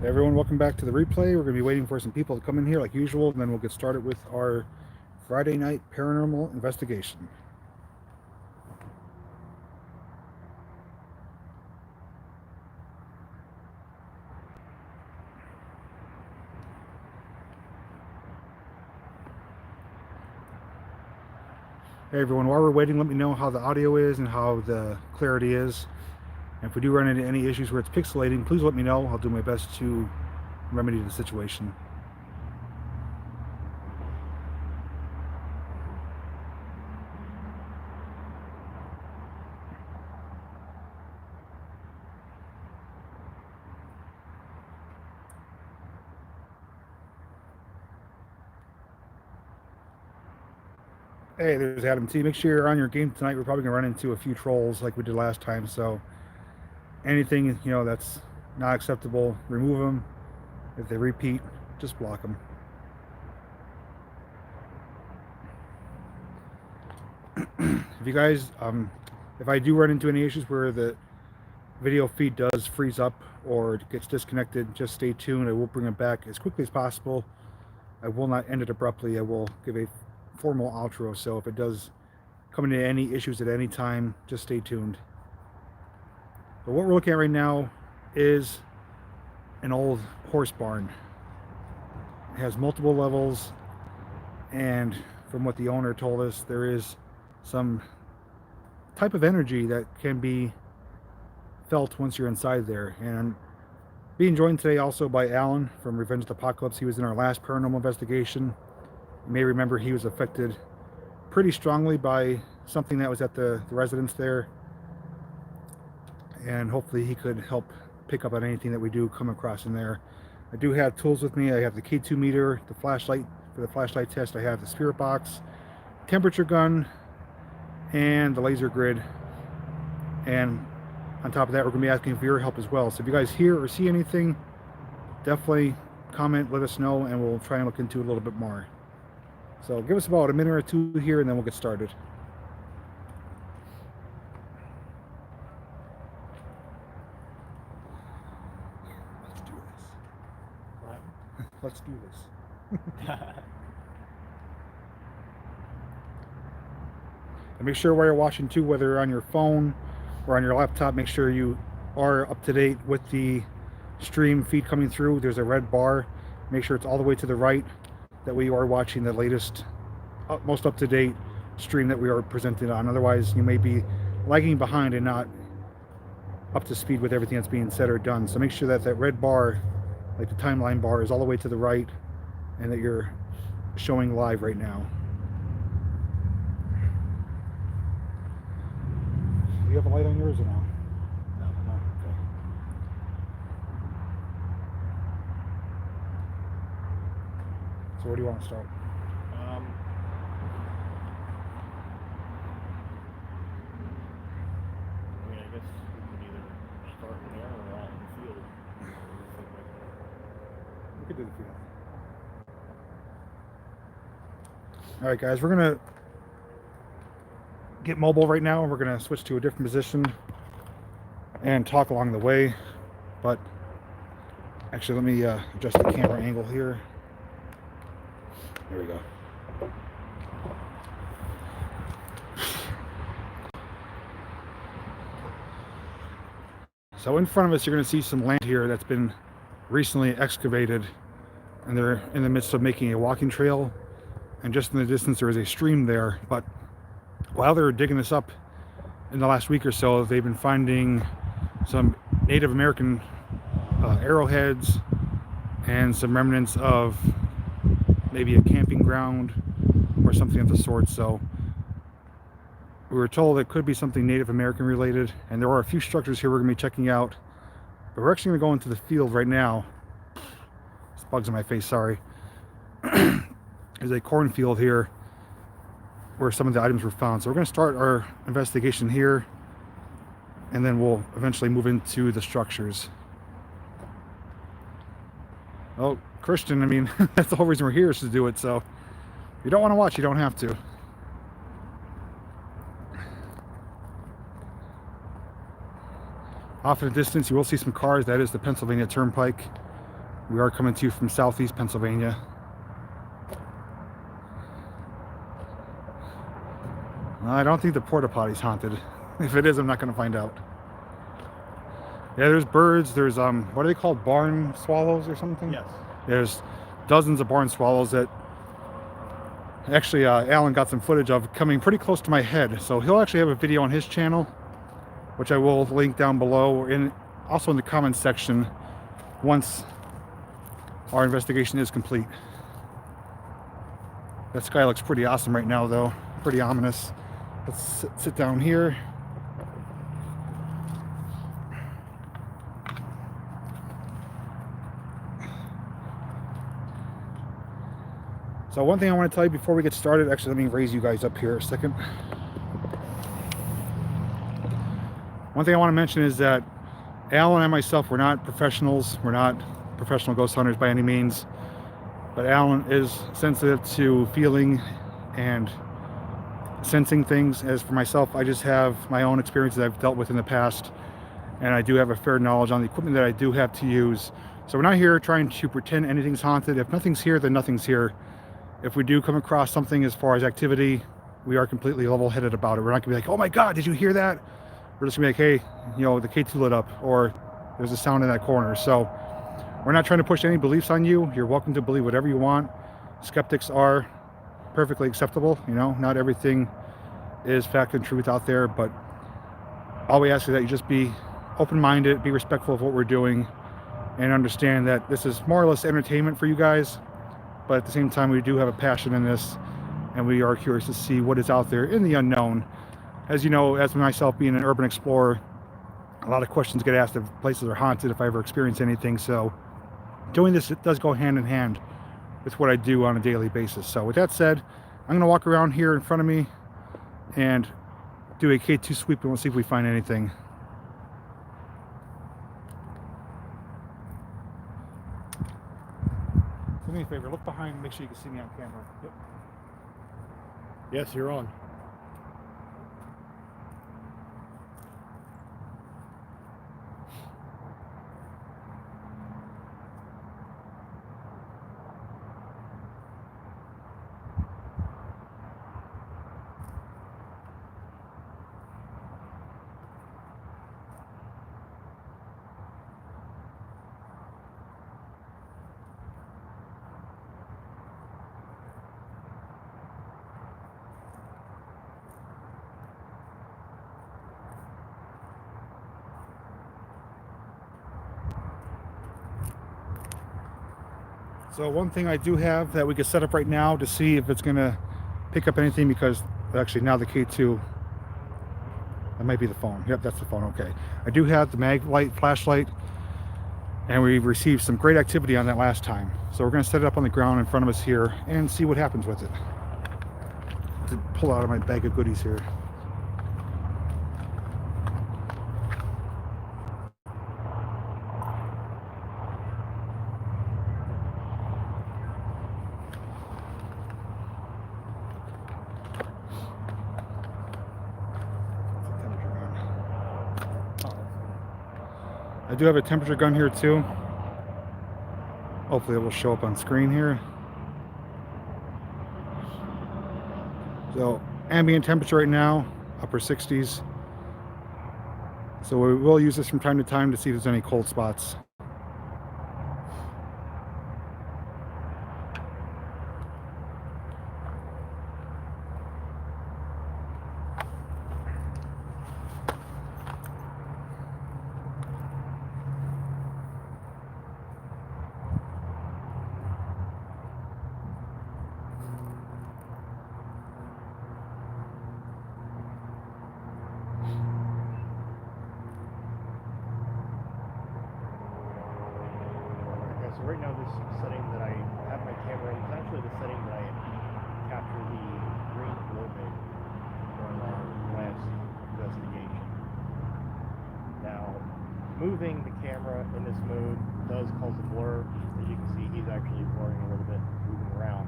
Everyone, welcome back to the replay. We're going to be waiting for some people to come in here like usual, and then we'll get started with our Friday night paranormal investigation. Hey everyone, while we're waiting, let me know how the audio is and how the clarity is. And if we do run into any issues where it's pixelating, please let me know. I'll do my best to remedy the situation. Hey, there's Adam T. Make sure you're on your game tonight. We're probably going to run into a few trolls like we did last time, so anything, that's not acceptable, remove them. If they repeat, just block them. If you guys, if I do run into any issues where the video feed does freeze up or it gets disconnected, just stay tuned. I will bring it back as quickly as possible. I will not end it abruptly. I will give a formal outro, so if it does come into any issues at any time, just stay tuned. But what we're looking at right now is an old horse barn. It has multiple levels, and from what the owner told us, there is some type of energy that can be felt once you're inside there. And I'm being joined today also by Alan from Revenge of the Apocalypse. He was in our last paranormal investigation. You may remember he was affected pretty strongly by something that was at the residence there, and hopefully he could help pick up on anything that we do come across in there. I do have tools with me. I have the K2 meter, the flashlight for the flashlight test. I have the spirit box, temperature gun, and the laser grid. And on top of that, we're going to be asking for your help as well. So if you guys hear or see anything, definitely comment, let us know, and we'll try and look into it a little bit more. So give us about a minute or two here, and then we'll get started. Let's do this. What? Let's do this. And make sure while you're watching too, whether you're on your phone or on your laptop, make sure you are up to date with the stream feed coming through. There's a red bar. Make sure it's all the way to the right. That we are watching the latest, most up-to-date stream that we are presented on. Otherwise, you may be lagging behind and not up to speed with everything that's being said or done. So make sure that that red bar, like the timeline bar, is all the way to the right and that you're showing live right now. Do you have a light on yours or no? No. Okay. So where do you want to start? I mean, I guess we can either start in there or out in the field. We could do the field. All right, guys, we're going to get mobile right now. We're going to switch to a different position and talk along the way. But actually, let me adjust the camera angle here. There we go. So in front of us, you're going to see some land here that's been recently excavated, and they're in the midst of making a walking trail. And just in the distance, there is a stream there. But while they were digging this up in the last week or so, they've been finding some Native American arrowheads and some remnants of maybe a camping ground or something of the sort. So we were told it could be something Native American related, and there are a few structures here we're going to be checking out. But we're actually going to go into the field right now. There's bugs in my face, sorry. There's a cornfield here where some of the items were found. So we're going to start our investigation here. and then we'll eventually move into the structures. Oh, Christian, I mean, that's the whole reason we're here, is to do it, so if you don't want to watch, you don't have to. Off in the distance, you will see some cars. That is the Pennsylvania Turnpike. We are coming to you from southeast Pennsylvania. I don't think the porta potty's haunted. If it is, I'm not going to find out. Yeah, there's birds. There's what are they called? Barn swallows or something? Yes. There's dozens of barn swallows that actually Alan got some footage of coming pretty close to my head. So he'll actually have a video on his channel, which I will link down below, and also in the comments section once our investigation is complete. That sky looks pretty awesome right now, though. Pretty ominous. Let's sit down here. So one thing I want to tell you before we get started, actually let me raise you guys up here a second. One thing I want to mention is that Alan and myself, we're not professionals. We're not professional ghost hunters by any means. But Alan is sensitive to feeling and sensing things. As for myself, I just have my own experiences I've dealt with in the past. And I do have a fair knowledge on the equipment that I do have to use. So we're not here trying to pretend anything's haunted. If nothing's here, then nothing's here. If we do come across something as far as activity, we are completely level-headed about it. We're not gonna be like, oh my God, did you hear that? We're just gonna be like, hey, you know, the K2 lit up, or there's a sound in that corner. So we're not trying to push any beliefs on you. You're welcome to believe whatever you want. Skeptics are perfectly acceptable. You know, not everything is fact and truth out there, but all we ask is that you just be open-minded, be respectful of what we're doing, and understand that this is more or less entertainment for you guys. But at the same time, we do have a passion in this, and we are curious to see what is out there in the unknown. As you know, as myself being an urban explorer, a lot of questions get asked if places are haunted, if I ever experience anything. So doing this, it does go hand in hand with what I do on a daily basis. So with that said, I'm going to walk around here in front of me and do a K2 sweep, and we'll see if we find anything. Do me a favor, look behind, make sure you can see me on camera. Yep. Yes, you're on. So one thing I do have that we could set up right now to see if it's gonna pick up anything, because actually now the K2, that might be the phone. Yep, that's the phone. Okay. I do have the mag light flashlight, and we received some great activity on that last time. So we're gonna set it up on the ground in front of us here and see what happens with it. To pull out of my bag of goodies here. I do have a temperature gun here too. Hopefully it will show up on screen here. So ambient temperature right now, upper 60s. So we will use this from time to time to see if there's any cold spots. So right now, this setting that I have my camera in is actually the setting that I captured the green orbit during our last investigation. Now, moving the camera in this mode does cause a blur. As you can see, he's actually blurring a little bit, moving around.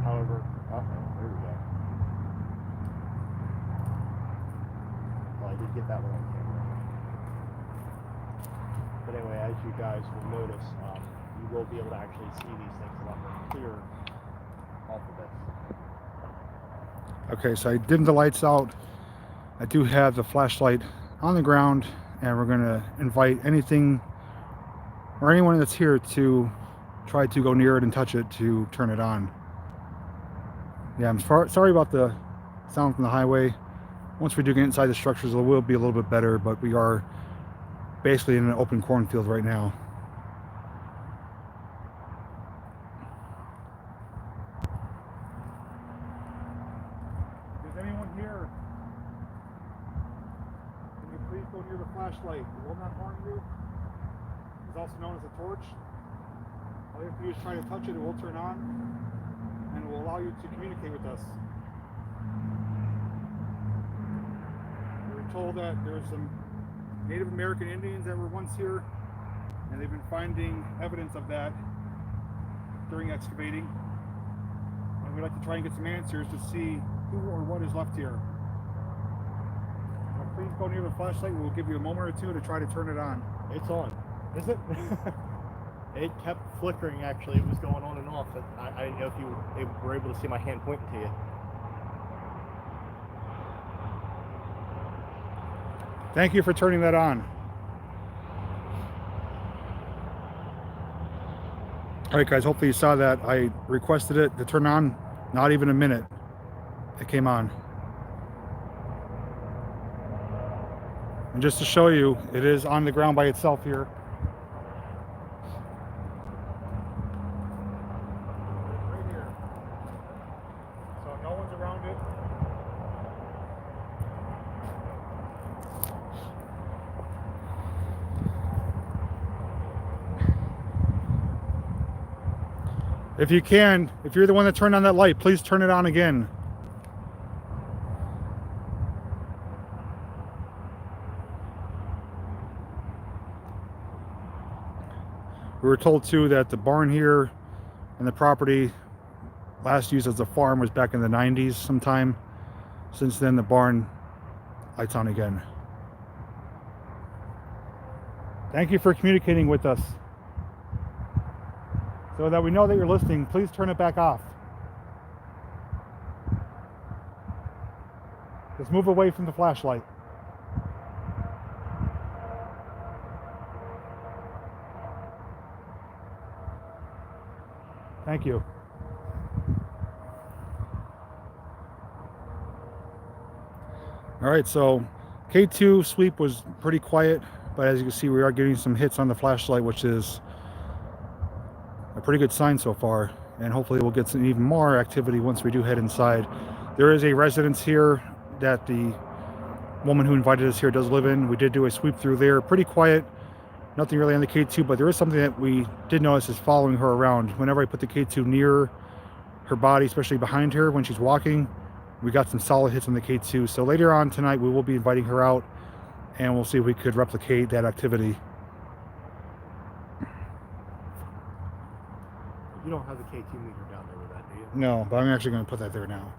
However, there we go. Well, I did get that one on camera. But anyway, as you guys will notice, you will be able to actually see these things a lot more clear off of this. Okay, so I dimmed the lights out. I do have the flashlight on the ground, and we're going to invite anything or anyone that's here to try to go near it and touch it to turn it on. Yeah, I'm sorry about the sound from the highway. Once we do get inside the structures, it will be a little bit better, but we are basically in an open cornfield right now. Is anyone here? Can you please go near the flashlight? It will not harm you. It's also known as a torch. All you have to do is try to touch it, it will turn on, and it will allow you to communicate with us. We were told that there were some Native American Indians that were once here, and they've been finding evidence of that during excavating. And we'd like to try and get some answers to see who or what is left here. So please go near the flashlight. We'll give you a moment or two to try to turn it on. It's on. Is it? It kept flickering, actually. It was going on and off. I didn't know if you were able to see my hand pointing to you. Thank you for turning that on. All right, guys, hopefully you saw that. I requested it to turn on, not even a minute. It came on. And just to show you, it is on the ground by itself here. Right here. So no one's around it. If you can, if you're the one that turned on that light, please turn it on again. We were told too that the barn here and the property last used as a farm was back in the 90s sometime. Since then, the barn lights on again. Thank you for communicating with us. So that we know that you're listening, please turn it back off. Just move away from the flashlight. Thank you. All right, so K2 sweep was pretty quiet, but as you can see, we are getting some hits on the flashlight, which is a pretty good sign so far, and hopefully we'll get some even more activity once we do head inside. There is a residence here that the woman who invited us here does live in. We did do a sweep through there, pretty quiet, nothing really on the K2, but there is something that we did notice is following her around. Whenever I put the K2 near her body, especially behind her when she's walking, we got some solid hits on the K2. So later on tonight we will be inviting her out, and we'll see if we could replicate that activity. You don't have the K2 meter down there with that, do you? No, but I'm actually going to put that there now.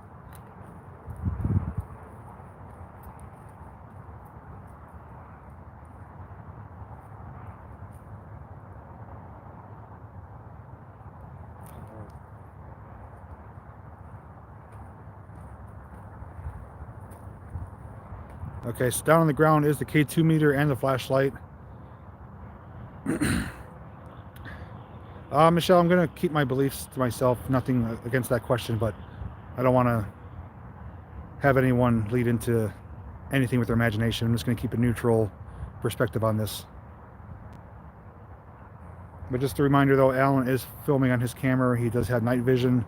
Okay, so down on the ground is the K2 meter and the flashlight. Michelle, I'm going to keep my beliefs to myself. Nothing against that question, but I don't want to have anyone lead into anything with their imagination. I'm just going to keep a neutral perspective on this. But just a reminder, though, Alan is filming on his camera. He does have night vision,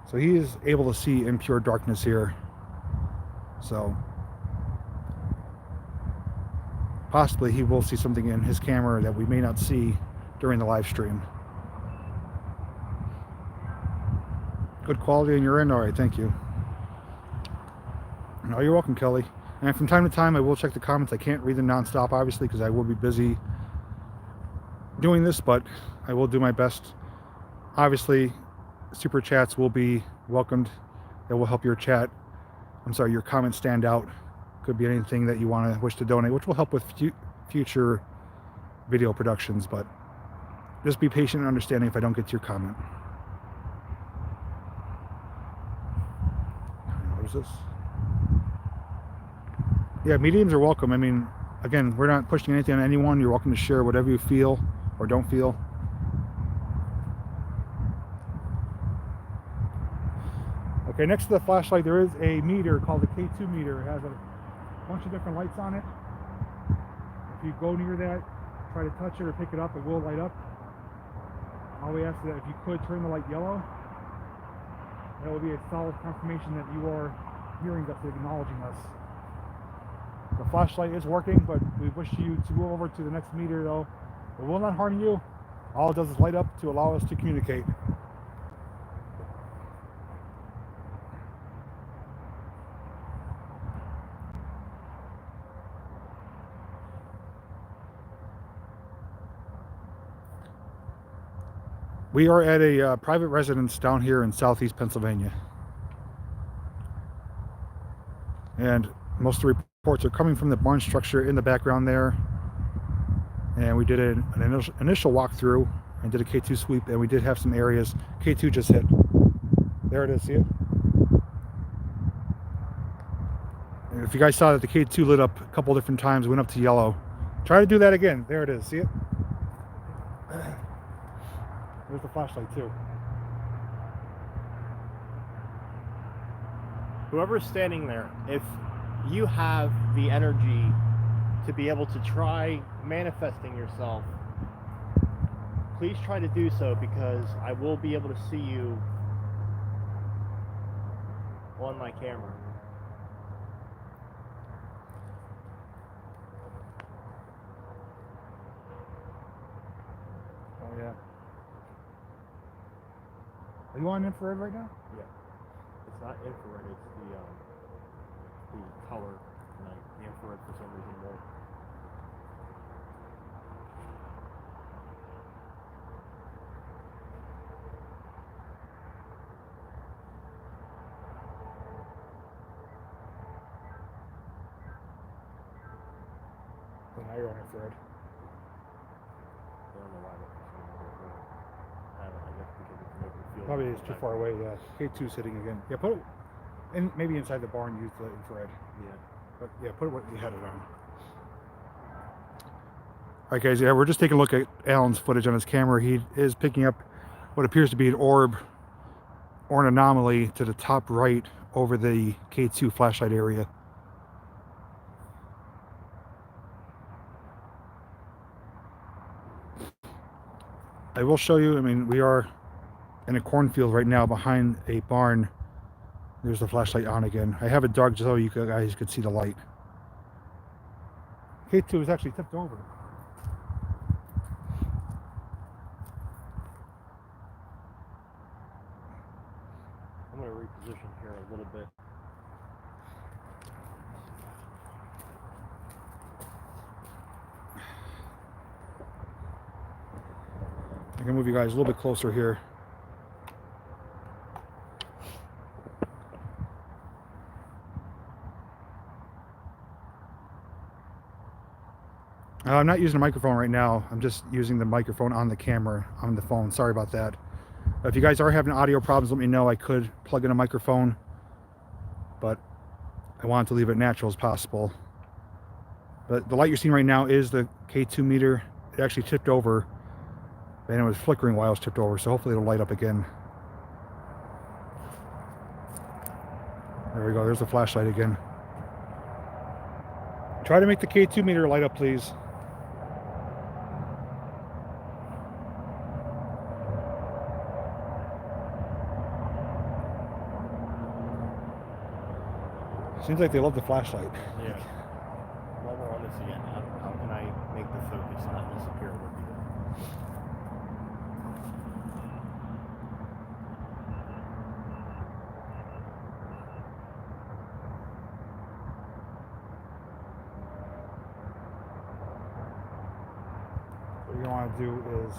so he is able to see in pure darkness here. So possibly he will see something in his camera that we may not see during the live stream. Good quality on your end? All right, thank you. No, you're welcome, Kelly. And from time to time, I will check the comments. I can't read them nonstop, obviously, because I will be busy doing this, but I will do my best. Obviously, super chats will be welcomed. It will help your your comments stand out. Could be anything that you wish to donate, which will help with future video productions, but just be patient and understanding if I don't get to your comment. What is this? Yeah, mediums are welcome. I mean, again, we're not pushing anything on anyone. You're welcome to share whatever you feel or don't feel. Okay, next to the flashlight, there is a meter called the K2 meter. It has a bunch of different lights on it. If you go near that, try to touch it or pick it up, it will light up. All we ask is that if you could turn the light yellow, that will be a solid confirmation that you are hearing us and acknowledging us. The flashlight is working, but we wish you to move over to the next meter though. It will not harm you. All it does is light up to allow us to communicate. We are at a private residence down here in southeast Pennsylvania. And most of the reports are coming from the barn structure in the background there. And we did an initial walkthrough and did a K2 sweep, and we did have some areas. K2 just hit. There it is, see it? And if you guys saw that the K2 lit up a couple different times, went up to yellow. Try to do that again. There it is, see it? There's the flashlight too. Whoever's standing there, if you have the energy to be able to try manifesting yourself, please try to do so, because I will be able to see you on my camera. Oh yeah. Are you on infrared right now? Yeah. It's not infrared, it's the color. Like, the infrared for some reason won't. So now you're on infrared. I don't know why, but for some reason it won't. I guess because it's making me feel. Probably it's too far away, yeah. K2's hitting again. Yeah, put it in, maybe inside the barn, use the infrared. Yeah. But yeah, put it what you had it on. Alright guys, yeah, we're just taking a look at Alan's footage on his camera. He is picking up what appears to be an orb or an anomaly to the top right over the K2 flashlight area. I will show you, I mean, we are in a cornfield right now behind a barn. There's the flashlight on again. I have it dark just so you guys could see the light. K2 is actually tipped over. I'm going to reposition here a little bit. I can move you guys a little bit closer here. I'm not using a microphone right now. I'm just using the microphone on the camera, on the phone. Sorry about that. If you guys are having audio problems, let me know. I could plug in a microphone, but I want to leave it natural as possible. But the light you're seeing right now is the K2 meter. It actually tipped over, and it was flickering while it was tipped over, so hopefully it'll light up again. There we go. There's the flashlight again. Try to make the K2 meter light up, please. Seems like they love the flashlight. Yeah. While we're on this again, how can I make the focus not disappear with you? what you want to do is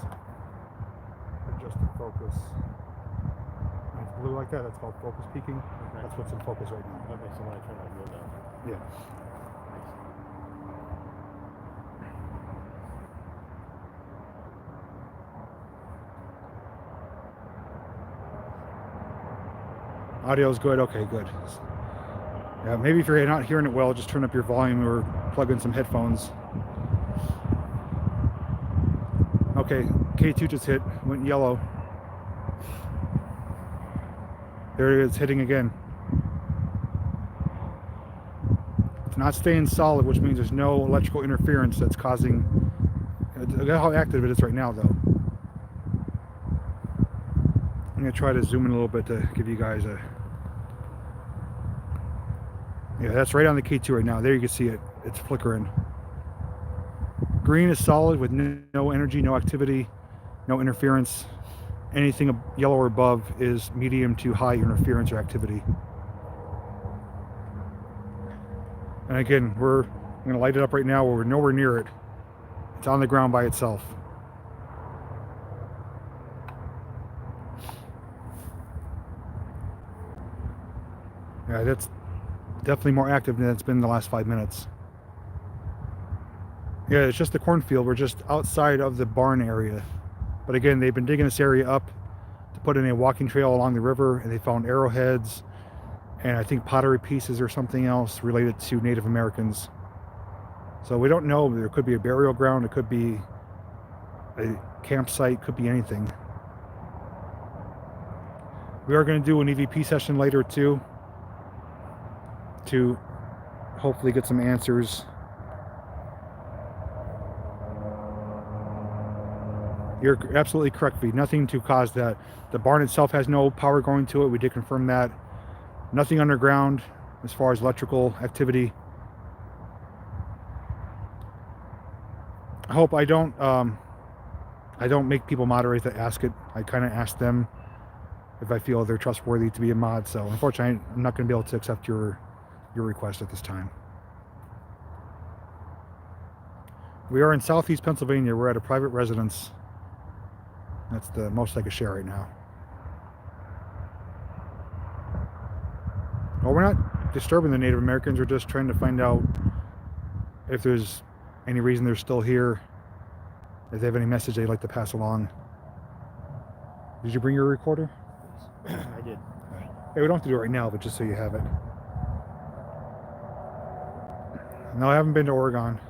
adjust the focus. When it's blue like that, that's called focus peaking. Okay. That's what's in focus right now. Okay, so when I turn that wheel down. Yeah. Audio's good. Okay, good. Yeah, maybe if you're not hearing it well, just turn up your volume or plug in some headphones. Okay, K2 just hit, went yellow. There it is, hitting again. It's not staying solid, which means there's no electrical interference that's causing. Look at how active it is right now, though. I'm gonna try to zoom in a little bit to give you guys a. Yeah, that's right on the K2 right now. There you can see it. It's flickering. Green is solid with no energy, no activity, no interference. Anything yellow or above is medium to high interference or activity. And again, I'm going to light it up right now where we're nowhere near it. It's on the ground by itself. Yeah, that's definitely more active than it's been in the last 5 minutes. Yeah, it's just the cornfield. We're just outside of the barn area. But again, they've been digging this area up to put in a walking trail along the river, and they found arrowheads and I think pottery pieces or something else related to Native Americans. So we don't know. There could be a burial ground. It could be a campsite. Could be anything. We are going to do an EVP session later too, to hopefully get some answers. You're absolutely correct, V. Nothing to cause that. The barn itself has no power going to it. We did confirm that. Nothing underground as far as electrical activity. I hope I don't make people moderate that ask it. I kind of ask them if I feel they're trustworthy to be a mod. So unfortunately, I'm not going to be able to accept your request at this time. We are in Southeast Pennsylvania. We're at a private residence. That's the most I can share right now. Well, we're not disturbing the Native Americans. We're just trying to find out if there's any reason they're still here, if they have any message they'd like to pass along. Did you bring your recorder? I did. Hey, we don't have to do it right now, but just so you have it. No, I haven't been to Oregon.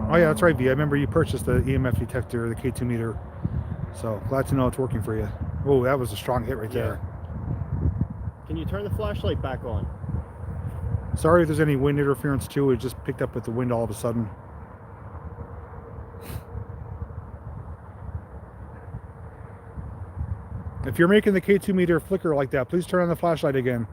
Oh yeah, that's right, V. I remember you purchased the EMF detector, the K2 meter. So glad to know it's working for you. Oh, that was a strong hit right there. Can you turn the flashlight back on? Sorry if there's any wind interference too. It just picked up with the wind all of a sudden. If you're making the K2 meter flicker like that, please turn on the flashlight again.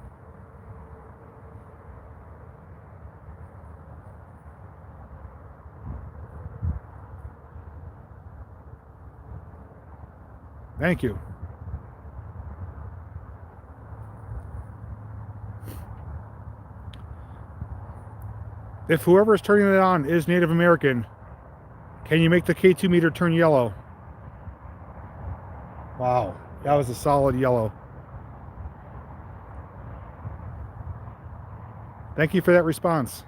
Thank you. If whoever is turning it on is Native American, can you make the K2 meter turn yellow? Wow, that was a solid yellow. Thank you for that response.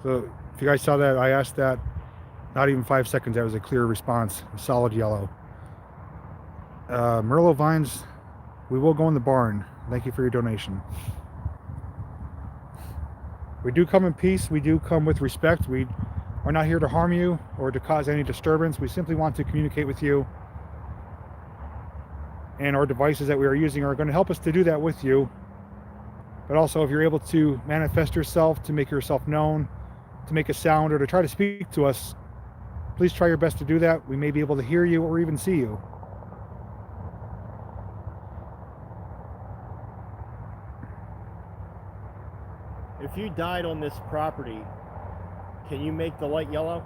So if you guys saw that, I asked that, not even 5 seconds, that was a clear response, a solid yellow. Merlot vines, we will go in the barn. Thank you for your donation. We do come in peace. We do come with respect. We are not here to harm you or to cause any disturbance. We simply want to communicate with you. And our devices that we are using are going to help us to do that with you. But also, if you're able to manifest yourself, to make yourself known, to make a sound, or to try to speak to us, please try your best to do that. We may be able to hear you or even see you. If you died on this property, can you make the light yellow?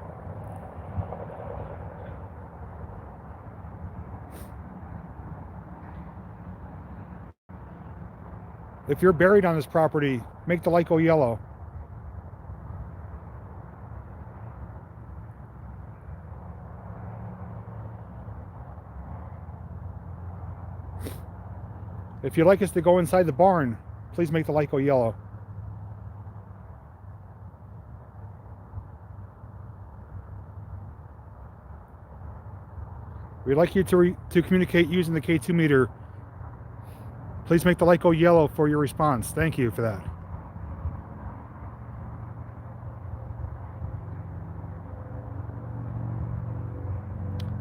if you're buried on this property, make the light go yellow. If you'd like us to go inside the barn, please make the light go yellow. We'd like you to communicate using the K2 meter. Please make the light go yellow for your response. Thank you for that.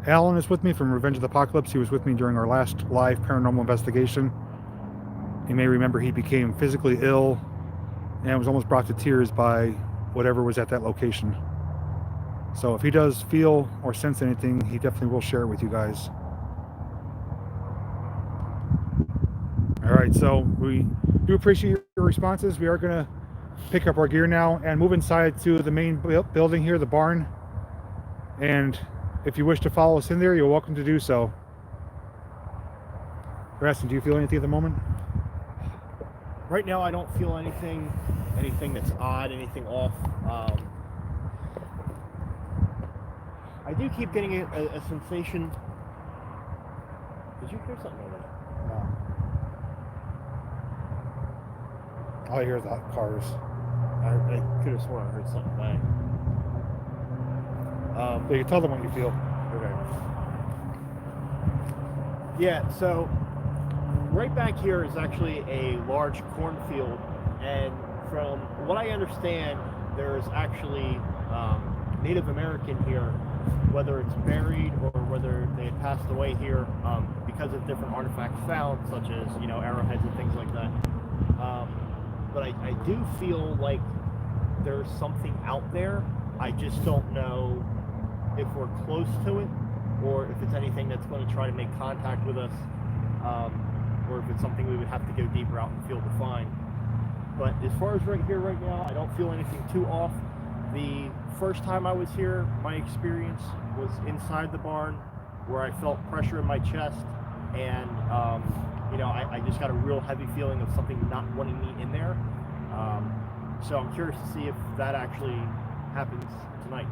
Alan is with me from Revenge of the Apocalypse. He was with me during our last live paranormal investigation. You may remember he became physically ill and was almost brought to tears by whatever was at that location. So if he does feel or sense anything, he definitely will share it with you guys. All right, so we do appreciate your responses. We are going to pick up our gear now and move inside to the main building here, the barn. And if you wish to follow us in there, you're welcome to do so. Preston, do you feel anything at the moment? Right now, I don't feel anything that's odd, anything off. I do keep getting a sensation. Did you hear something over there? No. All I hear is the cars. I could have sworn I heard something bang. You can tell them what you feel. Okay. Yeah, so right back here is actually a large cornfield, and from what I understand, there's actually Native American here, whether it's buried or whether they had passed away here because of different artifacts found, such as, you know, arrowheads and things like that. But I do feel like there's something out there. I just don't know if we're close to it, or if it's anything that's going to try to make contact with us, or if it's something we would have to go deeper out in the field to find. But as far as right here, right now, I don't feel anything too off. The first time I was here, my experience was inside the barn, where I felt pressure in my chest, and you know, I just got a real heavy feeling of something not wanting me in there. So I'm curious to see if that actually happens tonight.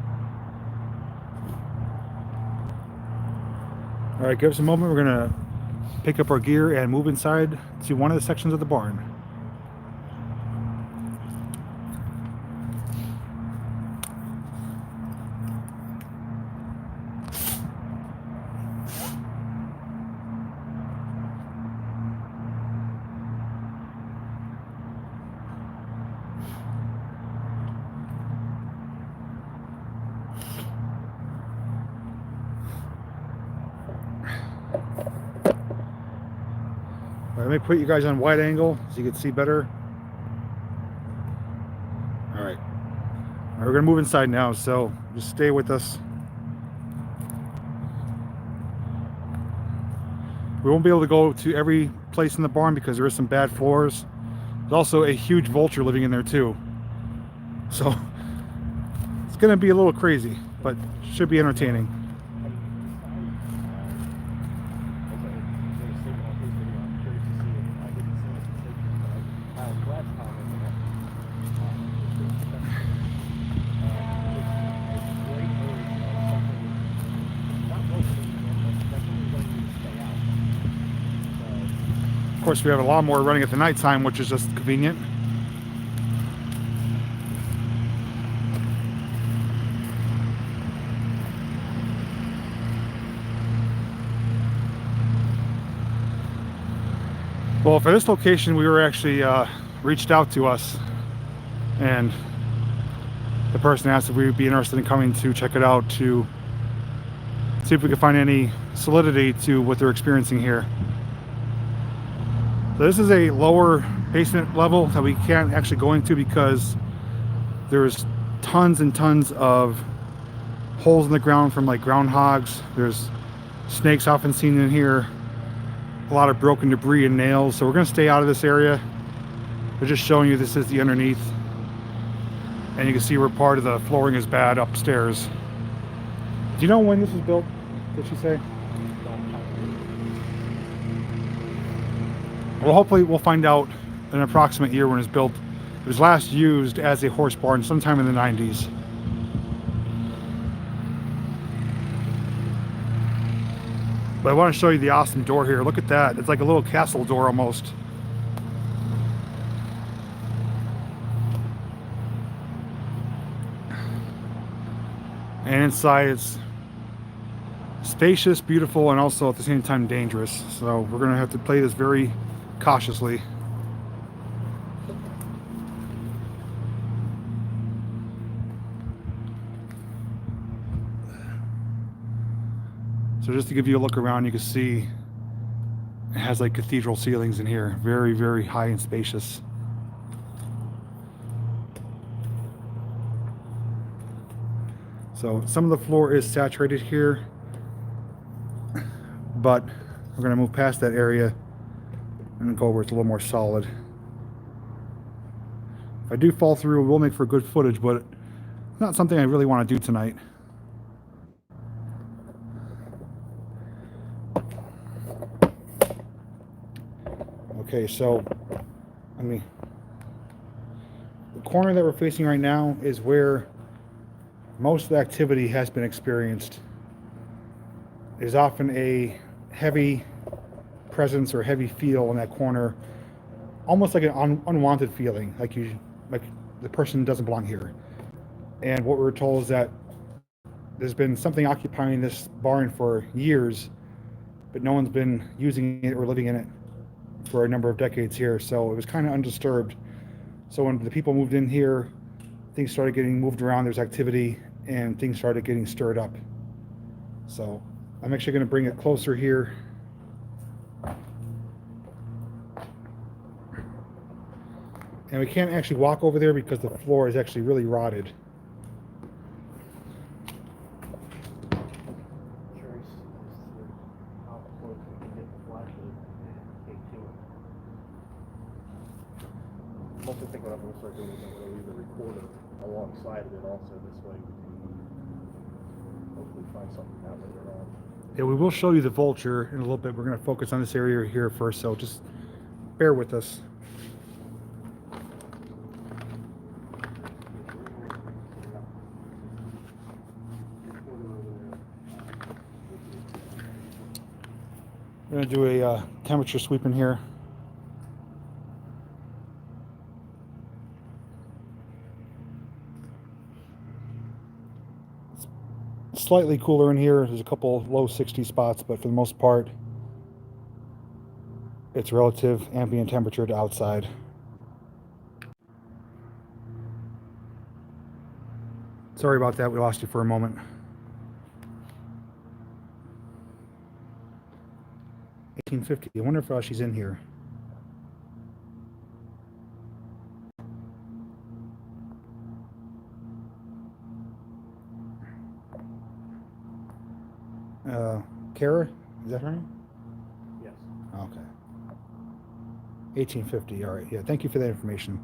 All right, give us a moment. We're going to pick up our gear and move inside to one of the sections of the barn. Let me put you guys on wide angle so you can see better. All right, we're gonna move inside now, so just stay with us. We won't be able to go to every place in the barn because there is some bad floors. There's also a huge vulture living in there too. So it's gonna be a little crazy, but should be entertaining. Of course, we have a lawnmower running at the nighttime, which is just convenient. Well, for this location, we were actually reached out to us, and the person asked if we would be interested in coming to check it out to see if we could find any solidity to what they're experiencing here. So this is a lower basement level that we can't actually go into because there's tons and tons of holes in the ground from like groundhogs. There's snakes often seen in here, a lot of broken debris and nails. So we're going to stay out of this area. We're just showing you this is the underneath, and you can see where part of the flooring is bad upstairs. Do you know when this was built, did she say? Well, hopefully we'll find out an approximate year when it was built. It was last used as a horse barn sometime in the 90s. But I want to show you the awesome door here. Look at that. It's like a little castle door almost. And inside it's spacious, beautiful, and also at the same time dangerous. So we're going to have to play this very cautiously. So just to give you a look around, you can see it has like cathedral ceilings in here. Very, very high and spacious. So some of the floor is saturated here, but we're going to move past that area and go where it's a little more solid. If I do fall through, it will make for good footage, but it's not something I really want to do tonight. Okay, so the corner that we're facing right now is where most of the activity has been experienced. There's often a heavy presence or heavy feel in that corner, almost like an unwanted feeling, like the person doesn't belong here. And what we're told is that there's been something occupying this barn for years, but no one's been using it or living in it for a number of decades here, so it was kind of undisturbed. So when the people moved in here, things started getting moved around, there's activity, and things started getting stirred up. So I'm actually going to bring it closer here. And we can't actually walk over there because the floor is actually really rotted. I'm also thinking what I'm going to start doing is I'm going to leave the recorder alongside of it also. This way we can hopefully find something out later on. Yeah, we will show you the vulture in a little bit. We're going to focus on this area here first, so just bear with us. We're going to do a temperature sweep in here. Slightly cooler in here. There's a couple low 60 spots, but for the most part, it's relative ambient temperature to outside. Sorry about that. We lost you for a moment. 1850. I wonder if she's in here. Kara? Is that her name? Yes. Okay. 1850. All right. Yeah. Thank you for that information.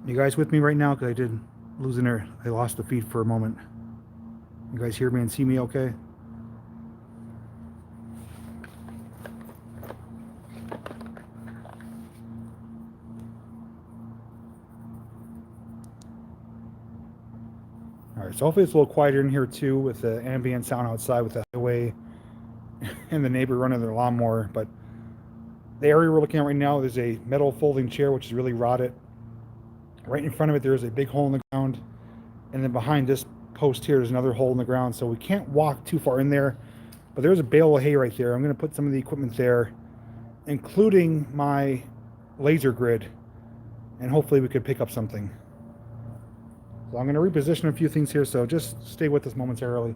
You guys with me right now? Because I did lose I lost the feed for a moment. You guys hear me and see me okay? Alright, so hopefully it's a little quieter in here too with the ambient sound outside with the highway and the neighbor running their lawnmower. But the area we're looking at right now, there's a metal folding chair which is really rotted. Right in front of it there is a big hole in the ground, and then behind this post here is another hole in the ground, so we can't walk too far in there. But there's a bale of hay right there. I'm going to put some of the equipment there, including my laser grid, and hopefully we could pick up something. So I'm going to reposition a few things here, so just stay with us momentarily.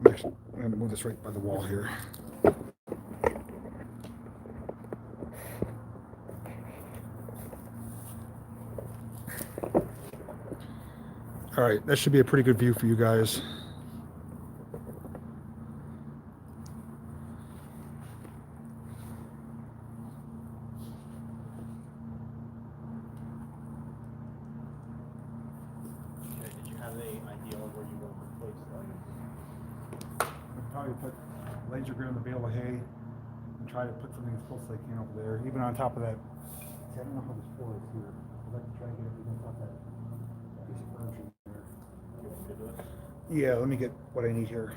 Actually, I'm going to move this right by the wall here. All right, that should be a pretty good view for you guys. Did you have any idea of where you were I'd probably put laser grid on the bale of hay and try to put something as close as I can over there, even on top of that. See, I don't know how this floor is here. I'd like to try and get everything on top of that piece of furniture there. You want me to do it? Yeah, let me get what I need here.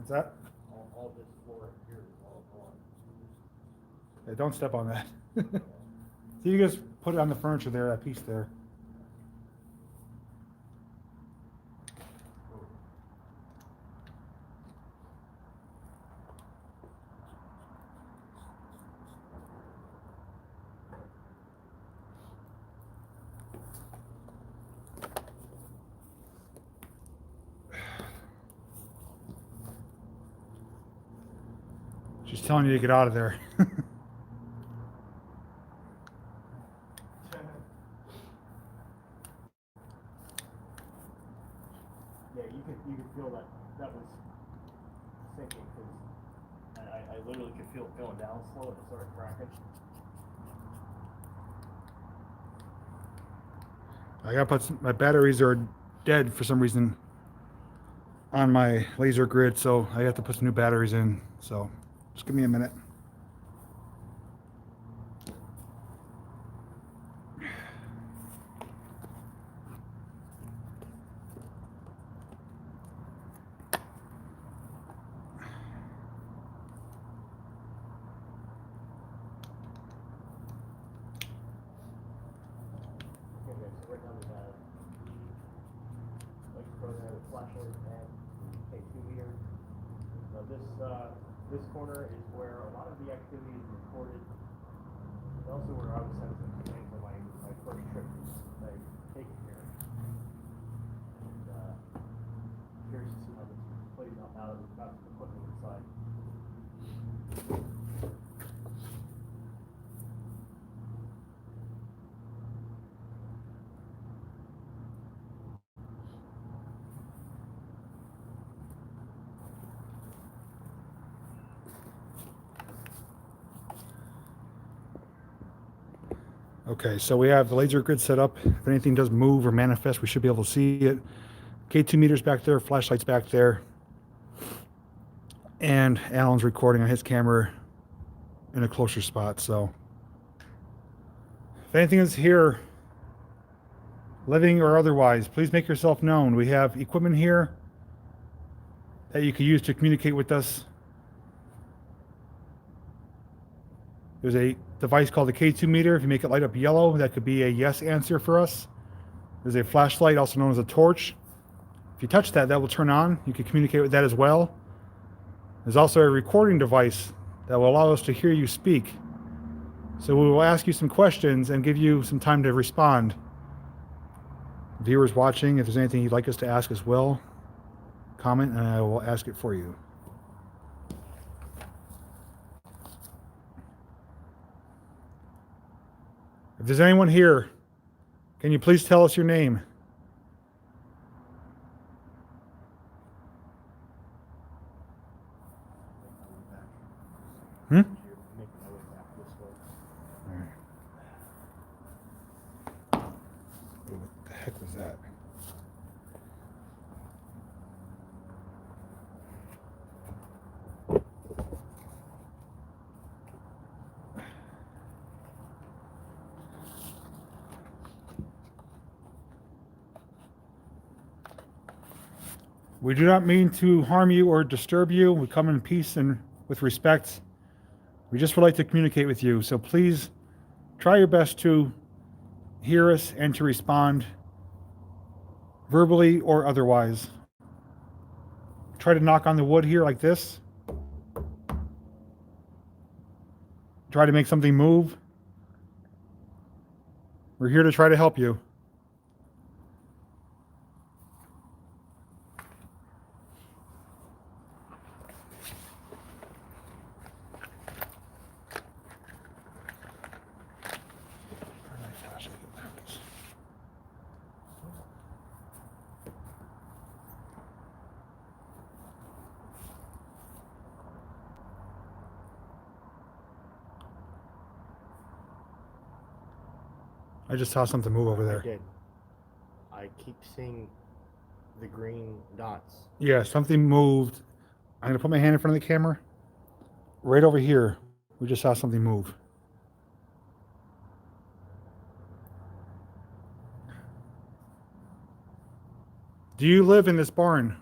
What's that? All this floor here is all gone. Yeah, don't step on that. So you just put it on the furniture there, that piece there. She's telling you to get out of there. Yeah, you could feel that was sinking because I literally could feel it going down slow and it started cracking. I gotta put my batteries are dead for some reason on my laser grid, so I have to put some new batteries in. So just give me a minute. Okay, so right now we have like program with flashlight and K2 meter. Now this corner is where a lot of the activity is recorded. It's also where I was sensing things on my first trip that I've taken here. And curious to see how this plays out now that we've got the equipment inside. Okay, so we have the laser grid set up. If anything does move or manifest, we should be able to see it. K2 meters back there, flashlights back there. And Alan's recording on his camera in a closer spot, so. If anything is here, living or otherwise, please make yourself known. We have equipment here that you can use to communicate with us. There's a device called the K2 meter. If you make it light up yellow, that could be a yes answer for us. There's a flashlight, also known as a torch. If you touch that, that will turn on. You can communicate with that as well. There's also a recording device that will allow us to hear you speak. So we will ask you some questions and give you some time to respond. Viewers watching, if there's anything you'd like us to ask as well, comment and I will ask it for you. If there's anyone here, can you please tell us your name? Hmm? Making my way back this way. All right. What the heck was that? We do not mean to harm you or disturb you. We come in peace and with respect. We just would like to communicate with you. So please try your best to hear us and to respond verbally or otherwise. Try to knock on the wood here like this. Try to make something move. We're here to try to help you. I just saw something move over I there. did. I keep seeing the green dots. Yeah, something moved. I'm going to put my hand in front of the camera. Right over here, we just saw something move. Do you live in this barn?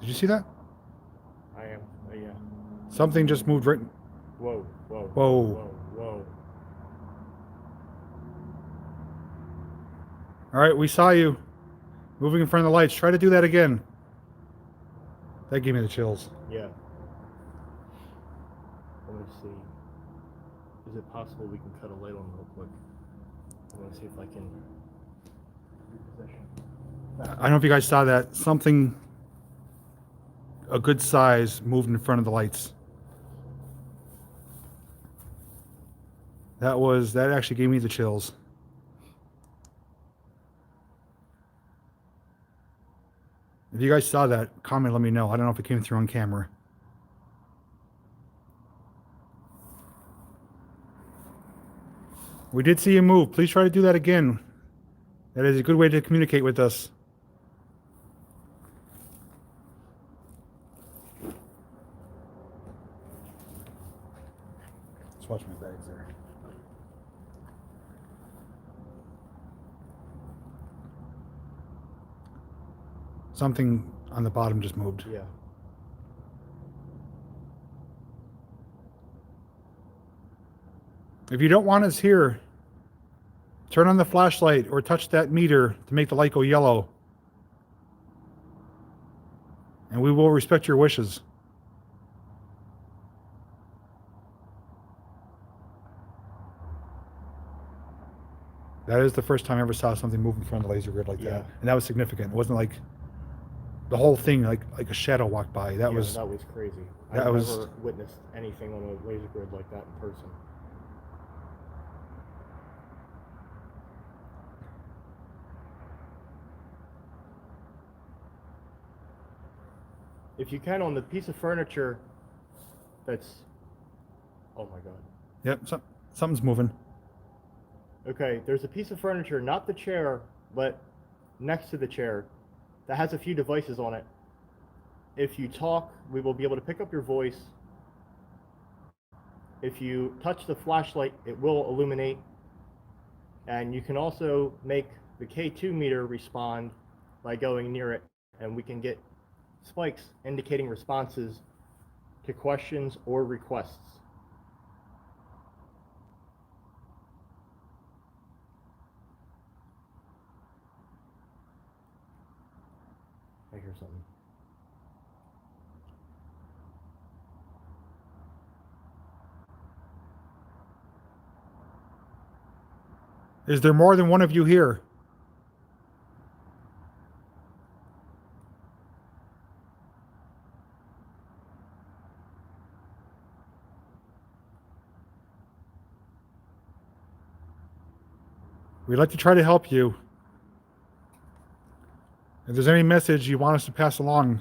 Did you see that? I am. Yeah. Something just moved right. Whoa, whoa, Whoa. whoa, whoa. All right, we saw you moving in front of the lights. Try to do that again. That gave me the chills. Yeah. Let me see. Is it possible we can cut a light on real quick? I want to see if I can repossession. I don't know if you guys saw that. Something a good size moved in front of the lights. That actually gave me the chills. If you guys saw that, comment, let me know. I don't know if it came through on camera. We did see you move. Please try to do that again. That is a good way to communicate with us. Let's watch my bags there. Something on the bottom just moved. Yeah. If you don't want us here, turn on the flashlight or touch that meter to make the light go yellow. And we will respect your wishes. That is the first time I ever saw something move in front of the laser grid like Yeah. that. And that was significant. It wasn't like the whole thing, like a shadow walked by. That was crazy. that I've was- never witnessed anything on a laser grid like that in person. If you can, on the piece of furniture that's, oh my god. Yep, something's moving. Okay, there's a piece of furniture, not the chair, but next to the chair, that has a few devices on it. If you talk, we will be able to pick up your voice. If you touch the flashlight, it will illuminate. And you can also make the K2 meter respond by going near it, and we can get spikes indicating responses to questions or requests. I hear something. Is there more than one of you here? We'd like to try to help you. If there's any message you want us to pass along,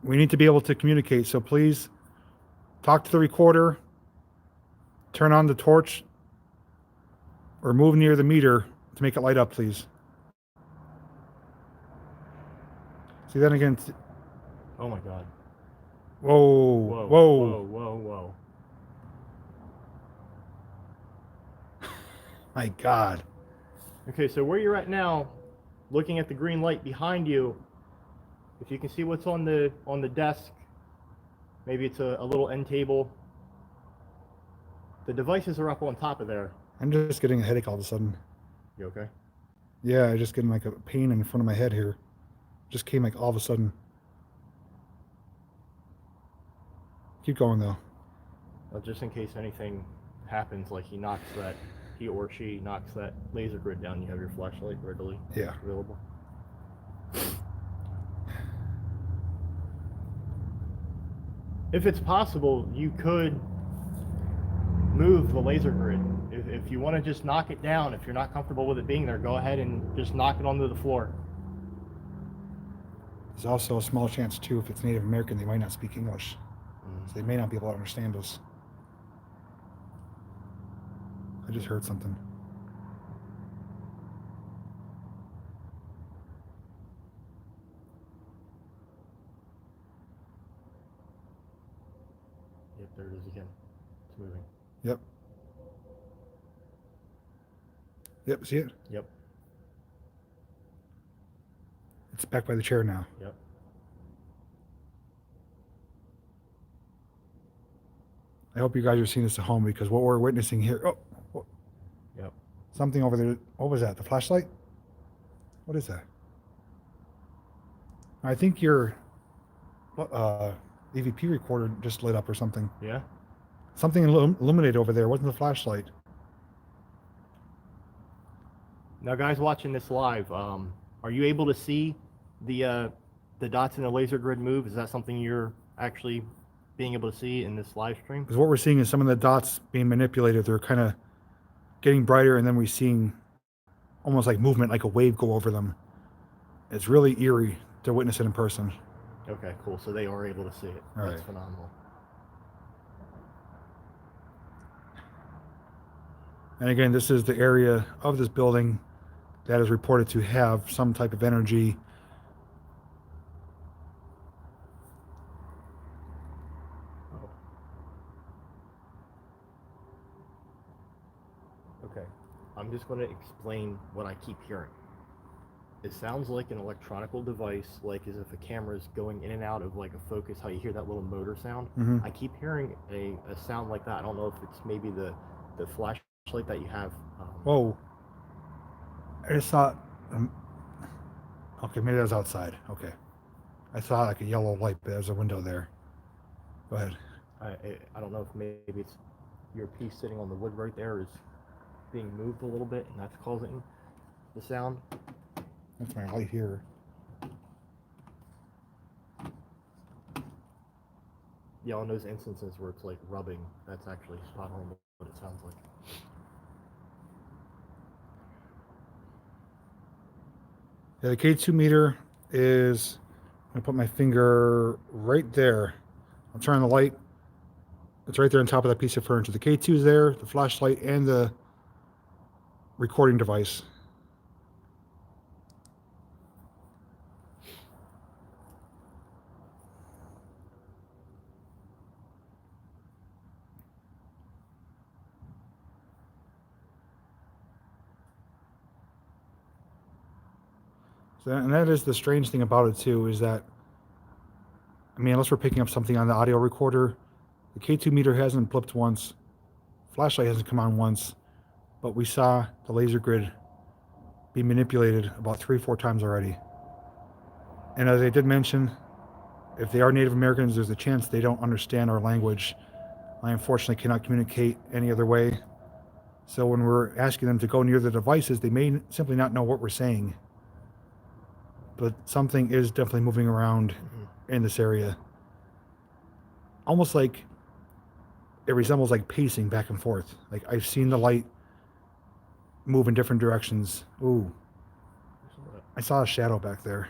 we need to be able to communicate. So please talk to the recorder, turn on the torch, or move near the meter to make it light up, please. See that again? Oh my god. Whoa, Whoa, whoa. whoa, whoa, whoa. My God. Okay, so where you're at now, looking at the green light behind you, if you can see what's on the desk, maybe it's a little end table. The devices are up on top of there. I'm just getting a headache all of a sudden. You okay? Yeah, I just getting like a pain in front of my head here. Just came like all of a sudden. Keep going though. Well, just in case anything happens, like he or she knocks that laser grid down, you have your flashlight readily available. If it's possible, you could move the laser grid. If you want to just knock it down, if you're not comfortable with it being there, go ahead and just knock it onto the floor. There's also a small chance too, if it's Native American, they might not speak English. So they may not be able to understand us. I just heard something. Yep, there it is again. It's moving. Yep. Yep, see it? Yep. It's back by the chair now. Yep. I hope you guys are seeing this at home, because what we're witnessing here... Oh, Yep. something over there. What was that? The flashlight? What is that? I think your EVP recorder just lit up or something. Yeah? Something illuminated over there. It wasn't the flashlight. Now, guys watching this live, are you able to see the dots in the laser grid move? Is that something you're actually being able to see in this live stream? Because what we're seeing is some of the dots being manipulated. They're kind of getting brighter, and then we're seeing almost like movement, like a wave go over them. It's really eerie to witness it in person. Okay, cool. So they are able to see it. All That's right. phenomenal. And again, this is the area of this building that is reported to have some type of energy. Okay, I'm just going to explain what I keep hearing. It sounds like an electronical device, like as if a camera is going in and out of like a focus, how you hear that little motor sound. Mm-hmm. I keep hearing a sound like that. I don't know if it's maybe the flashlight that you have. Whoa. I just thought... okay, maybe that was outside. Okay. I saw like a yellow light, but there's a window there. Go ahead. I don't know if maybe it's your piece sitting on the wood right there is being moved a little bit, and that's causing the sound. That's my light here. Yeah, on those instances where it's like rubbing, that's actually spot on what it sounds like. Yeah, the K2 meter is... I'm going to put my finger right there. I'll turn on the light. It's right there on top of that piece of furniture. The K2 is there, the flashlight, and the recording device. So, and that is the strange thing about it too, is that, I mean, unless we're picking up something on the audio recorder, the K2 meter hasn't blipped once, flashlight hasn't come on once, but we saw the laser grid be manipulated about 3-4 times already. And as I did mention, if they are Native Americans, there's a chance they don't understand our language. I unfortunately cannot communicate any other way. So when we're asking them to go near the devices, they may simply not know what we're saying. But something is definitely moving around in this area. Almost like it resembles like pacing back and forth. Like I've seen the light move in different directions. Ooh. I saw a shadow back there.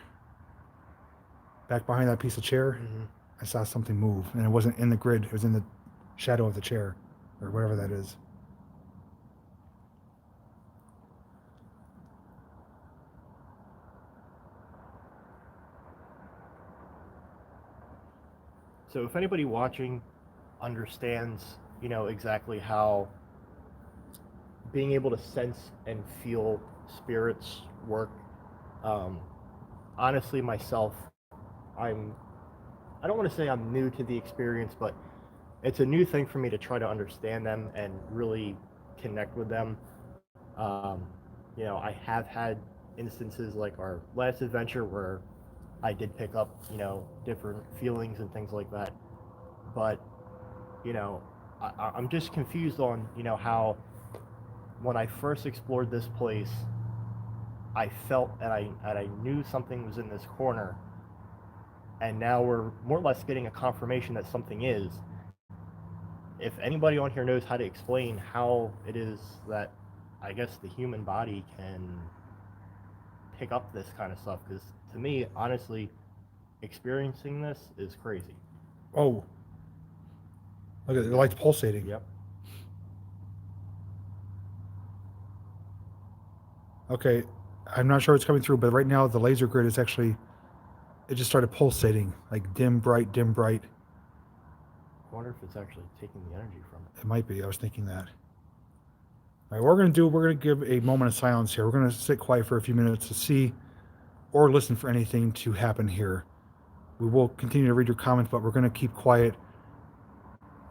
Back behind that piece of chair, I saw something move. And it wasn't in the grid. It was in the shadow of the chair, or whatever that is. So if anybody watching understands, exactly how being able to sense and feel spirits work. Um, Honestly, myself, I'm I don't want to say I'm new to the experience, but it's a new thing for me to try to understand them and really connect with them. Um, I have had instances like our last adventure where I did pick up, different feelings and things like that. But, you know, I'm just confused on, how when I first explored this place, I felt and I knew something was in this corner, and now we're more or less getting a confirmation that something is. If anybody on here knows how to explain how it is that, I guess, the human body can pick up this kind of stuff, because to me, honestly, experiencing this is crazy. Oh, look at the lights pulsating. Yep. Okay, I'm not sure what's coming through, but right now the laser grid is actually, it just started pulsating, like dim, bright, dim, bright. I wonder if it's actually taking the energy from it. It might be. I was thinking that. All right, what we're going to do, we're going to give a moment of silence here. We're going to sit quiet for a few minutes to see or listen for anything to happen here. We will continue to read your comments, but we're going to keep quiet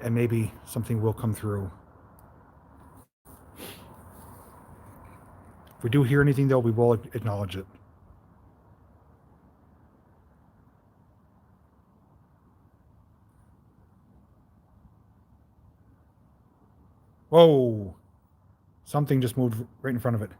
and maybe something will come through. If we do hear anything, though, we will acknowledge it. Whoa! Something just moved right in front of it.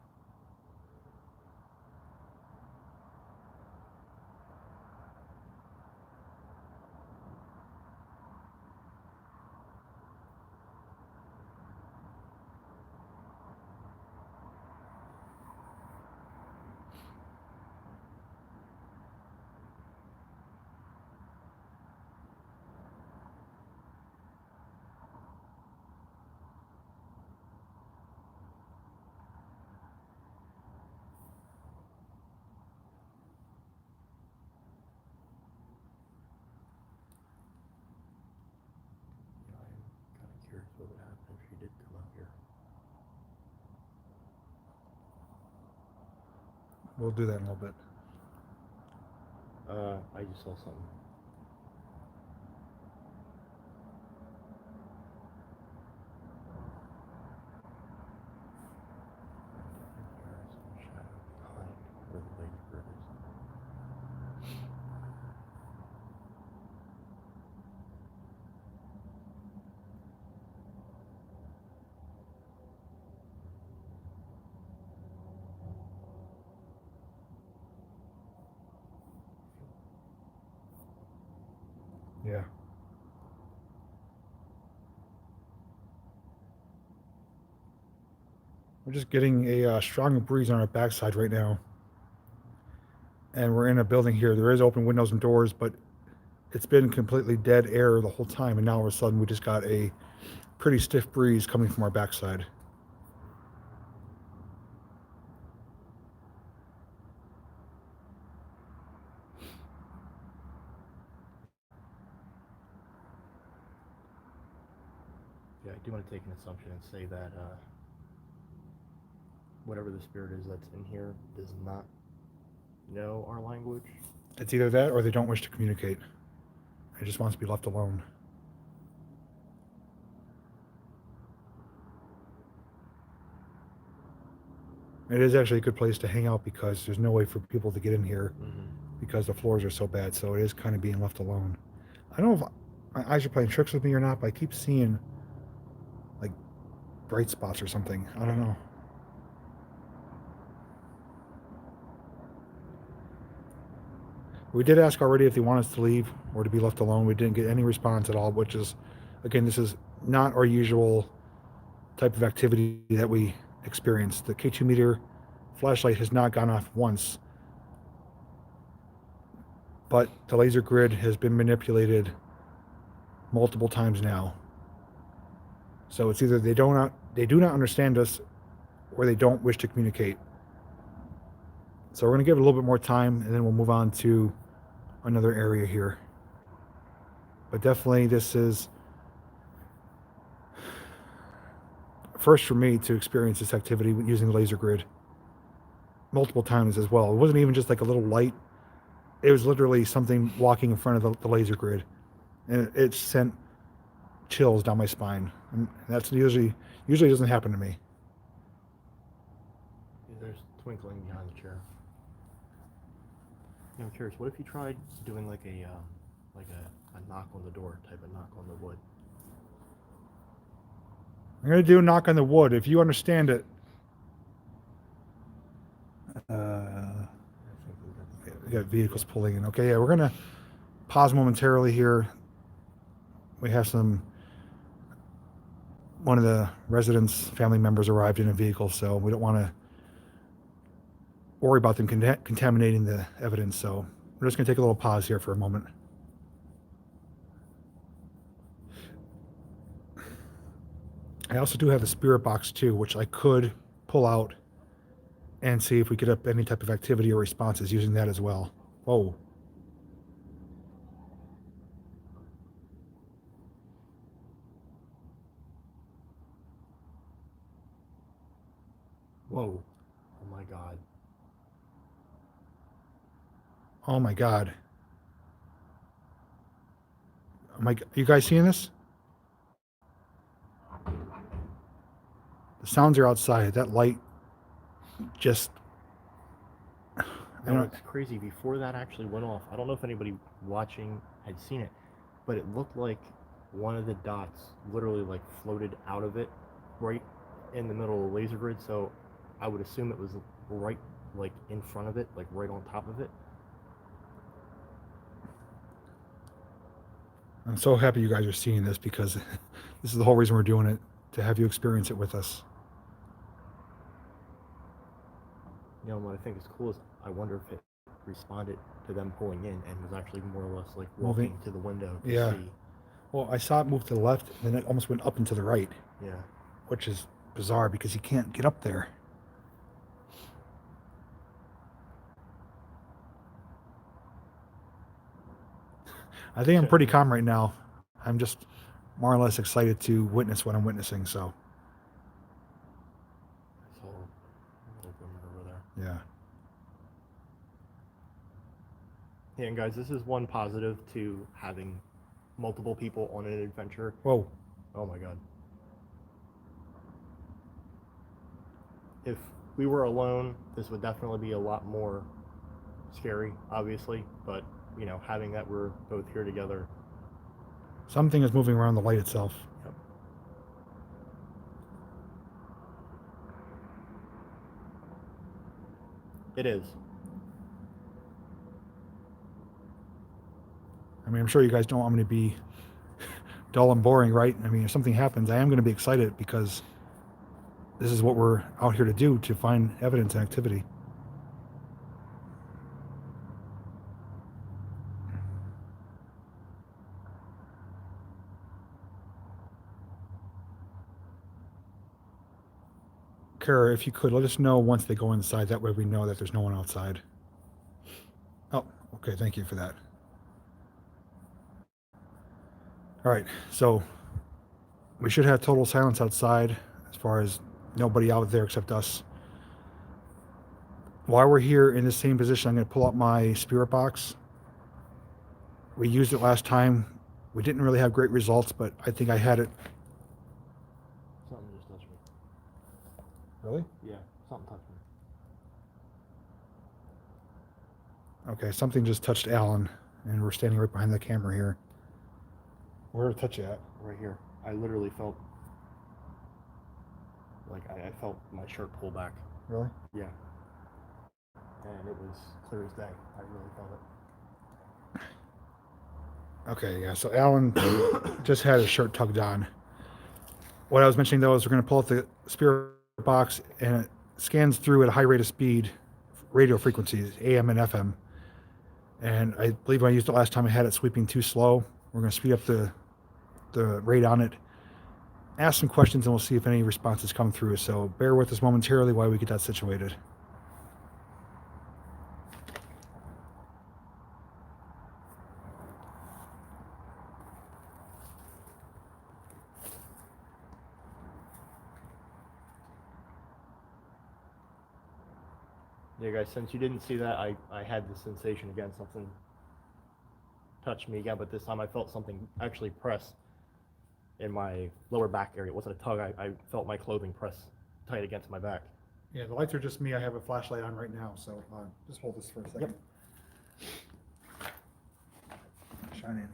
I'm kind of curious what would happen if she did come out here. We'll do that in a little bit. I just saw something. There's some shadow behind where the lady bird is. Yeah. We're just getting a strong breeze on our backside right now. And we're in a building here. There is open windows and doors, but it's been completely dead air the whole time. And now all of a sudden we just got a pretty stiff breeze coming from our backside. Yeah, I do want to take an assumption and say that whatever the spirit is that's in here does not know our language. It's either that or they don't wish to communicate. It just wants to be left alone. It is actually a good place to hang out because there's no way for people to get in here because the floors are so bad. So it is kind of being left alone. I don't know if my eyes are playing tricks with me or not, but I keep seeing like bright spots or something. I don't know. We did ask already if they want us to leave or to be left alone. We didn't get any response at all, which is, again, this is not our usual type of activity that we experience. The K2 meter flashlight has not gone off once, but the laser grid has been manipulated multiple times now. So it's either they do not understand us or they don't wish to communicate. So we're going to give it a little bit more time and then we'll move on to another area here. But definitely this is first for me to experience this activity using the laser grid. multiple times as well. It wasn't even just like a little light. It was literally something walking in front of the laser grid, and it sent chills down my spine. And that's usually doesn't happen to me. There's twinkling behind the chair. Yeah, I'm curious. What if you tried doing like a knock on the door type of knock on the wood? I'm gonna do a knock on the wood. If you understand it, we got vehicles pulling in. Okay, yeah, we're gonna pause momentarily here. We have one of the residents' family members arrived in a vehicle, so we don't want to worry about them contaminating the evidence. So we're just gonna take a little pause here for a moment. I also do have the spirit box too, which I could pull out and see if we get up any type of activity or responses using that as well. Whoa. Whoa. Oh my god. Oh my god. You guys seeing this? The sounds are outside. That light just... No, it's crazy. Before that actually went off, I don't know if anybody watching had seen it, but it looked like one of the dots literally like floated out of it right in the middle of the laser grid. So I would assume it was right like in front of it, like right on top of it. I'm so happy you guys are seeing this, because this is the whole reason we're doing it, to have you experience it with us. You know, what I think is cool is I wonder if it responded to them pulling in and was actually more or less like walking to the window to see. Well, I saw it move to the left, and then it almost went up and to the right. Yeah. Which is bizarre because you can't get up there. I think I'm pretty calm right now. I'm just more or less excited to witness what I'm witnessing, so. I saw a little glimmer over there. Yeah. Yeah, and guys, this is one positive to having multiple people on an adventure. Whoa. Oh my god. If we were alone, this would definitely be a lot more scary, obviously, but, you know, having that we're both here together. Something is moving around the light itself. Yep. It is. I mean, I'm sure you guys don't want me to be dull and boring, right? I mean, if something happens, I am going to be excited, because this is what we're out here to do, to find evidence and activity. Kara, if you could, let us know once they go inside. That way we know that there's no one outside. Oh, okay. Thank you for that. All right. So we should have total silence outside, as far as nobody out there except us. While we're here in the same position, I'm going to pull out my spirit box. We used it last time. We didn't really have great results, but I think I had it. Something just touched me. Really? Yeah, something touched me. Okay, something just touched Alan, and we're standing right behind the camera here. Where did it touch you at? Right here. I literally felt like I felt my shirt pull back. Really? Yeah. And it was clear as day. I really felt it. Okay, yeah, so Alan just had his shirt tugged on. What I was mentioning, though, is we're going to pull out the spirit box, and it scans through at a high rate of speed radio frequencies, AM and FM. And I believe when I used it last time, I had it sweeping too slow. We're going to speed up the rate on it, ask some questions, and we'll see if any responses come through. So bear with us momentarily while we get that situated. Yeah, guys, since you didn't see that, I had the sensation again. Something touched me again, but this time I felt something actually press in my lower back area. It wasn't a tug. I felt my clothing press tight against my back. Yeah, the lights are just me. I have a flashlight on right now, so just hold this for a second. Yep. Shine in here.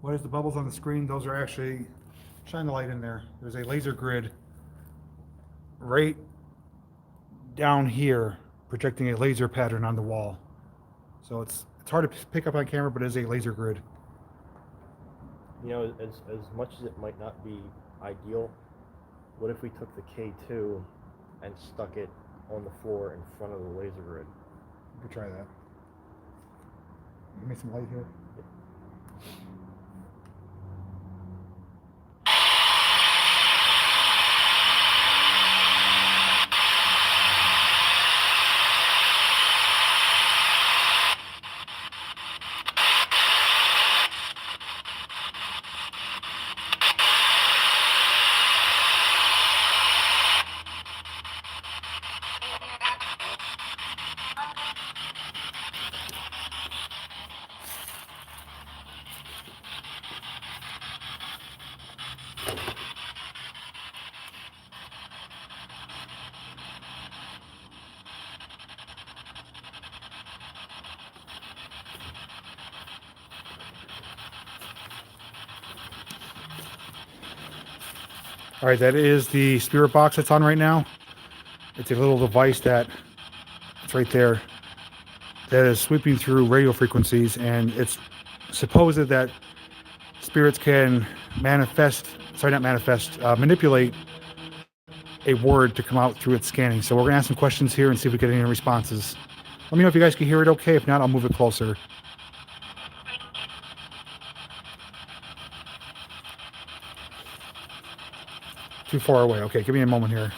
What is the bubbles on the screen? Those are actually, shine the light in there. There's a laser grid right down here projecting a laser pattern on the wall. So it's hard to pick up on camera, but it is a laser grid. You know, as much as it might not be ideal, what if we took the K2 and stuck it on the floor in front of the laser grid? You could try that. Give me some light here. All right, that is the spirit box that's on right now. It's a little device it's right there that is sweeping through radio frequencies, and it's supposed that spirits can manipulate a word to come out through its scanning. So we're gonna ask some questions here and see if we get any responses. Let me know if you guys can hear it okay. If not, I'll move it closer. Too far away. Okay, give me a moment here.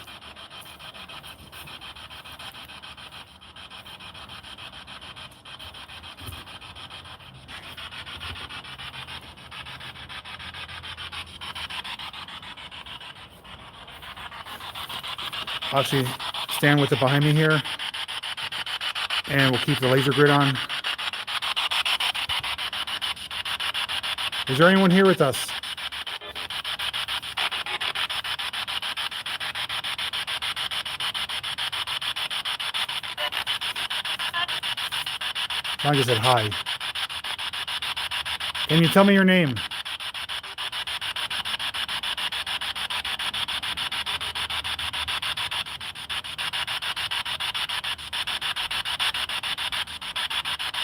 I'll actually stand with it behind me here, and we'll keep the laser grid on. Is there anyone here with us? I just said hi. Can you tell me your name?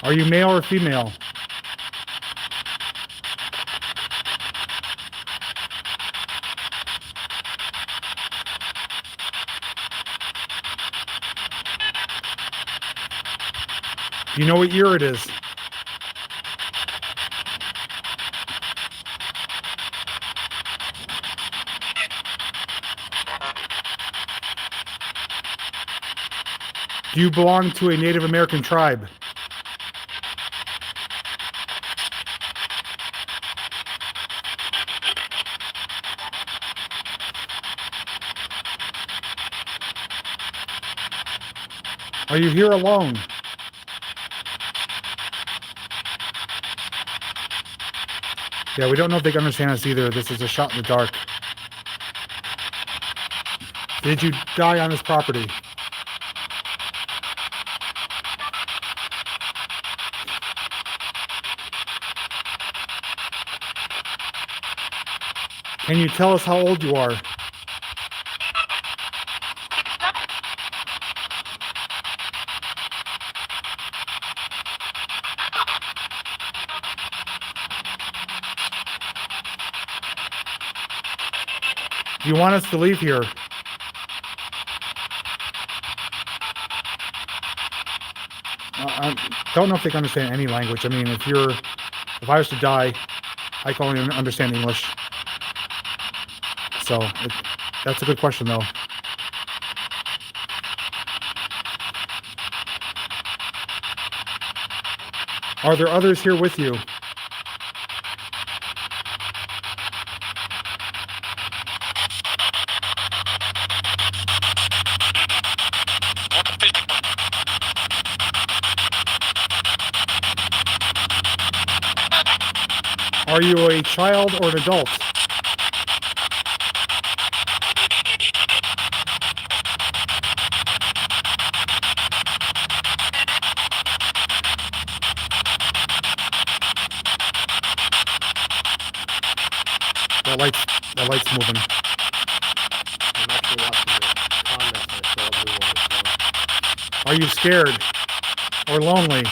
Are you male or female? Do you know what year it is? Do you belong to a Native American tribe? Are you here alone? Yeah, we don't know if they can understand us either. This is a shot in the dark. Did you die on this property? Can you tell us how old you are? Do you want us to leave here? I don't know if they can understand any language. I mean, if I was to die, I can only understand English. So that's a good question, though. Are there others here with you? Are you a child or an adult? That light's moving. I'm actually watching the comments and I saw it move on the phone. Are you scared or lonely?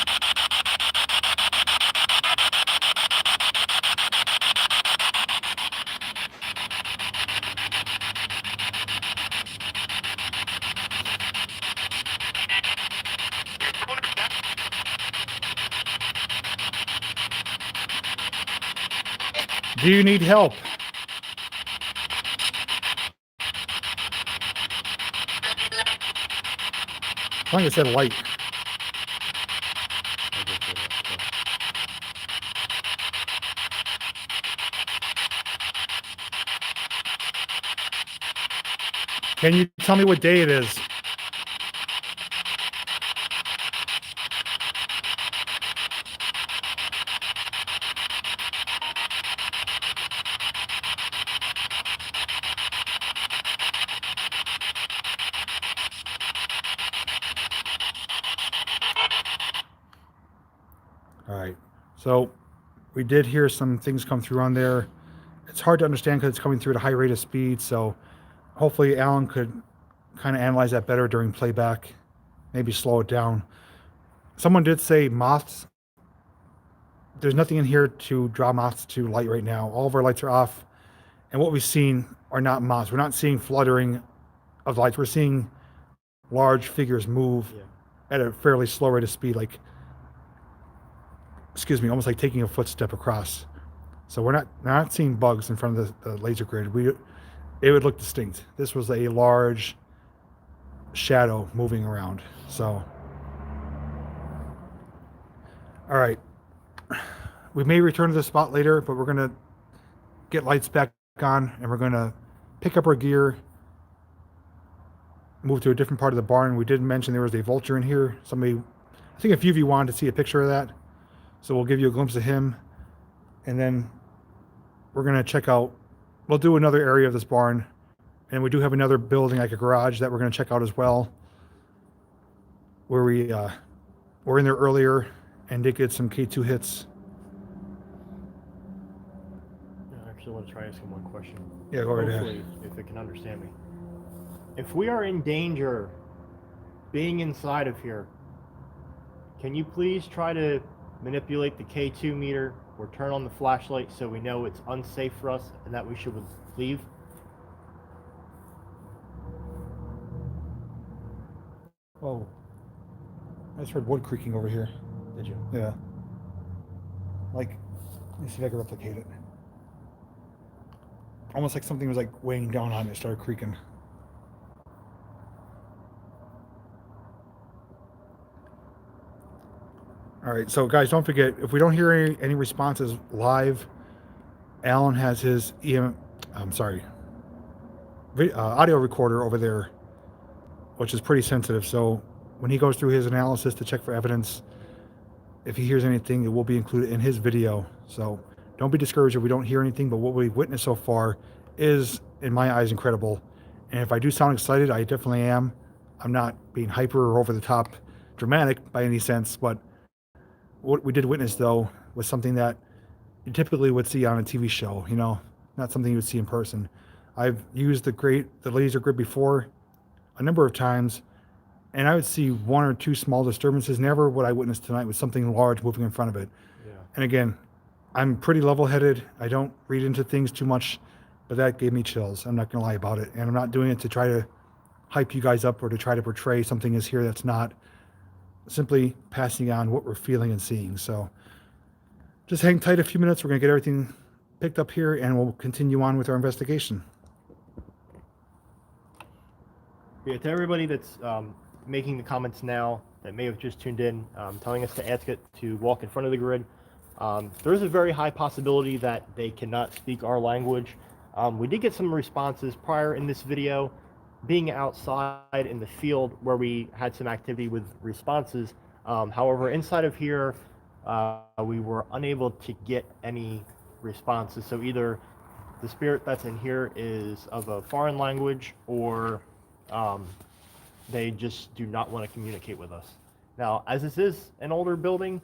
Do you need help? I think I said light. Can you tell me what day it is? All right, so we did hear some things come through on there. It's hard to understand because it's coming through at a high rate of speed, so hopefully Alan could kind of analyze that better during playback, maybe slow it down. Someone did say moths. There's nothing in here to draw moths to light right now. All of our lights are off, and what we've seen are not moths. We're not seeing fluttering of lights. We're seeing large figures move at a fairly slow rate of speed, like, almost like taking a footstep across. So we're not seeing bugs in front of the laser grid. It would look distinct. This was a large shadow moving around. So, all right. We may return to the spot later, but we're going to get lights back on and we're going to pick up our gear, move to a different part of the barn. We did mention there was a vulture in here. I think a few of you wanted to see a picture of that. So we'll give you a glimpse of him. And then we're going to check out, we'll do another area of this barn. And we do have another building, like a garage, that we're going to check out as well. Where we were in there earlier and did get some K2 hits. I actually want to try asking one question. Yeah, go right ahead. Hopefully, if it can understand me. If we are in danger being inside of here, can you please try to manipulate the K2 meter or turn on the flashlight so we know it's unsafe for us and that we should leave? Whoa. I just heard wood creaking over here. Did you? Yeah. Like, let me see if I can replicate it. Almost like something was like weighing down on it, started creaking. All right, so guys, don't forget, if we don't hear any responses live, Alan has his audio recorder over there, which is pretty sensitive. So when he goes through his analysis to check for evidence, if he hears anything, it will be included in his video. So don't be discouraged if we don't hear anything, but what we've witnessed so far is, in my eyes, incredible. And if I do sound excited, I definitely am. I'm not being hyper or over the top dramatic by any sense, but what we did witness, though, was something that you typically would see on a TV show, not something you would see in person. I've used the laser grid before a number of times, and I would see one or two small disturbances. Never what I witnessed tonight was something large moving in front of it. Yeah. And again, I'm pretty level-headed. I don't read into things too much, but that gave me chills. I'm not going to lie about it. And I'm not doing it to try to hype you guys up or to try to portray something is here that's not. Simply passing on what we're feeling and seeing. So just hang tight a few minutes. We're going to get everything picked up here and we'll continue on with our investigation. Yeah, to everybody that's making the comments now that may have just tuned in, telling us to ask it to walk in front of the grid, there is a very high possibility that they cannot speak our language. We did get some responses prior in this video, being outside in the field where we had some activity with responses. However, inside of here, we were unable to get any responses. So either the spirit that's in here is of a foreign language, or they just do not want to communicate with us. Now, as this is an older building,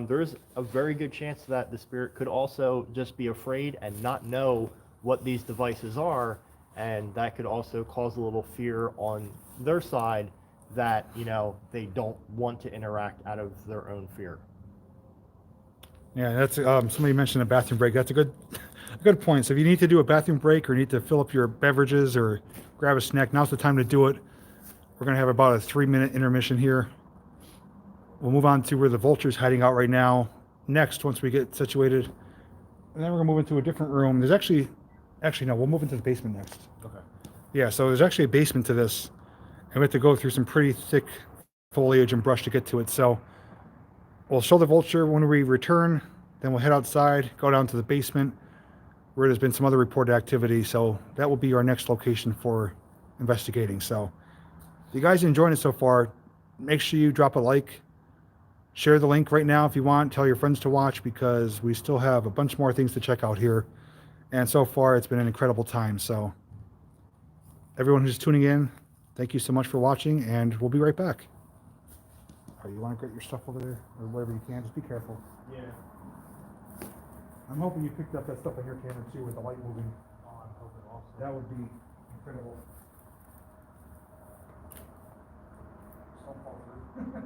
there is a very good chance that the spirit could also just be afraid and not know what these devices are, and that could also cause a little fear on their side that, you know, they don't want to interact out of their own fear. Yeah, that's somebody mentioned a bathroom break. That's a good point. So if you need to do a bathroom break or need to fill up your beverages or grab a snack, now's the time to do it. We're gonna have about a 3-minute intermission here. We'll move on to where the vulture's hiding out right now. Next, once we get situated, and then we're gonna move into a different room. There's actually no, we'll move into the basement next. Okay. Yeah, so there's actually a basement to this, and we have to go through some pretty thick foliage and brush to get to it. So we'll show the vulture when we return, then we'll head outside, go down to the basement where there's been some other reported activity. So that will be our next location for investigating. So if you guys are enjoying it so far, make sure you drop a like, share the link right now if you want, tell your friends to watch, because we still have a bunch more things to check out here. And so far, it's been an incredible time. So everyone who's tuning in, thank you so much for watching, and we'll be right back. Oh, you want to get your stuff over there, or whatever you can. Just be careful. Yeah. I'm hoping you picked up that stuff on your camera too, with the light moving. Oh, I'm hoping also. That would be incredible. Don't fall through.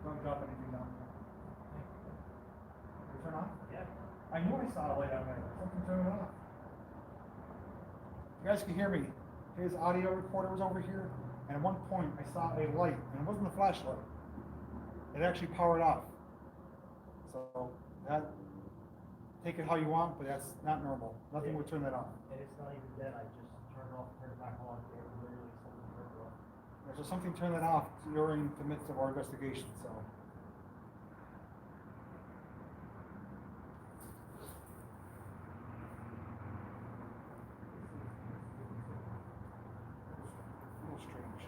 Don't drop anything down. Did it turn on? Yeah. I knew I saw a light on there. Something turned it off. You guys can hear me. His audio recorder was over here, and at one point I saw a light, and it wasn't a flashlight. It actually powered off. So that, take it how you want, but that's not normal. Nothing would turn that off. And it's not even dead. I just turned it off, turned it back on. It literally something turned it off. Yeah, so something turned that off during the midst of our investigation. So. A little strange.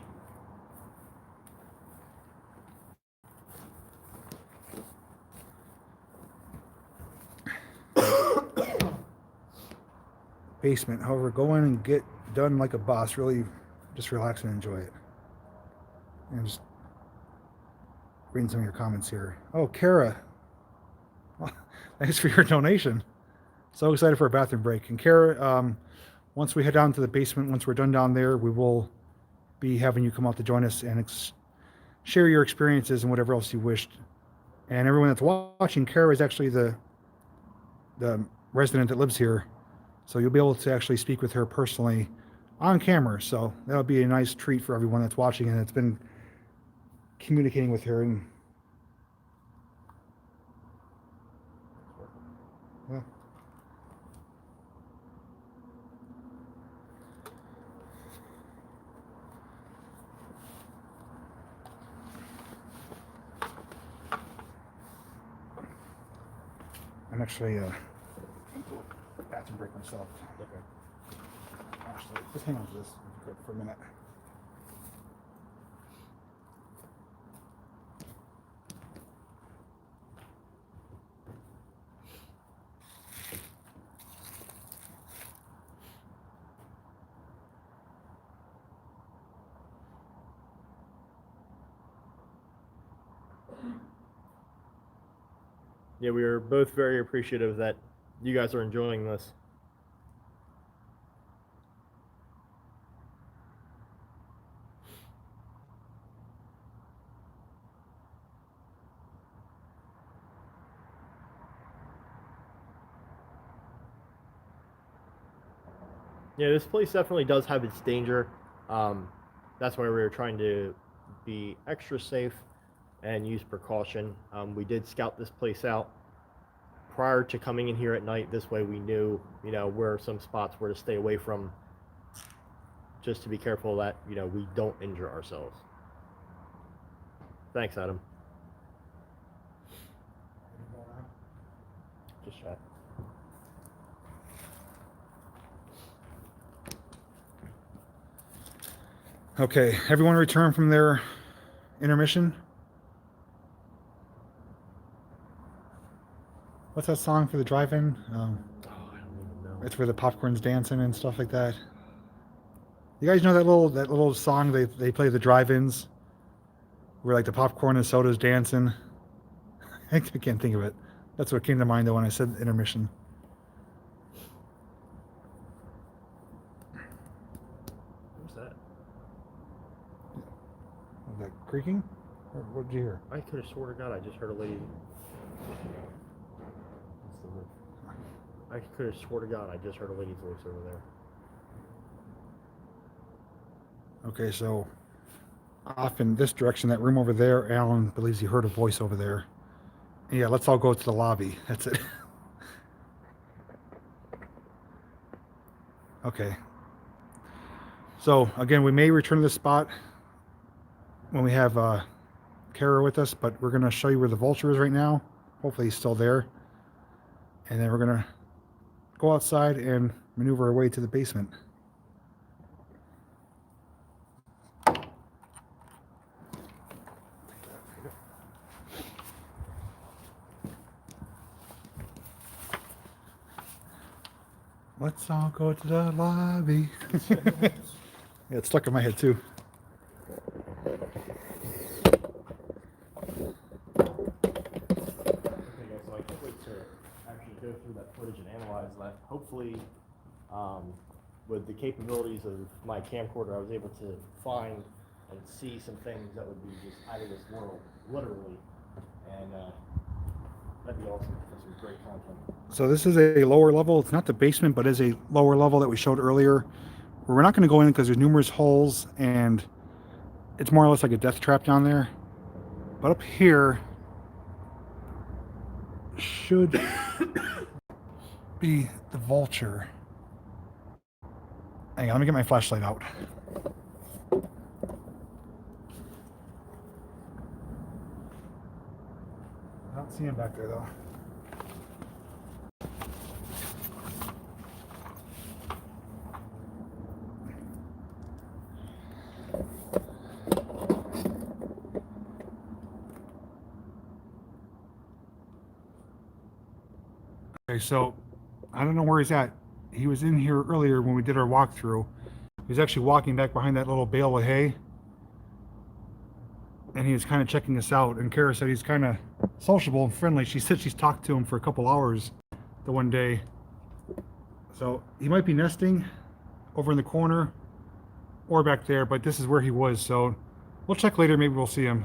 Basement. However, go in and get done like a boss. Really just relax and enjoy it. And just reading some of your comments here. Oh, Kara. Well, thanks for your donation. So excited for a bathroom break. And Kara, once we head down to the basement, once we're done down there, we will be having you come out to join us and share your experiences and whatever else you wished. And everyone that's watching, Kara is actually the resident that lives here. So you'll be able to actually speak with her personally on camera. So that'll be a nice treat for everyone that's watching and it's been communicating with her. And yeah. I'm actually bathroom break myself. Okay. Actually, just hang on to this for a minute. Yeah, we are both very appreciative that you guys are enjoying this. Yeah, this place definitely does have its danger. That's why we were trying to be extra safe and use precaution. We did scout this place out prior to coming in here at night. This way we knew, you know, where some spots were to stay away from, just to be careful that, you know, we don't injure ourselves. Thanks, Adam. Just chat. Okay, everyone returned from their intermission? What's that song for the drive-in? I don't even know. It's where the popcorn's dancing and stuff like that. You guys know that little song they play at the drive-ins, where like the popcorn and soda's dancing? I can't think of it. That's what came to mind though when I said intermission. What's that? Was that creaking? Or what did you hear? I could have swore to God I just heard a lady. I could have swore to God I just heard a lady's voice over there. Okay, so off in this direction, that room over there, Alan believes he heard a voice over there. Yeah, let's all go to the lobby. That's it. Okay. So again, we may return to this spot when we have Kara with us, but we're going to show you where the vulture is right now. Hopefully he's still there. And then we're going to go outside and maneuver our way to the basement. Let's all go to the lobby. Yeah, it's stuck in my head too. Okay, guys, so I can't wait to actually go through that footage and analyze that. Hopefully, with the capabilities of my camcorder, I was able to find and see some things that would be just out of this world, literally. And that'd be awesome for some great content. So this is a lower level. It's not the basement, but is a lower level that we showed earlier. We're not going to go in because there's numerous holes and it's more or less like a death trap down there. But up here should be the vulture. Hang on, let me get my flashlight out. I don't see him back there though. Okay, so I don't know where he's at. He was in here earlier when we did our walkthrough. He was actually walking back behind that little bale of hay. And he was kind of checking us out. And Kara said he's kind of sociable and friendly. She said she's talked to him for a couple hours the one day. So he might be nesting over in the corner or back there, but this is where he was. So we'll check later. Maybe we'll see him.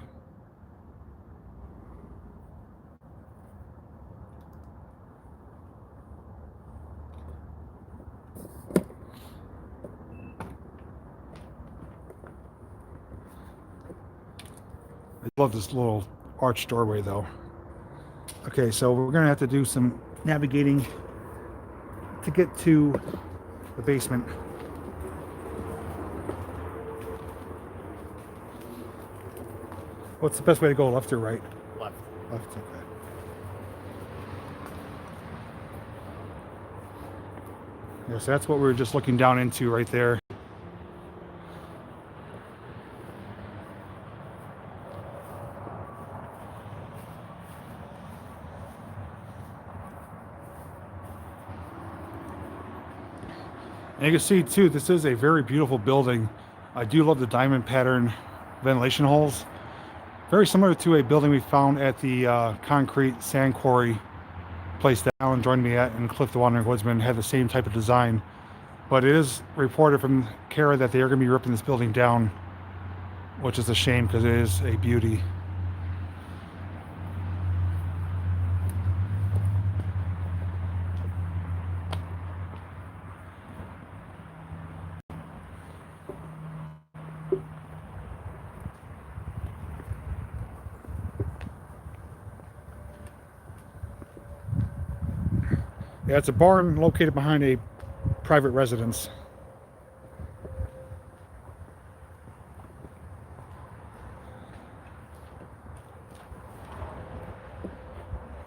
I love this little arched doorway though. Okay, so we're gonna have to do some navigating to get to the basement. What's the best way to go, left or right? Left. Left, okay. Yeah, so that's what we were just looking down into right there. And you can see too, this is a very beautiful building. I do love the diamond pattern ventilation holes. Very similar to a building we found at the concrete sand quarry place that Alan joined me at, and Cliff the Wandering Woodsman had the same type of design. But it is reported from Kara that they are going to be ripping this building down, which is a shame because it is a beauty. Yeah, it's a barn located behind a private residence.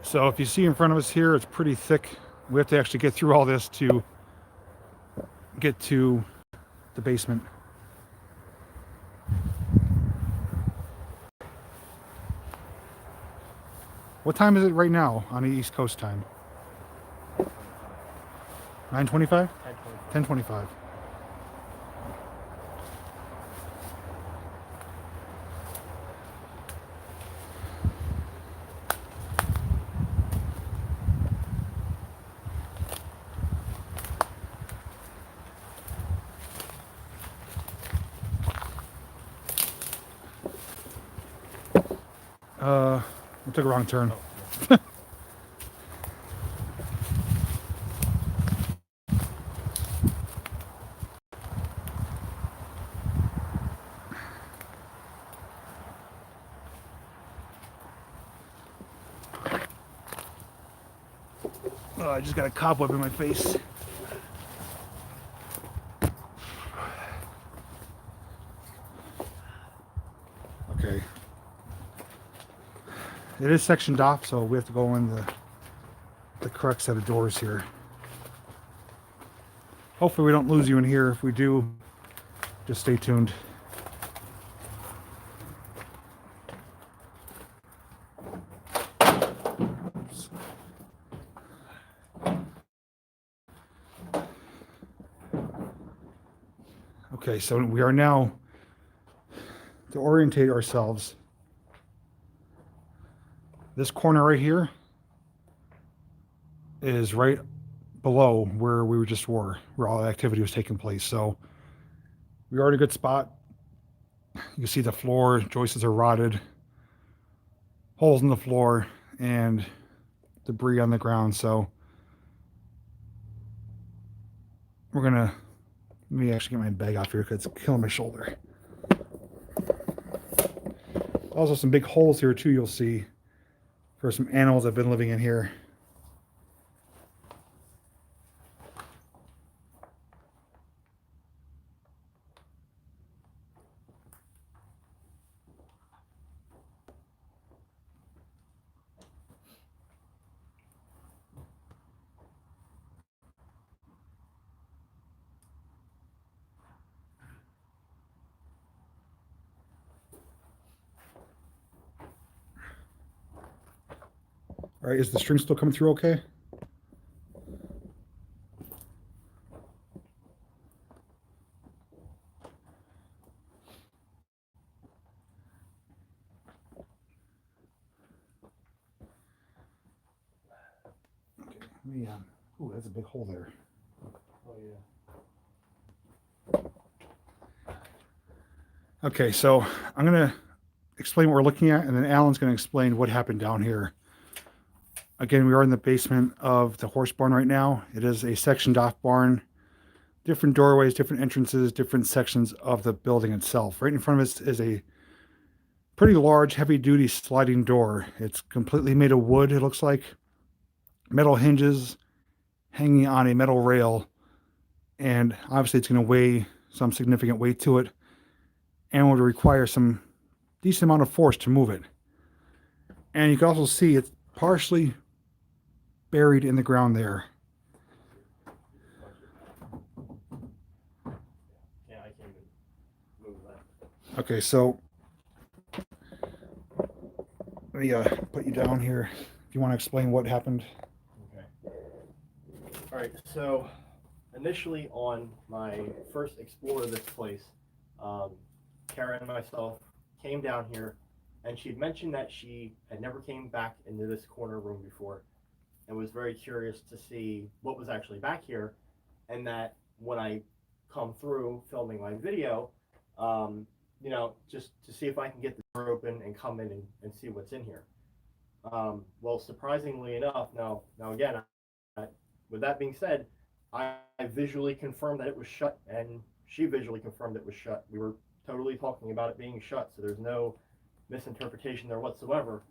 So if you see in front of us here, it's pretty thick. We have to actually get through all this to get to the basement. What time is it right now on the East Coast time? 9:25? 10:25. We took a wrong turn. I just got a cobweb in my face. Okay. It is sectioned off, so we have to go in the correct set of doors here. Hopefully we don't lose you in here. If we do, just stay tuned. Okay, so we are now, to orientate ourselves, this corner right here is right below where we just were, where all the activity was taking place. So we are in a good spot. You can see the floor, joists are rotted, holes in the floor, and debris on the ground. So we're gonna, let me actually get my bag off here because it's killing my shoulder. Also some big holes here too, you'll see, for some animals that have been living in here. All right, is the string still coming through okay? Okay, let me, ooh, that's a big hole there. Oh yeah. Okay, so I'm gonna explain what we're looking at, and then Alan's gonna explain what happened down here. Again, we are in the basement of the horse barn right now. It is a sectioned off barn, different doorways, different entrances, different sections of the building itself. Right in front of us is a pretty large, heavy duty sliding door. It's completely made of wood, it looks like. Metal hinges hanging on a metal rail, and obviously it's going to weigh some significant weight to it and would require some decent amount of force to move it. And you can also see it's partially buried in the ground there. Yeah, I can't even move that. Okay, so let me put you down here if you want to explain what happened. Okay. All right. So initially, on my first explore of this place, Karen and myself came down here, and she had mentioned that she had never came back into this corner room before, and was very curious to see what was actually back here, and that when I come through filming my video, just to see if I can get the door open and come in and see what's in here. Well, surprisingly enough, now again, with that being said, I visually confirmed that it was shut, and she visually confirmed it was shut. We were totally talking about it being shut, so there's no misinterpretation there whatsoever.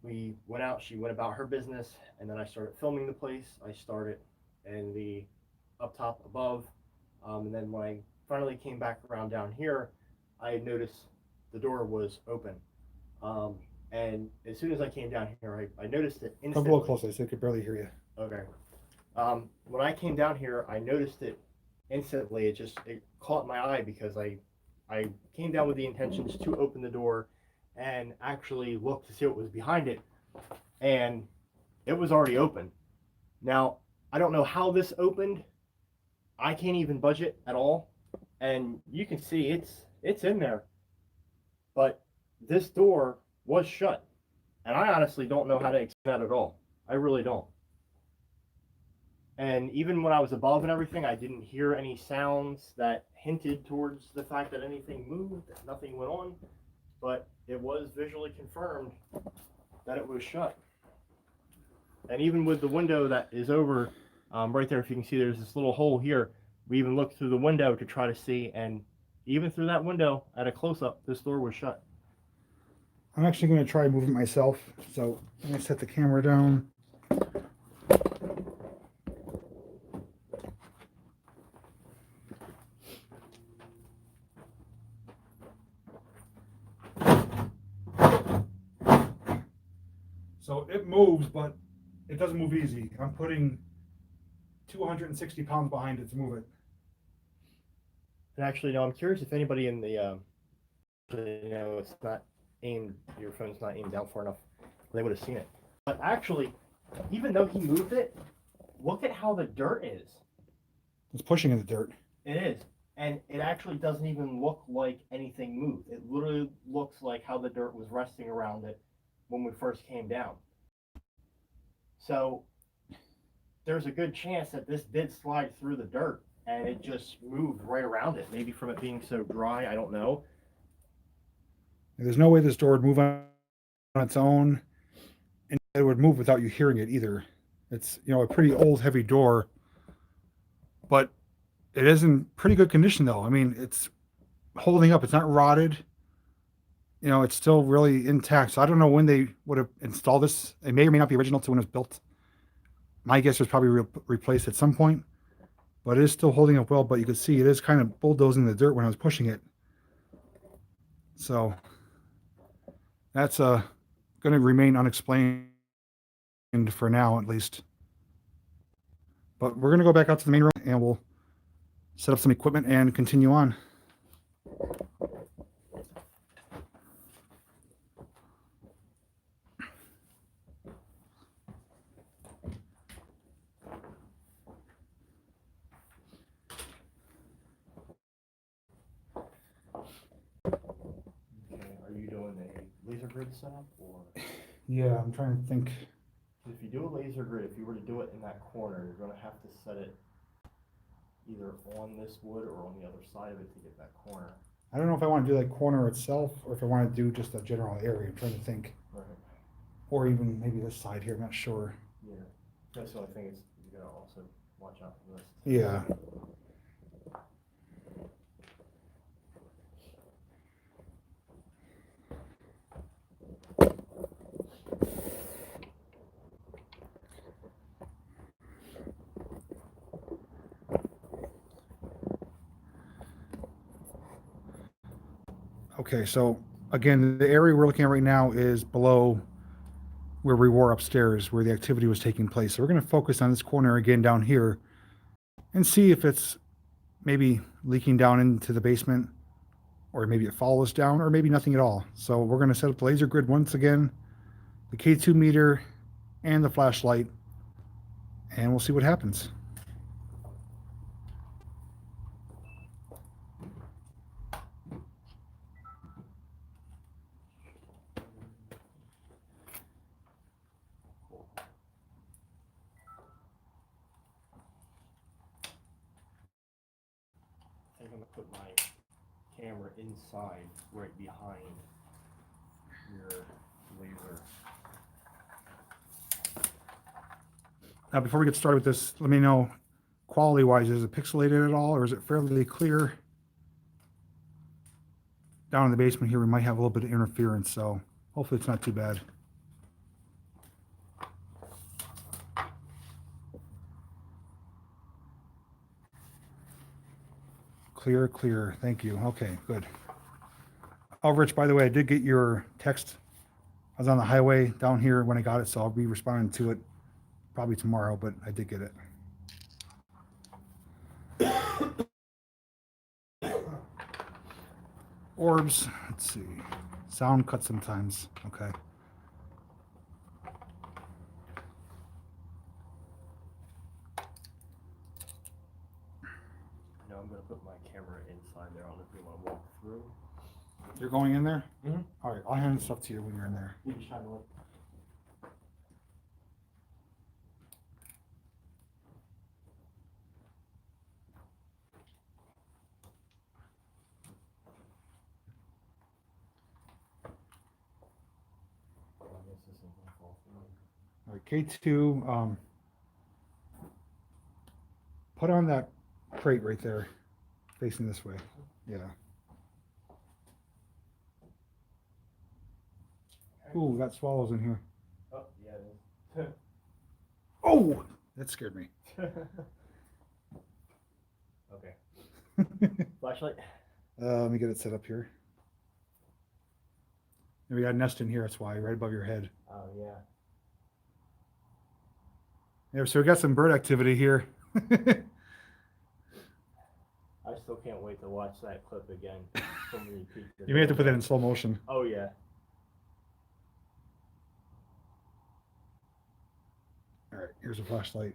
We went out, she went about her business, and then I started filming the place. I started in the up top above, and then when I finally came back around down here, I noticed the door was open. And as as soon as I came down here, I noticed it Come a instantly. little closer, so I could barely hear you. Okay. When I came down here, I noticed it instantly. It caught my eye because I came down with the intentions to open the door and actually look to see what was behind it, and it was already open. Now, I don't know how this opened. I can't even budge it at all, and you can see it's in there. But this door was shut, and I honestly don't know how to explain that at all. I really don't. And even when I was above and everything, I didn't hear any sounds that hinted towards the fact that anything moved, that nothing went on. But it was visually confirmed that it was shut. And even with the window that is over right there, if you can see, there's this little hole here. We even looked through the window to try to see, and even through that window, at a close-up, this door was shut. I'm actually going to try moving myself. So I'm going to set the camera down. So it moves, but it doesn't move easy. I'm putting 260 pounds behind it to move it. And actually, no, I'm curious if anybody in the, it's not aimed, your phone's not aimed down far enough, they would have seen it. But actually, even though he moved it, look at how the dirt is. It's pushing in the dirt. It is. And it actually doesn't even look like anything moved. It literally looks like how the dirt was resting around it when we first came down. So there's a good chance that this did slide through the dirt and it just moved right around it. Maybe from it being so dry, I don't know. There's no way this door would move on its own, and it would move without you hearing it either. It's, a pretty old, heavy door, but it is in pretty good condition though. I mean, it's holding up. It's not rotted. It's still really intact. So I don't know when they would have installed this. It may or may not be original to when it was built. My guess was probably replaced at some point, but it is still holding up well. But you can see it is kind of bulldozing the dirt when I was pushing it. So that's going to remain unexplained for now, at least. But we're going to go back out to the main room and we'll set up some equipment and continue on. Are you doing a laser grid setup or? Yeah, I'm trying to think. If you do a laser grid, if you were to do it in that corner, you're going to have to set it either on this wood or on the other side of it to get that corner. I don't know if I want to do that corner itself or if I want to do just a general area. I'm trying to think. Right. Or even maybe this side here. I'm not sure. Yeah. That's the only thing is you got to also watch out for this. Yeah. Okay, so again, the area we're looking at right now is below where we were upstairs, where the activity was taking place. So we're going to focus on this corner again down here and see if it's maybe leaking down into the basement, or maybe it follows down, or maybe nothing at all. So we're going to set up the laser grid once again, the K2 meter, and the flashlight, and we'll see what happens. I think I'm going to put my camera inside right behind your laser. Now, before we get started with this, let me know, quality-wise, is it pixelated at all, or is it fairly clear? Down in the basement here, we might have a little bit of interference, so hopefully it's not too bad. Clear, clear. Thank you. Okay, good. Oh, Rich, by the way, I did get your text I was on the highway down here when I got it, so I'll be responding to it probably tomorrow, but I did get it. Orbs, let's see. Sound cut sometimes. Okay. No, I'm gonna put my camera inside there. I don't know if you want to walk through. You're going in there? Mm-hmm. All right, I'll hand stuff to you when you're in there. You just try to look. I guess this is gonna fall through. All right, K2, put on that crate right there, facing this way. Yeah. Ooh, we got swallows in here. Oh, yeah, it is. Oh, that scared me. Okay. Flashlight. Let me get it set up here. And we got a nest in here, that's why, right above your head. Oh, yeah. Yeah, so we got some bird activity here. I still can't wait to watch that clip again. So many people. You may have to put that in slow motion. Oh, yeah. All right, here's a flashlight.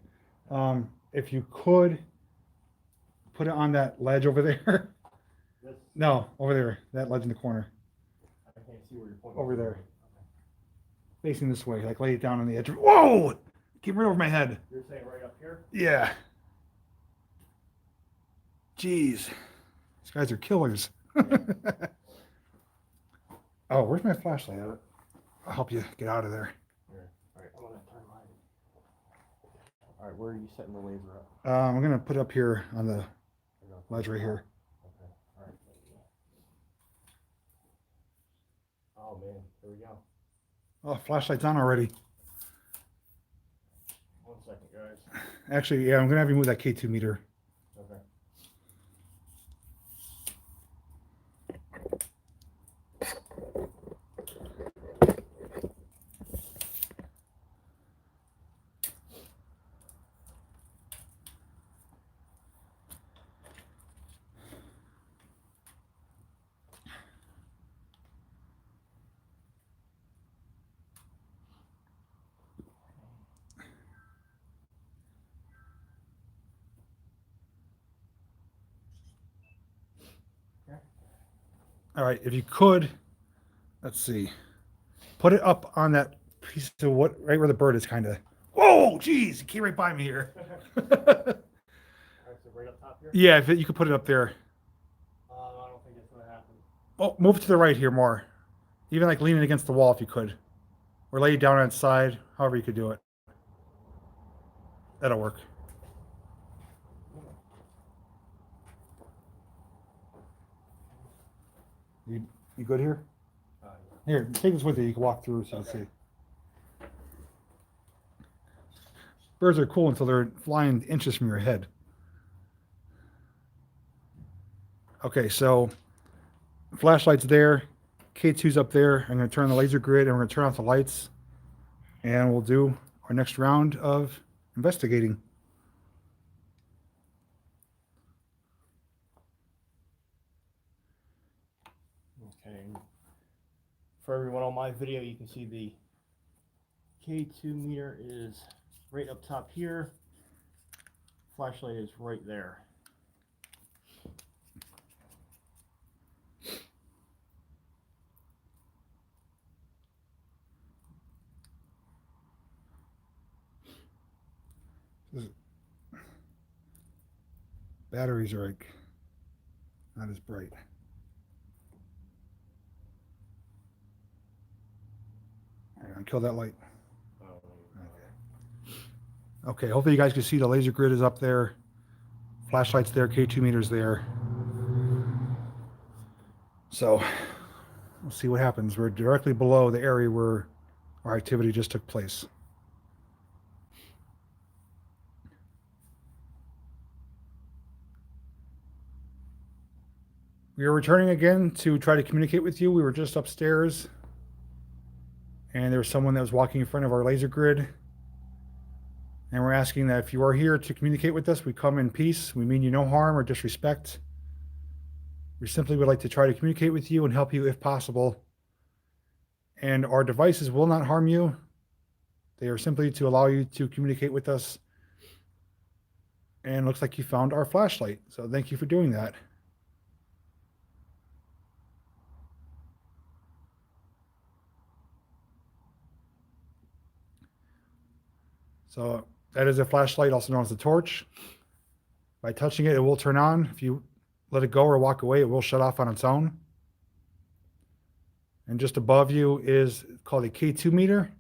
If you could put it on that ledge over there. This, No, over there, that ledge in the corner, I can't see where you're pointing. over there, facing this way, like lay it down on the edge. Whoa! Came right over my head. You're saying right up here? Yeah. Jeez, these guys are killers. Oh, where's my flashlight? I'll help you get out of there. Here. All right, I'm gonna turn mine. All right, where are you setting the laser up? I'm gonna put it up here on the There you go. ledge right here. Okay. All right. Oh man, there we go. Oh, flashlight's on already. 1 second, guys. Actually, yeah, I'm gonna have you move that K2 meter. Okay. All right, if you could, let's see, put it up on that piece of what, right where the bird is, kind of. Whoa, geez, you came right by me here. All right, so right up top here? Yeah, if you could put it up there. I don't think it's gonna happen. Oh, move to the right here more. Even like leaning against the wall if you could. Or lay it down on its side, however you could do it. That'll work. You good here? Yeah. Here, take this with you. You can walk through so you see. Birds are cool until they're flying inches from your head. Okay, so flashlight's there. K2's up there. I'm going to turn the laser grid and we're going to turn off the lights. And we'll do our next round of investigating. Okay. For everyone on my video, you can see the K2 meter is right up top here. Flashlight is right there. Batteries are like not as bright. I'm gonna kill that light. Okay, hopefully you guys can see the laser grid is up there. Flashlight's there, K2 meter's there. So we'll see what happens. We're directly below the area where our activity just took place. We are returning again to try to communicate with you. We were just upstairs and there was someone that was walking in front of our laser grid. And we're asking that if you are here to communicate with us, we come in peace. We mean you no harm or disrespect. We simply would like to try to communicate with you and help you if possible. And our devices will not harm you. They are simply to allow you to communicate with us. And it looks like you found our flashlight. So thank you for doing that. So that is a flashlight, also known as a torch. By touching it, it will turn on. If you let it go or walk away, it will shut off on its own. And just above you is called a K2 meter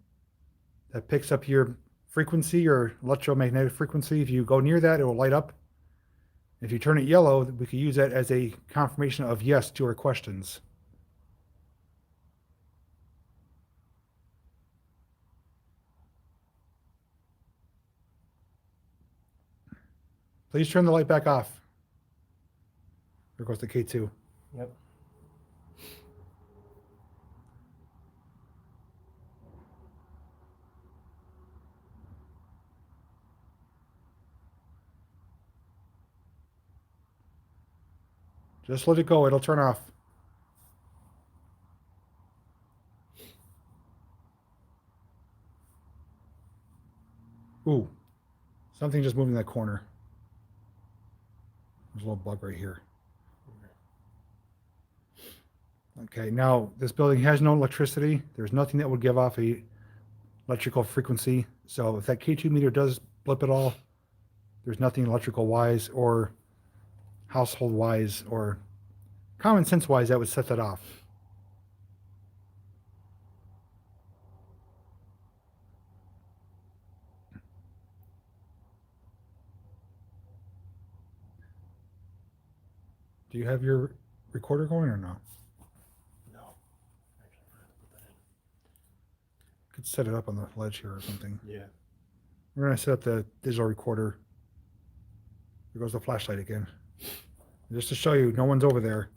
that picks up your frequency, your electromagnetic frequency. If you go near that, it will light up. If you turn it yellow, we can use that as a confirmation of yes to our questions. Please turn the light back off. There goes the K2. Yep. Just let it go. It'll turn off. Ooh, something just moved in that corner. There's a little bug right here. Okay, now this building has no electricity. There's nothing that would give off a electrical frequency. So if that K2 meter does blip at all, there's nothing electrical wise or household wise or common sense wise that would set that off. Do you have your recorder going or no? No. Actually, I forgot to put that in. Could set it up on the ledge here or something. Yeah. We're gonna set up the digital recorder. There goes the flashlight again. Just to show you, no one's over there.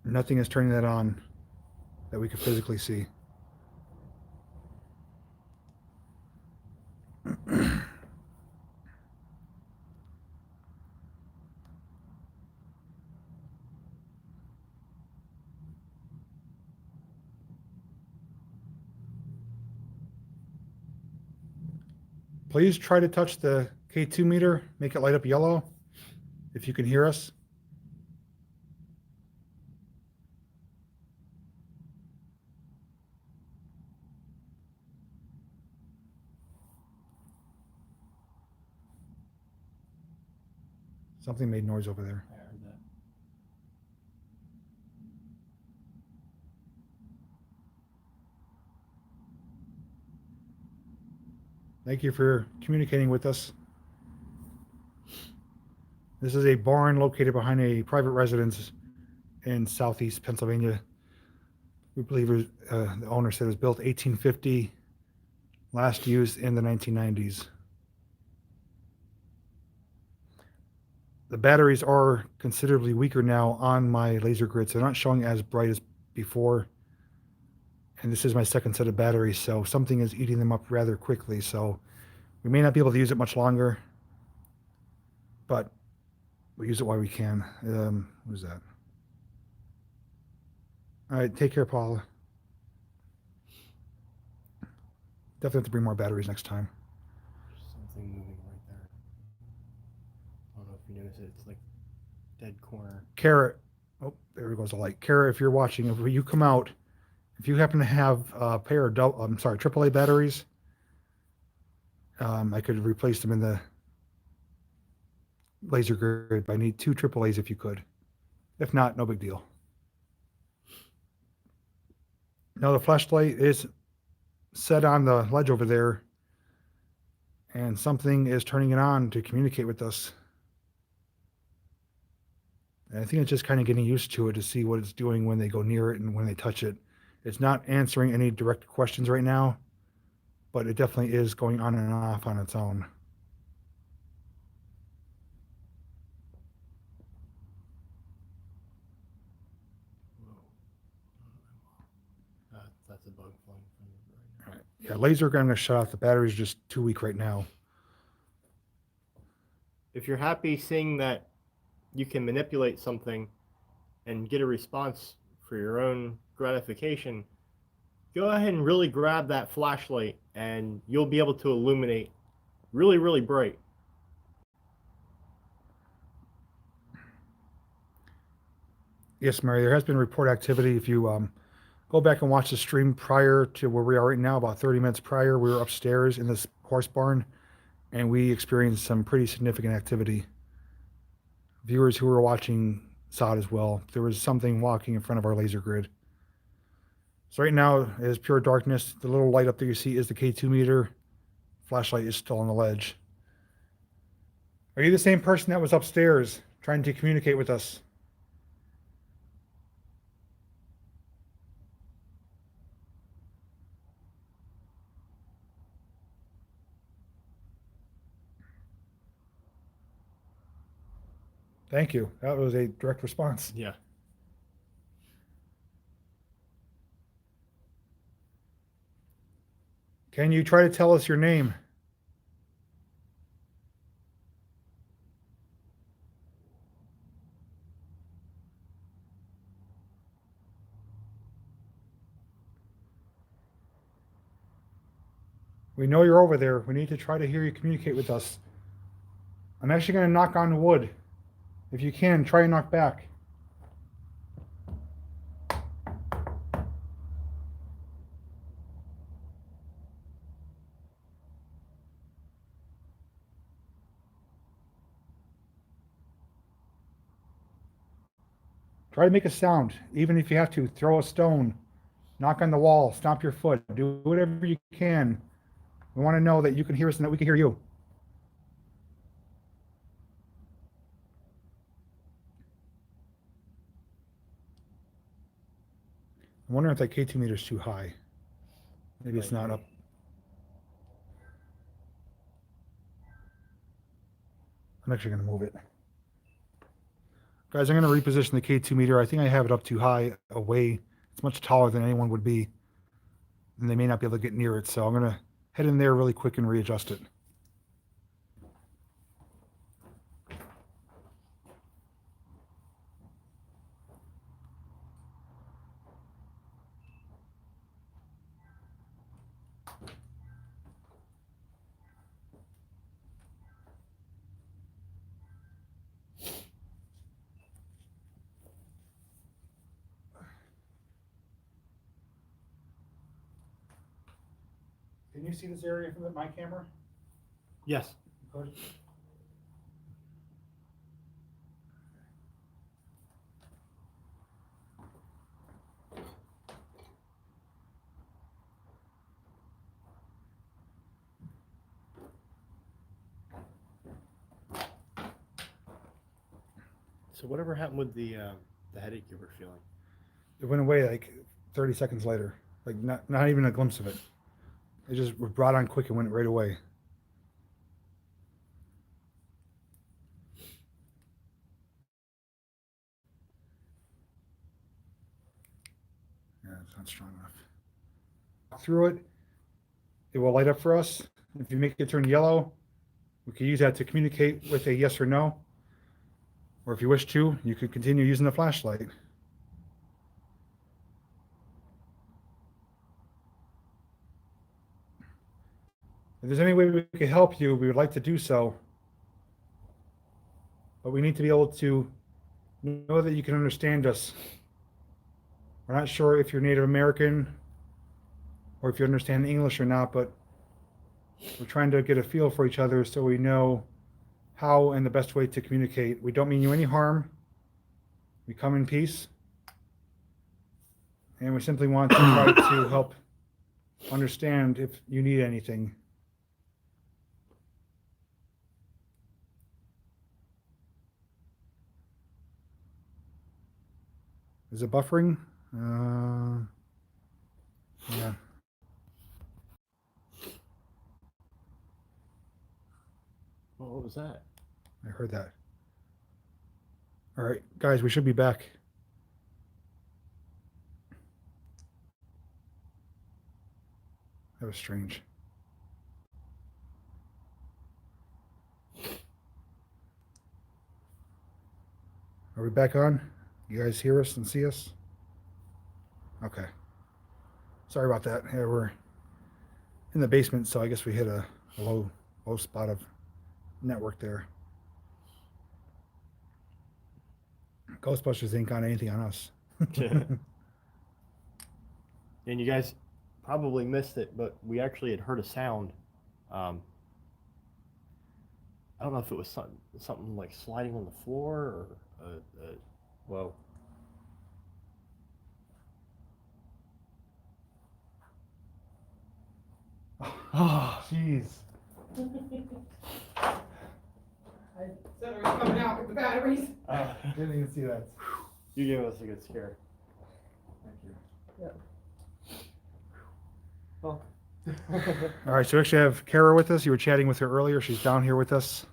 Nothing is turning that on that we can physically see. Please try to touch the K2 meter, make it light up yellow if you can hear us. Something made noise over there. I heard that. Thank you for communicating with us. This is a barn located behind a private residence in southeast Pennsylvania. We believe it was, the owner said it was built 1850, last used in the 1990s. The batteries are considerably weaker now on my laser grid, so they're not showing as bright as before. And this is my second set of batteries, so something is eating them up rather quickly. So we may not be able to use it much longer, but we'll use it while we can. Who's that? All right, take care, Paula. Definitely have to bring more batteries next time. There's something moving right there. I don't know if you notice it. It's like dead corner. Kara, oh, there goes the light. Kara, if you're watching, if you come out, if you happen to have a pair of AAA batteries, I could replace them in the laser grid. I need 2 AAAs if you could. If not, no big deal. Now the flashlight is set on the ledge over there, and something is turning it on to communicate with us. And I think it's just kind of getting used to it to see what it's doing when they go near it and when they touch it. It's not answering any direct questions right now, but it definitely is going on and off on its own. Whoa. That's that's a bug flying from right now. All right. Yeah, laser gun, I'm going to shut off. The battery's just too weak right now. If you're happy seeing that you can manipulate something and get a response for your own gratification, go ahead and really grab that flashlight and you'll be able to illuminate really, really bright. Yes, Mary, there has been report activity. If you go back and watch the stream prior to where we are right now, about 30 minutes prior, we were upstairs in this horse barn, and we experienced some pretty significant activity. Viewers who were watching saw it as well. There was something walking in front of our laser grid. So right now it is pure darkness. The little light up there you see is the K2 meter. Flashlight is still on the ledge. Are you the same person that was upstairs trying to communicate with us? Thank you. That was a direct response. Yeah. Can you try to tell us your name? We know you're over there. We need to try to hear you communicate with us. I'm actually going to knock on wood. If you can, try and knock back. Try to make a sound, even if you have to. Throw a stone, knock on the wall, stomp your foot, do whatever you can. We want to know that you can hear us and that we can hear you. I'm wondering if that K2 meter is too high. Maybe it's not up. I'm actually going to move it. Guys, I'm going to reposition the K2 meter. I think I have it up too high away. It's much taller than anyone would be, and they may not be able to get near it. So I'm going to head in there really quick and readjust it. Can you see this area from my camera? Yes. Good. So whatever happened with the headache you were feeling? It went away like 30 seconds later. Like not even a glimpse of it. It just was brought on quick and went right away. Yeah, it's not strong enough. Through it, it will light up for us. If you make it turn yellow, we can use that to communicate with a yes or no. Or if you wish to, you could continue using the flashlight. If there's any way we could help you, we would like to do so. But we need to be able to know that you can understand us. We're not sure if you're Native American or if you understand English or not, but we're trying to get a feel for each other so we know how and the best way to communicate. We don't mean you any harm. We come in peace. And we simply want to try to help understand if you need anything. Is it buffering? Yeah. Well, what was that? I heard that. All right, guys, we should be back. That was strange. Are we back on? You guys hear us and see us? Okay. Sorry about that. Yeah, we're in the basement, so I guess we hit a low spot of network there. Ghostbusters ain't got anything on us. And you guys probably missed it, but we actually had heard a sound. I don't know if it was something like sliding on the floor or well. Oh, jeez. I said it was coming out with the batteries. Didn't even see that. You gave us a good scare. Thank you. Yeah. Well. All right, so we actually have Kara with us. You were chatting with her earlier. She's down here with us.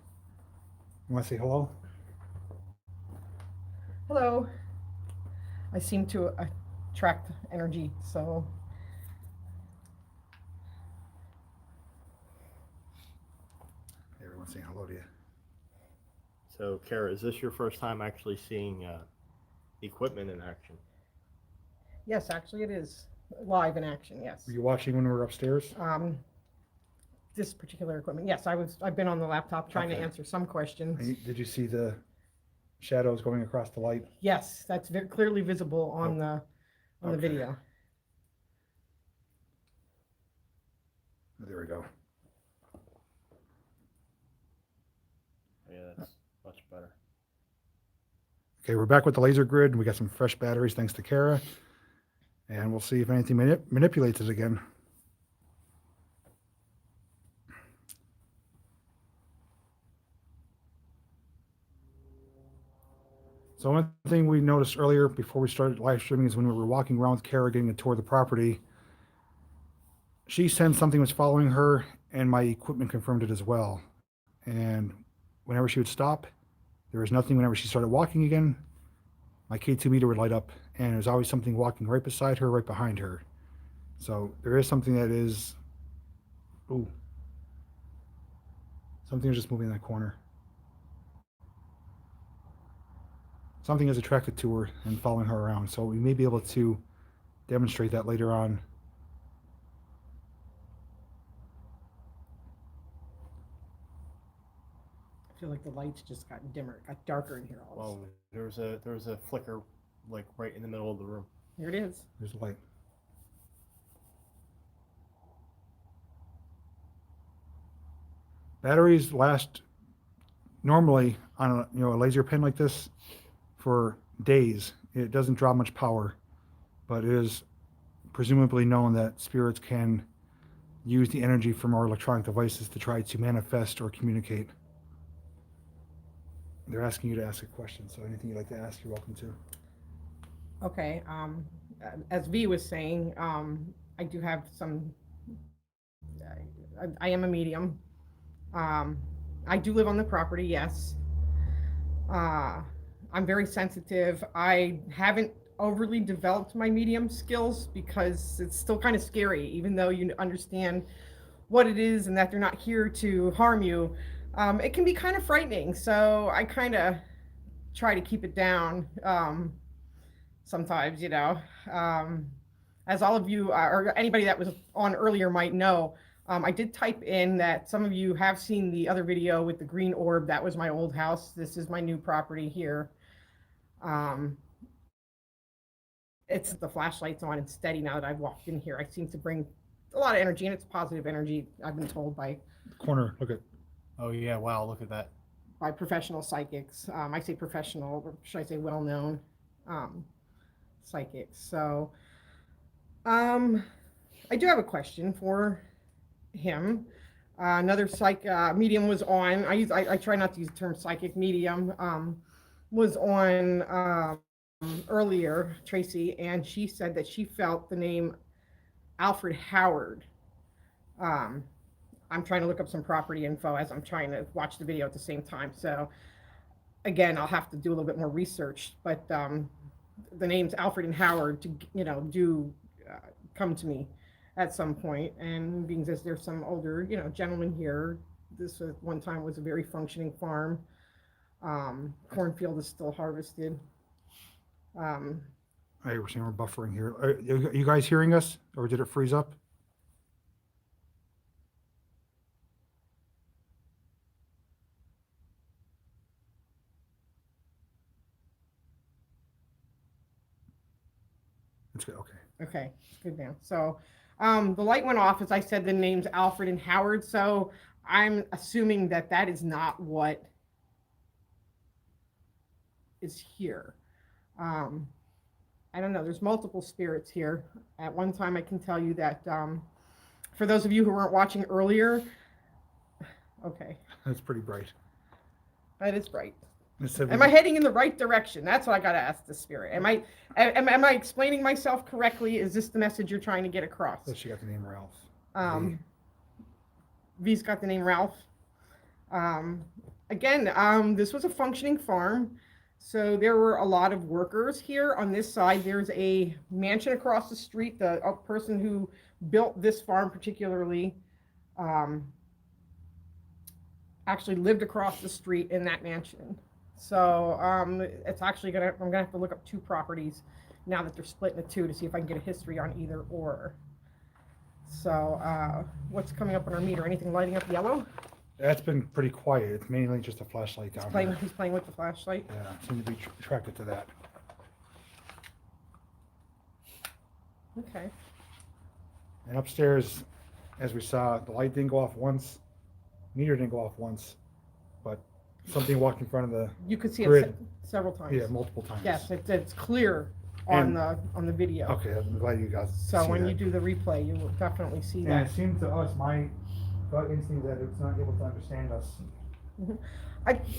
You want to say hello? Hello. I seem to attract energy, so. Everyone's saying hello to you. So, Kara, is this your first time actually seeing equipment in action? Yes, actually it is live in action, yes. Were you watching when we were upstairs? This particular equipment, yes, I've been on the laptop trying to Okay. answer some questions. Did you see the shadows going across the light? Yes, that's very clearly visible on the Okay. video. There we go. Yeah, that's much better. Okay, we're back with the laser grid. We got some fresh batteries thanks to Kara. And we'll see if anything manipulates it again. So one thing we noticed earlier before we started live streaming is when we were walking around with Kara getting a tour of the property, she sensed something was following her, and my equipment confirmed it as well. And whenever she would stop, there was nothing. Whenever she started walking again, my K2 meter would light up, and there's always something walking right beside her, right behind her. So there is something that is, ooh, something is just moving in that corner. Something is attracted to her and following her around. So we may be able to demonstrate that later on. I feel like the lights just got dimmer, it got darker in here all of a Well, there was a flicker like right in the middle of the room. Here it is. There's the light. Batteries last normally on a laser pen like this for days. It doesn't draw much power, but it is presumably known that spirits can use the energy from our electronic devices to try to manifest or communicate. They're asking you to ask a question, so anything you'd like to ask, you're welcome to. Okay, as V was saying, I do have some, I am a medium. I do live on the property, yes. I'm very sensitive. I haven't overly developed my medium skills because it's still kind of scary, even though you understand what it is and that they're not here to harm you. It can be kind of frightening, so I kind of try to keep it down sometimes, as all of you or anybody that was on earlier might know. I did type in that some of you have seen the other video with the green orb. That was my old house. This is my new property here. It's the flashlight's on and steady now that I've walked in here. I seem to bring a lot of energy, and it's positive energy, I've been told by Corner, look at. Oh yeah, wow, look at that. by professional psychics. I say professional, or should I say well-known psychics. So I do have a question for him. Another medium was on. I try not to use the term psychic medium. Was on earlier, Tracy, and she said that she felt the name Alfred Howard. I'm trying to look up some property info as I'm trying to watch the video at the same time. So again, I'll have to do a little bit more research, but the names Alfred and Howard do come to me at some point, and being as there's some older, gentlemen here, this at one time was a very functioning farm. Cornfield is still harvested. Um, Hey, we're saying we're buffering here. Are you guys hearing us, or did it freeze up? It's good. Okay. Okay, it's good now. So, the light went off, as I said, the names Alfred and Howard. So I'm assuming that that is not what is here. I don't know. There's multiple spirits here. At one time, I can tell you that, for those of you who weren't watching earlier, okay, That's pretty bright. that is bright. It's Am I heading in the right direction? That's what I got to ask the spirit. Am I explaining myself correctly? Is this the message you're trying to get across? Oh, she got the name Ralph. V's got the name Ralph. Again, this was a functioning farm. So there were a lot of workers here. On this side, there's a mansion across the street. The person who built this farm particularly actually lived across the street in that mansion. So it's actually I'm gonna have to look up two properties now that they're split into two to see if I can get a history on either or. So what's coming up on our meter? Anything lighting up yellow? That's been pretty quiet. It's mainly just a flashlight down there. He's playing with the flashlight. Yeah, seems to be attracted to that. Okay. And upstairs, as we saw, the light didn't go off once, meter didn't go off once, but something walked in front of the You could see grid. it several times. Yeah, multiple times. Yes, it's clear on the video. Okay, I'm glad you guys. So see when that. you do the replay, you will definitely see And that. it seemed to us, my gut instinct, that it's not able to understand us.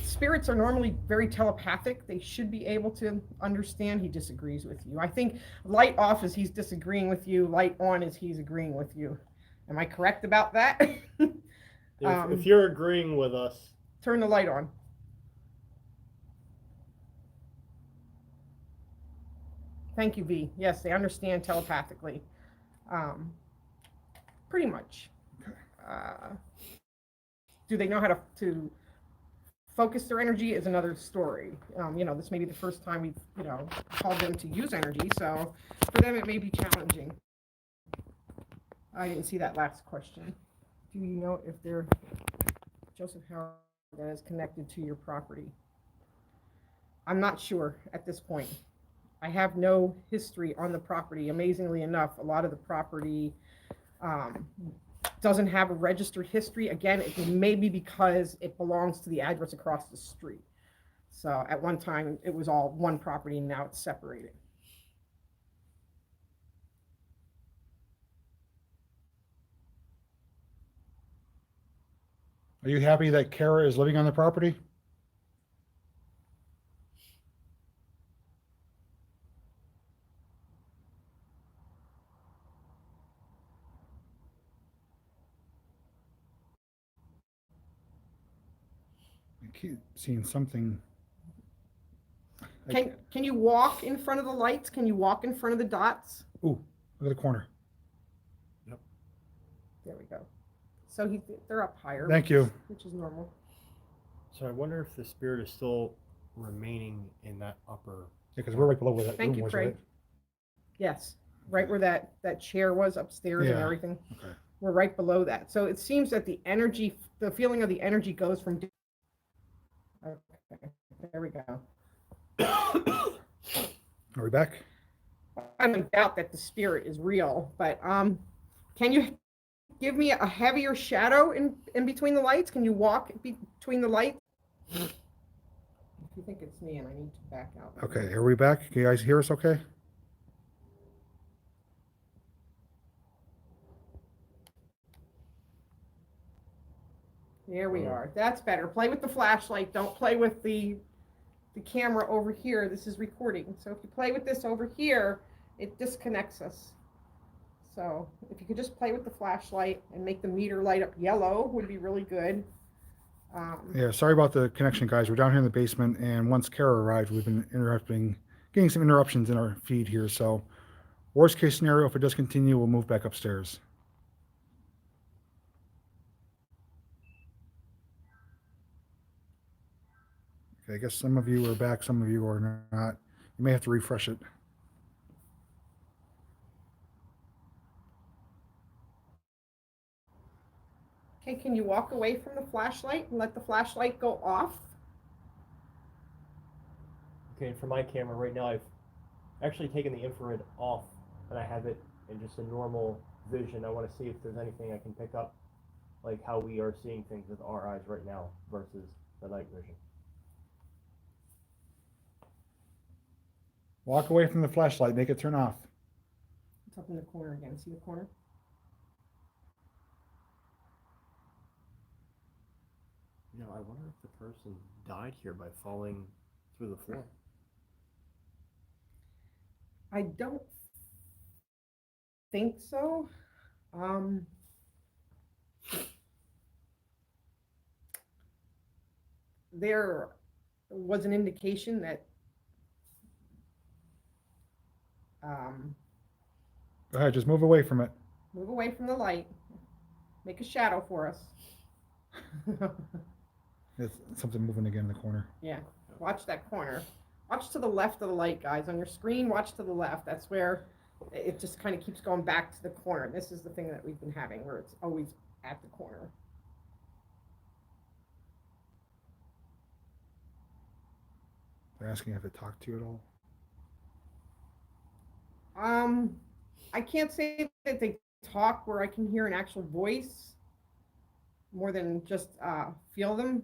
Spirits are normally very telepathic. They should be able to understand. He disagrees with you. I think light off is he's disagreeing with you. Light on is he's agreeing with you. Am I correct about that? If you're agreeing with us, Turn the light on. Thank you, V. Yes, they understand telepathically. Pretty much. Do they know how to focus their energy is another story. This may be the first time we've, called them to use energy, so for them it may be challenging. I didn't see that last question. Do you know if they're Joseph Howard that is connected to your property? I'm not sure at this point. I have no history on the property. Amazingly enough, a lot of the property doesn't have a registered history. Again, it may be because it belongs to the address across the street. So at one time, it was all one property, and now it's separated. Are you happy that Kara is living on the property? I keep seeing something. Can you walk in front of the lights? Can you walk in front of the dots? Ooh, look at the corner. There we go. So they're up higher. Thank you. Which is normal. so I wonder if the spirit is still remaining in that upper. Yeah, because we're right below where that Thank room you, was, Craig. right? Yes, right where that chair was upstairs and Yeah. everything. Okay. We're right below that. So it seems that the feeling of the energy goes from. Okay, there we go. Are we back? I don't doubt that the spirit is real, but can you give me a heavier shadow in between the lights? Can you walk between the lights? If you think it's me and I need to back out. Okay, are we back? Can you guys hear us okay? There we are. That's better. Play with the flashlight. Don't play with the camera over here. This is recording. So if you play with this over here, it disconnects us. So if you could just play with the flashlight and make the meter light up yellow would be really good. Yeah, sorry about the connection, guys. We're down here in the basement, and once Kara arrived, we've been getting some interruptions in our feed here. So worst case scenario, if it does continue, we'll move back upstairs. Okay, I guess some of you are back, some of you are not. You may have to refresh it. Okay, can you walk away from the flashlight and let the flashlight go off? Okay, and for my camera right now, I've actually taken the infrared off, and I have it in just a normal vision. I want to see if there's anything I can pick up, like how we are seeing things with our eyes right now versus the night vision. Walk away from the flashlight, make it turn off. It's up in the corner again. See the corner? You know, I wonder if the person died here by falling through the floor. I don't think so. There was an indication that Go ahead, just move away from it. move away from the light. Make a shadow for us. It's something moving again in the corner. Yeah, watch that corner. Watch to the left of the light, guys. On your screen, watch to the left. That's where it just kind of keeps going back to the corner. This is the thing that we've been having, where it's always at the corner. They're asking if it talked to you at all. I can't say that they talk where I can hear an actual voice more than just feel them.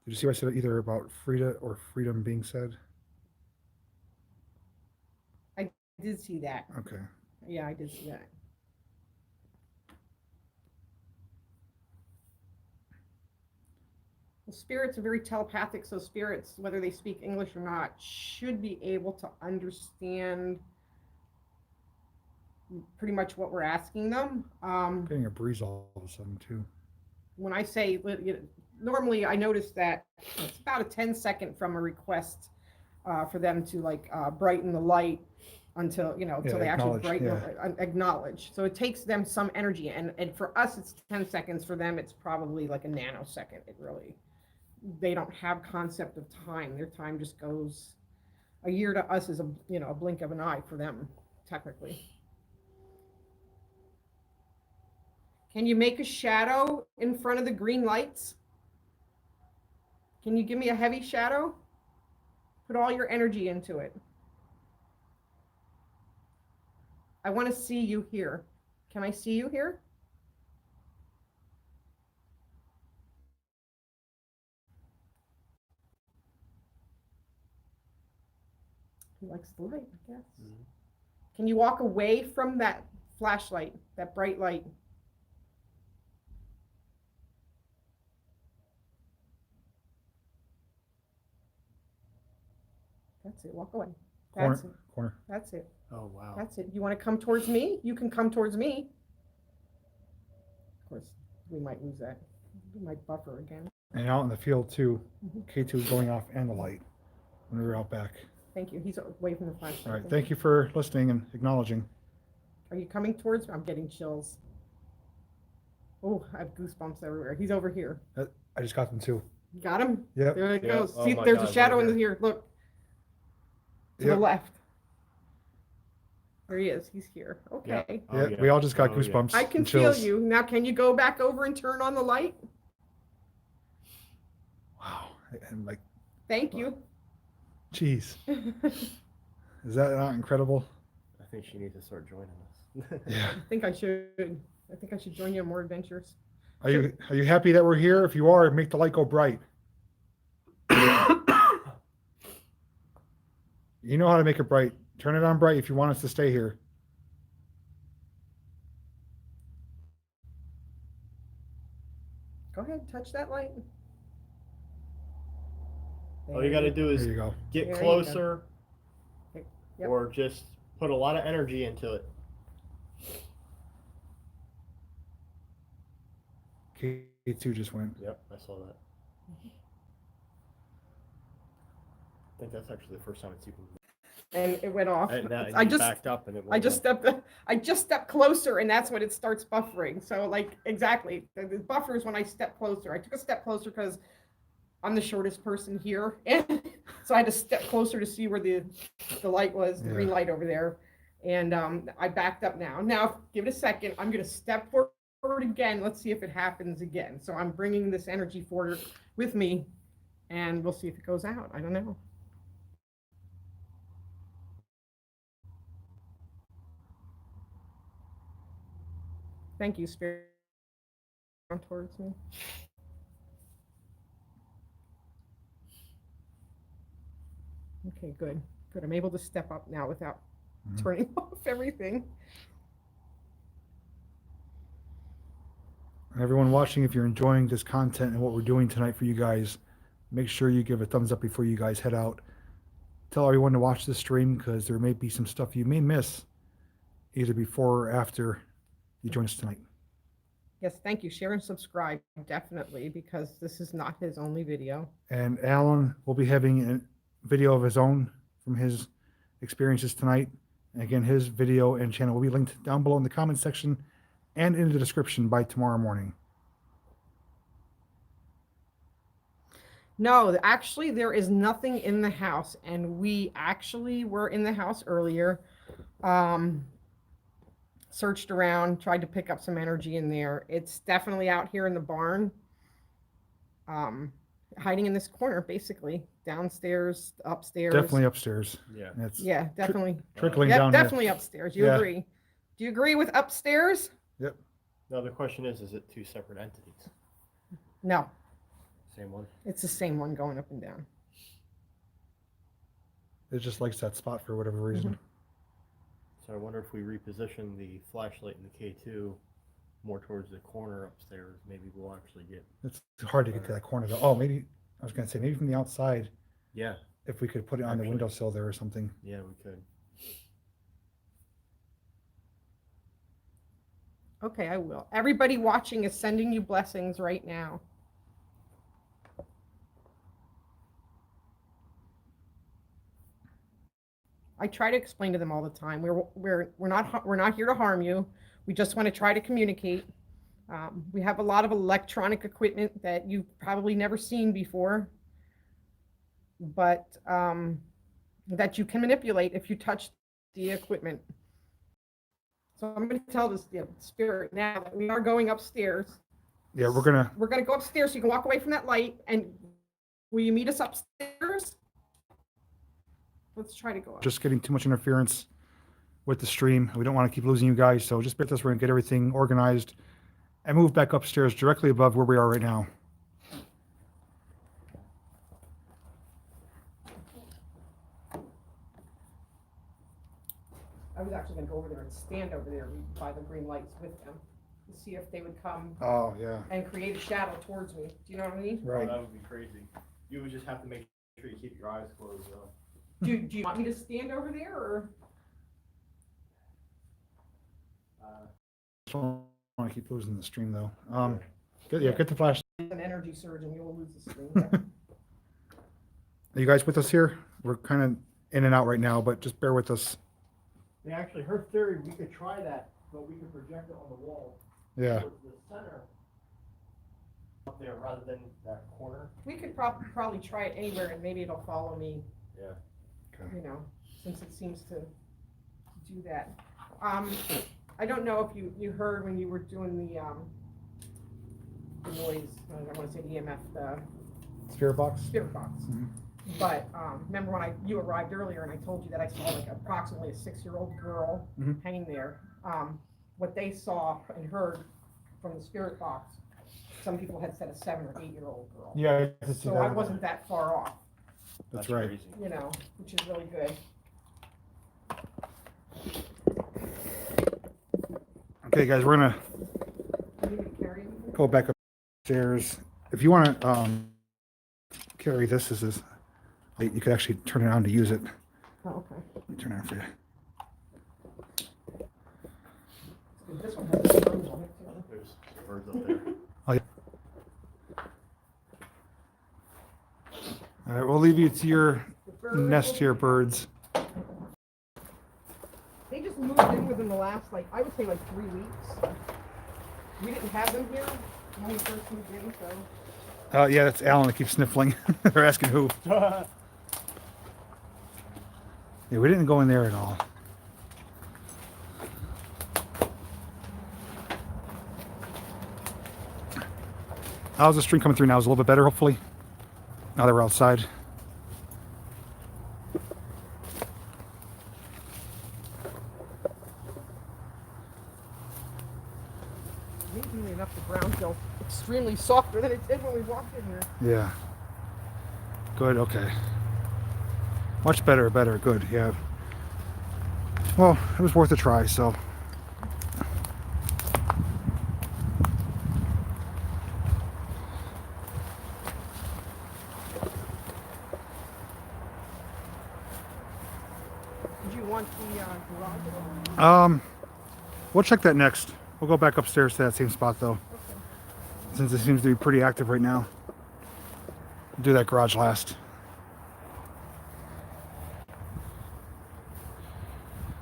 Did you see what I said either about Frida or freedom being said? I did see that. Okay. Yeah, I did see that. Well, spirits are very telepathic, so spirits, whether they speak English or not, should be able to understand pretty much what we're asking them. Getting a breeze all of a sudden too. When I say, normally I notice that it's about a 10-second from a request for them to like brighten the light until, until they actually brighten, acknowledge. So it takes them some energy, and for us it's 10 seconds. For them it's probably like a nanosecond. They don't have concept of time. Their time just goes. A year to us is a blink of an eye for them, technically. Can you make a shadow in front of the green lights? Can you give me a heavy shadow? Put all your energy into it. I want to see you here. Can I see you here? He likes the light, I guess. Mm-hmm. Can you walk away from that flashlight, that bright light? That's it. Walk away. That's it. Corner. That's it. Oh, wow. That's it. You want to come towards me? You can come towards me. Of course, we might lose that. We might buffer again. And out in the field too, Mm-hmm. K2 going off and the light when we were out back. Thank you. He's away from the flashlight. All right. Thank you for listening and acknowledging. Are you coming towards me? I'm getting chills. Oh, I have goosebumps everywhere. He's over here. I just got them too. Got him? Yep. There it Yep. goes. Oh See, my there's God, a shadow right in here. Look. To the left. There he is. He's here. Okay. Yep. Yeah, we all just got goosebumps. I can and feel chills. you. Now, can you go back over and turn on the light? Wow. And like, Thank you. geez. Is that not incredible? I think she needs to start joining us. Yeah. I think I should join you in more adventures. Are you happy that we're here? If you are, make the light go bright. You know how to make it bright. Turn it on bright if you want us to stay here. Go ahead, touch that light. All you got to do is There you go. get There you closer, Yep. or just put a lot of energy into it. K2 just went. Yep, I saw that. I think that's actually the first time it's even and it went off. And now I you just backed up and it I went just off. stepped closer, and that's when it starts buffering. So like exactly, the buffer is when I step closer. I took a step closer because I'm the shortest person here, and so I had to step closer to see where the light was, the green light over there, and I backed up now. Now give it a second. I'm gonna step forward again. Let's see if it happens again. So I'm bringing this energy forward with me, and we'll see if it goes out. I don't know. Thank you, Spirit, towards me. Okay, good. Good. I'm able to step up now without turning off everything. And everyone watching, if you're enjoying this content and what we're doing tonight for you guys, make sure you give a thumbs up before you guys head out. Tell everyone to watch the stream because there may be some stuff you may miss either before or after you join us tonight. Yes, thank you. Share and subscribe, definitely, because this is not his only video. And Alan will be having a video of his own from his experiences tonight. And again, his video and channel will be linked down below in the comment section and in the description by tomorrow morning. No, actually, there is nothing in the house, and we actually were in the house earlier. Searched around, tried to pick up some energy in there. It's definitely out here in the barn, hiding in this corner, basically downstairs, upstairs. Definitely upstairs. Yeah. That's Yeah, definitely. trickling Yep, down. definitely upstairs. You Yeah. agree? Do you agree with upstairs? Yep. Now the question is it two separate entities? No, Same one? it's the same one going up and down. It just likes that spot for whatever reason. So I wonder if we reposition the flashlight in the K2 more towards the corner upstairs, maybe we'll actually get. It's hard to get to that corner though. Oh, maybe I was going to say maybe from the outside. Yeah. If we could put it on the windowsill there or something. Yeah, we could. Okay, I will. Everybody watching is sending you blessings right now. I try to explain to them all the time. We're not here to harm you. We just want to try to communicate. We have a lot of electronic equipment that you've probably never seen before, but that you can manipulate if you touch the equipment. So I'm going to tell this spirit now that we are going upstairs. Yeah, we're gonna go upstairs so you can walk away from that light. And will you meet us upstairs? Let's try to go up. just getting too much interference with the stream. We don't want to keep losing you guys, so just bear with us. We're gonna get everything organized and move back upstairs directly above where we are right now. I was actually going to go over there and stand over there by the green lights with them to see if they would come Oh yeah. and create a shadow towards me. Do you know what I mean? Right. Oh, that would be crazy. You would just have to make sure you keep your eyes closed though. Do you want me to stand over there or? Just don't want to keep losing the stream though. Get the flash. An energy surge and you'll lose the screen. Are you guys with us here? We're kind of in and out right now, but just bear with us. Yeah, actually, her theory, we could try that, but we could project it on the wall. Yeah. Towards the center up there rather than that corner. We could probably try it anywhere and maybe it'll follow me. Yeah. You know, since it seems to do that. I don't know if you heard when you were doing the noise, I don't want to say the EMF, the Spirit box. spirit box. Mhm. But remember when you arrived earlier and I told you that I saw like approximately a 6-year-old girl Mhm. hanging there. What they saw and heard from the spirit box, some people had said a 7 or 8-year-old girl. Yeah, I can see So that. I wasn't that far off, That's right. Crazy. you know, which is really good. Okay, guys, we're gonna You need me to carry anything? go back upstairs. If you want to carry this, you could actually turn it on to use it. Oh, okay. Let me turn it on for you. This one has springs on it too. There's birds up there. All right, we'll leave you to your The birds nest will- here, birds. moved in within the last, like, I would say like 3 weeks. We didn't have them here when we first moved in, so. Yeah, that's Alan that keeps sniffling. They're asking who. Yeah, we didn't go in there at all. How's the stream coming through now? Is it a little bit better, hopefully? Now that we're outside. Amazingly enough, the ground feels extremely softer than it did when we walked in here. Yeah. Good, okay. Much better, good, yeah. Well, it was worth a try, so. Did you want the garage? We'll check that next. We'll go back upstairs to that same spot, though. Okay. Since it seems to be pretty active right now. Do that garage last.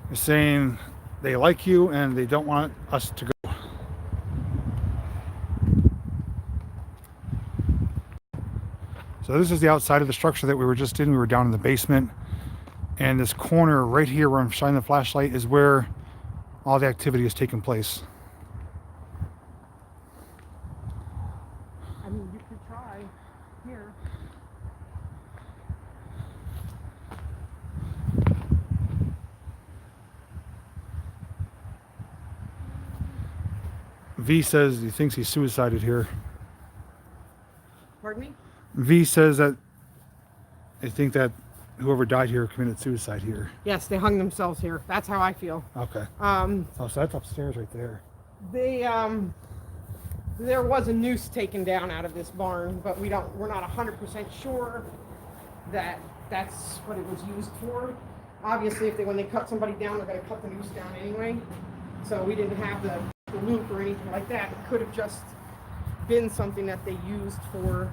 They're saying they like you and they don't want us to go. So this is the outside of the structure that we were just in. We were down in the basement. And this corner right here where I'm shining the flashlight is where all the activity is taking place. I mean, you could try here. V says he thinks he suicided here. Pardon me? V says that I think that whoever died here committed suicide here. Yes, they hung themselves here. That's how I feel. Okay. Um, Oh, so that's upstairs right there. they there was a noose taken down out of this barn, but we're not 100% sure that that's what it was used for. Obviously, when they cut somebody down, they're going to cut the noose down anyway. So we didn't have the loop or anything like that. It could have just been something that they used for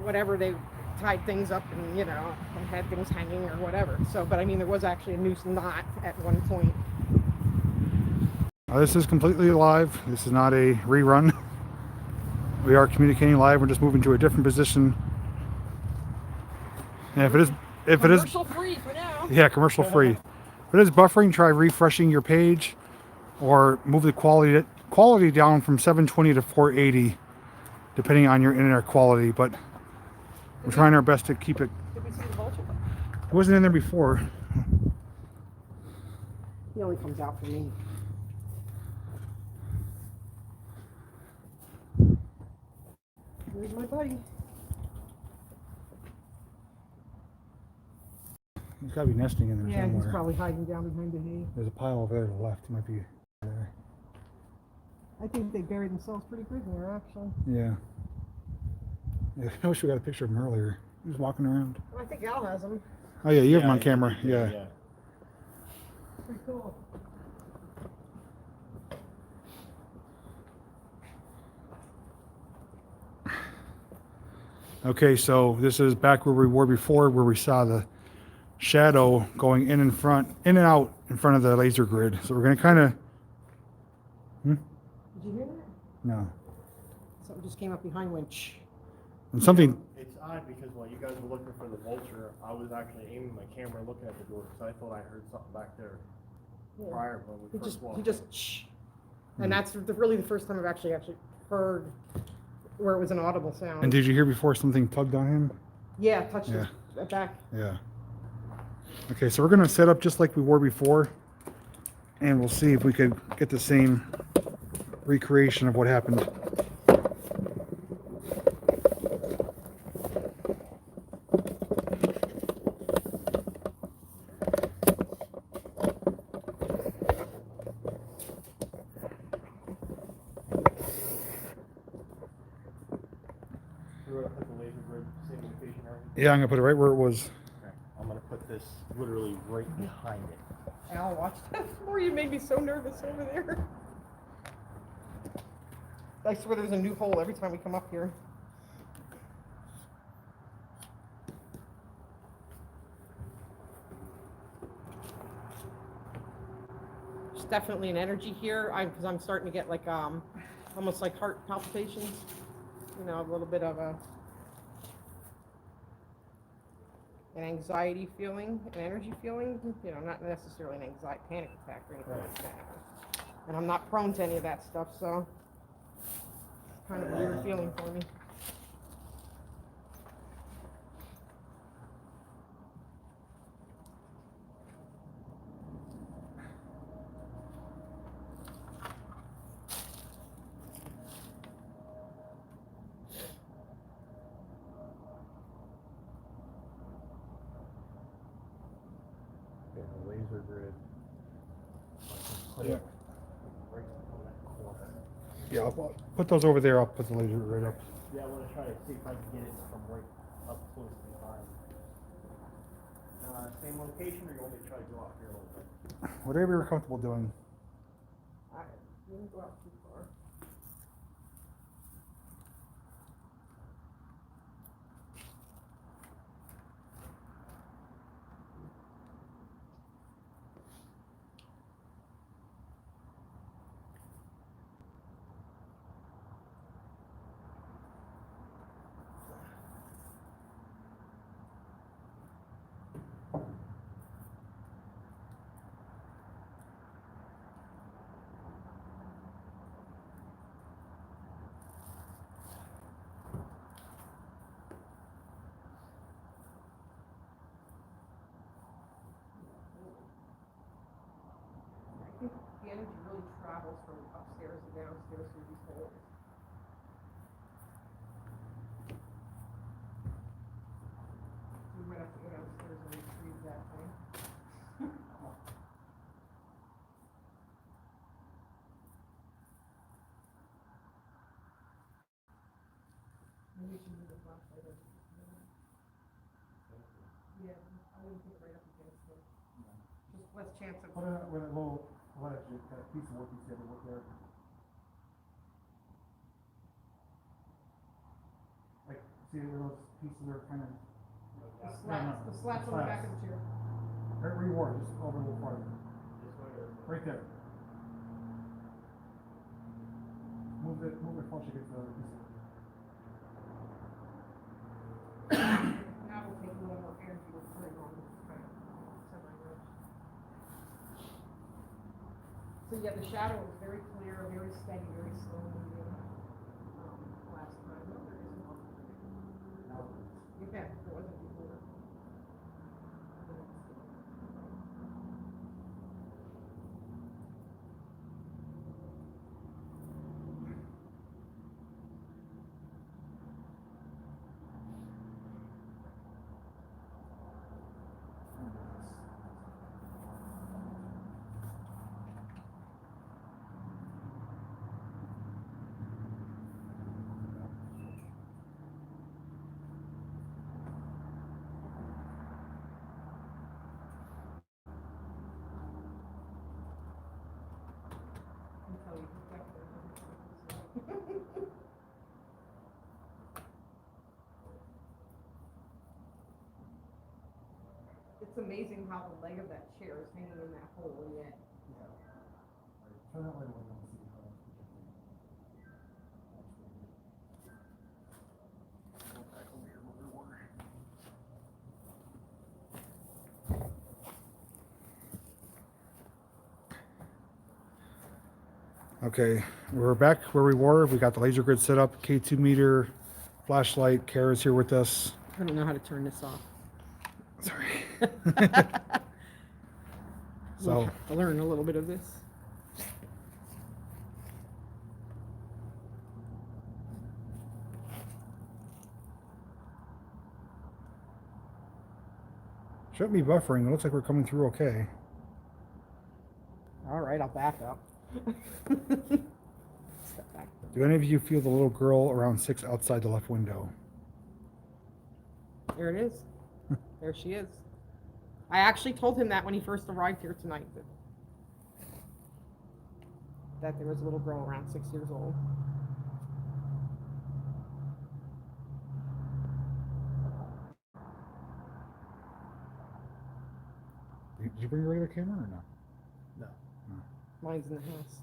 whatever, they tied things up and, you know, and had things hanging or whatever. So, but I mean, there was actually a noose knot at one point. This is completely live. This is not a rerun. We are communicating live. We're just moving to a different position. And if it is Commercial free for now. yeah, commercial free. If it is buffering, try refreshing your page or move the quality down from 720 to 480 depending on your internet quality, but we're trying our best to keep it. Did we see the vulture? It wasn't in there before. He only comes out for me. Here's my buddy. He's got to be nesting in there Yeah, somewhere. he's probably hiding down behind the hay. There's a pile over there to the left. He might be there. I think they buried themselves pretty good in there, actually. Yeah. I wish we got a picture of him earlier. He was walking around. Well, I think Al has them. Oh yeah, you have him on camera. Yeah. Pretty cool. Okay, so this is back where we were before, where we saw the shadow going in and out in front of the laser grid. So we're gonna kind of. Did you hear that? No. Something just came up behind, went shh. And something. It's odd because while you guys were looking for the vulture, I was actually aiming my camera looking at the door because I thought I heard something back there prior when we first walked. He just shh. And that's really the first time I've actually heard where it was an audible sound. And did you hear before something tugged on him? Yeah, touched his back. Yeah. Okay, so we're gonna set up just like we were before, and we'll see if we could get the same recreation of what happened. Yeah, I'm gonna put it right where it was. Okay. I'm gonna put this literally right behind it. Al, watch that floor. You made me so nervous over there. I swear there's a new hole every time we come up here. There's definitely an energy here. Because I'm starting to get like almost like heart palpitations. You know, a little bit of an anxiety feeling, an energy feeling. You know, not necessarily an anxiety panic attack or anything like that. And I'm not prone to any of that stuff, so it's kind of a weird feeling for me. Okay, the laser grid. Put Yeah. it right on that corner. Yeah, I'll put those over there. I'll put the laser right up. Yeah, I want to try to see if I can get it from right up close behind. Same location, or you want me to try to go out here a little bit? Whatever you're comfortable doing. I didn't go out too far. I think the energy really travels from upstairs to downstairs through these holes. We might have to go downstairs and retrieve that thing. Maybe we should move the flashlight over. Yeah, I wouldn't put it right up against it. Just less chance of. With a little ledge, that piece of work you said to work there. Like, see where those pieces are kind of. The slats on the back of the chair. Right where you were, just over a little farther. This way or? Right there. Move it closer to the other piece. Now we'll take a little more energy to put it on this kind of semi-ridge. So yeah, the shadow is very clear, very steady, very slow moving. Last time, no, there isn't one. Yeah, there wasn't before. Until you detect it. It's amazing how the leg of that chair is hanging in that hole, and yet. Turn that way a little bit and see how it's back over here where we were. Okay, we're back where we were. We got the laser grid set up, K2 meter, flashlight. Kara's here with us. I don't know how to turn this off. Sorry. We'll So, have to learn a little bit of this. shouldn't be buffering. It looks like we're coming through okay. All right, I'll back up. Step back. Do any of you feel the little girl around 6 outside the left window? There it is. There she is. I actually told him that when he first arrived here tonight, that there was a little girl around 6 years old. Did you bring a regular camera or no? No. No. Mine's in the house.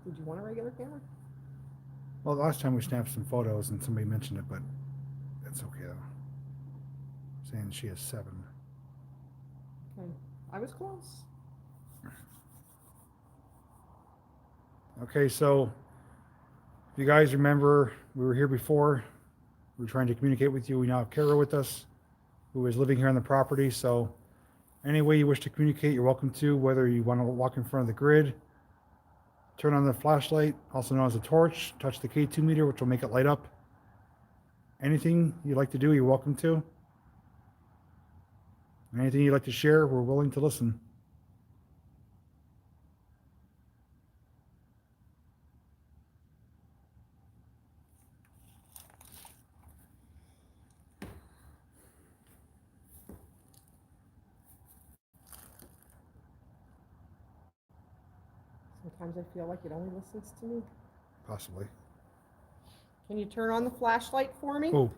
Did you want a regular camera? Well, last time we snapped some photos and somebody mentioned it, but it's okay though. Saying she has 7. Okay. I was close. Okay, so if you guys remember, we were here before. We were trying to communicate with you. We now have Kara with us, who is living here on the property. So any way you wish to communicate, you're welcome to, whether you want to walk in front of the grid, turn on the flashlight, also known as a torch, touch the K2 meter, which will make it light up. Anything you'd like to do, you're welcome to. Anything you'd like to share, we're willing to listen. Sometimes I feel like it only listens to me. Possibly. Can you turn on the flashlight for me? Oh,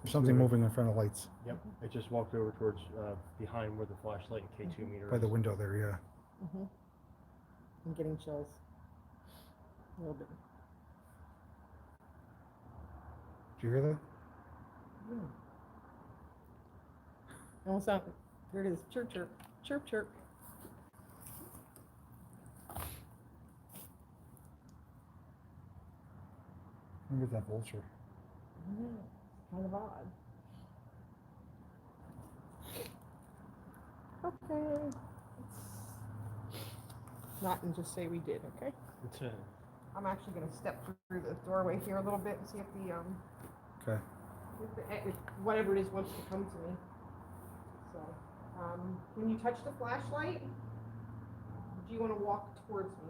there's something moving in front of the lights. Yep. I just walked over towards behind where the flashlight and K2 meter By is. the window there, yeah. Mm-hmm. I'm getting chills. A little bit. Did you hear that? Yeah. Almost sound. There it is. Chirp, chirp, chirp, chirp. Look at that vulture. Yeah, kind of odd. Okay. Let's not and just say we did, okay? I'm actually going to step through the doorway here a little bit and see if the Okay. if whatever it is wants to come to me. So, can you touch the flashlight? Or do you want to walk towards me?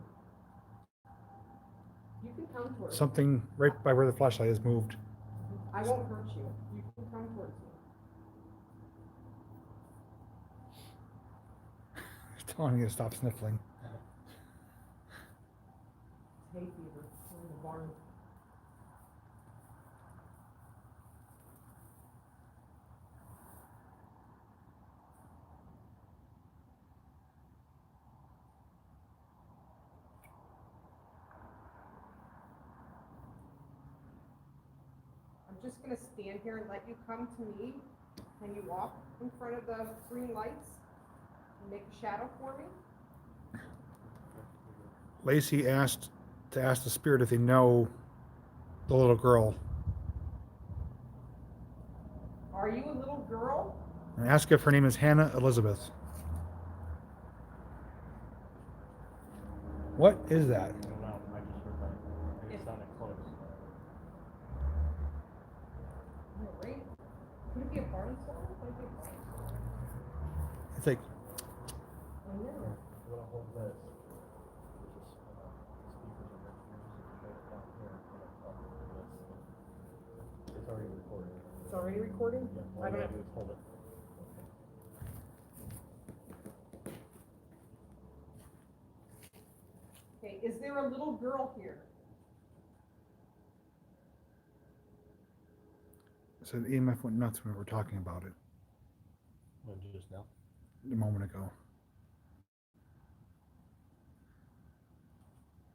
You can come towards me. Something right by where the flashlight is moved. I won't hurt you. You can come towards me. Telling me to stop sniffling. Hay fever. We're in the barn. I'm just going to stand here and let you come to me. Can you walk in front of the green lights and make a shadow for me? Lacey asked to ask the spirit if they know the little girl. Are you a little girl? And ask if her name is Hannah Elizabeth. What is that? I don't know. I just heard that. It sounded close. No, right? Could it be a barn song? Could it be a barn song? It's like, I know. I'm gonna hold this. Speakers in your ears. Down here. It's already recording. It's already recording? Yeah. I All you don't gotta do is hold it. Okay, is there a little girl here? so the EMF went nuts when we were talking about it Just now. a moment ago.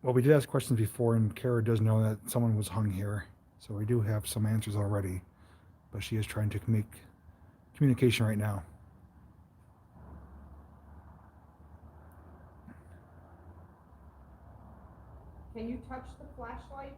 Well, we did ask questions before, and Kara does know that someone was hung here. So we do have some answers already. But she is trying to make communication right now. Can you touch the flashlight?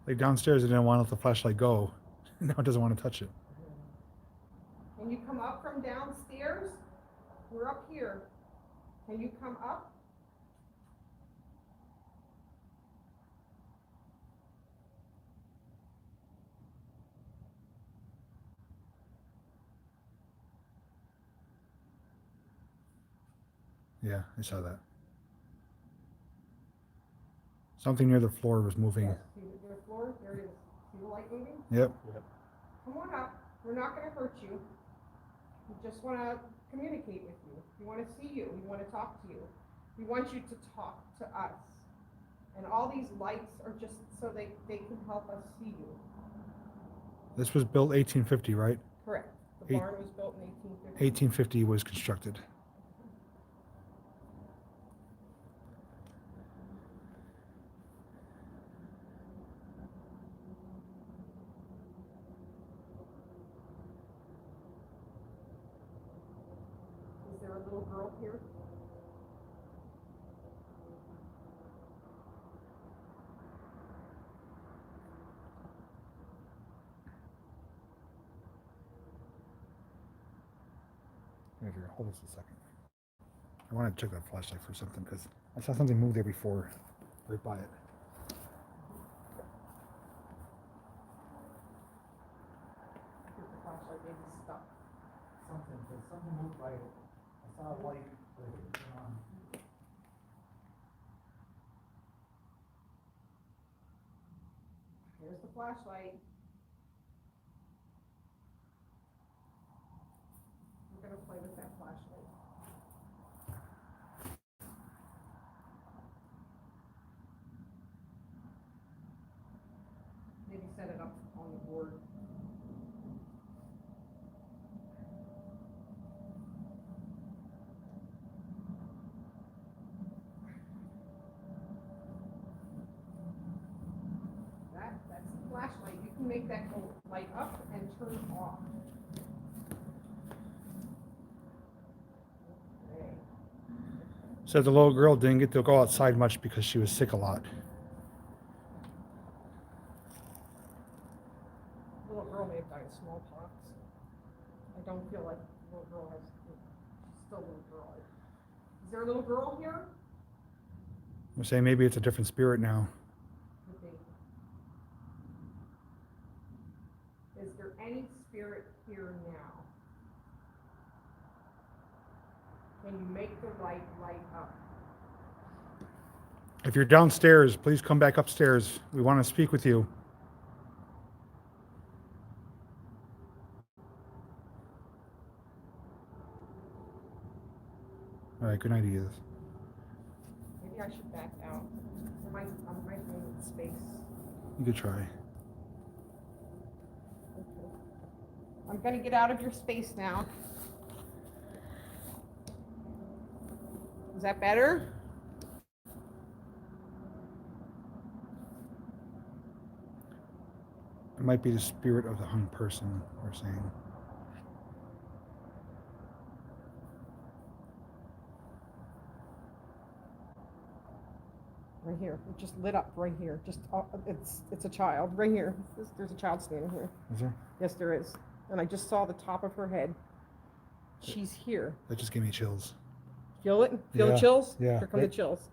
Like downstairs, it didn't want to let the flashlight go. Now it doesn't want to touch it. Can you come up from downstairs? We're up here. Can you come up? Yeah, I saw that. Something near the floor was moving. Yes. See the floor? There it is. See the light moving? Yep. Come on up. We're not going to hurt you. We just want to communicate with you. We want to see you. We want to talk to you. We want you to talk to us. And all these lights are just so they can help us see you. This was built 1850, right? Correct. The Eight- barn was built in 1850. 1850 was constructed. Is there a little girl here? Here, hold this a second. I want to check that flashlight for something because I saw something move there before, right by it. Here's the flashlight, maybe stuck. Something moved by it. I saw a light, but it didn't turn on. Here's the flashlight. We're gonna play with that flashlight. Maybe set it up on the board. That's the flashlight. You can make that go light up and turn off. Okay. Said the little girl didn't get to go outside much because she was sick a lot. Little girl may have died of smallpox. I don't feel like the little girl has, she's still a little girl. Is there a little girl here? I'm saying maybe it's a different spirit now. Could be. Is there any spirit here now? Can you make the light light up? If you're downstairs, please come back upstairs. We want to speak with you. All right, good night, Edith. Maybe I should back out. I might need space. You could try. Okay. I'm gonna get out of your space now. Is that better? It might be the spirit of the hung person, we're saying. Right here. It just lit up right here. Just it's a child right here. There's a child standing here. Is there? Yes, there is. And I just saw the top of her head. She's here. That just gave me chills. Feel it? Feel the Yeah, chills? yeah. Here come the chills.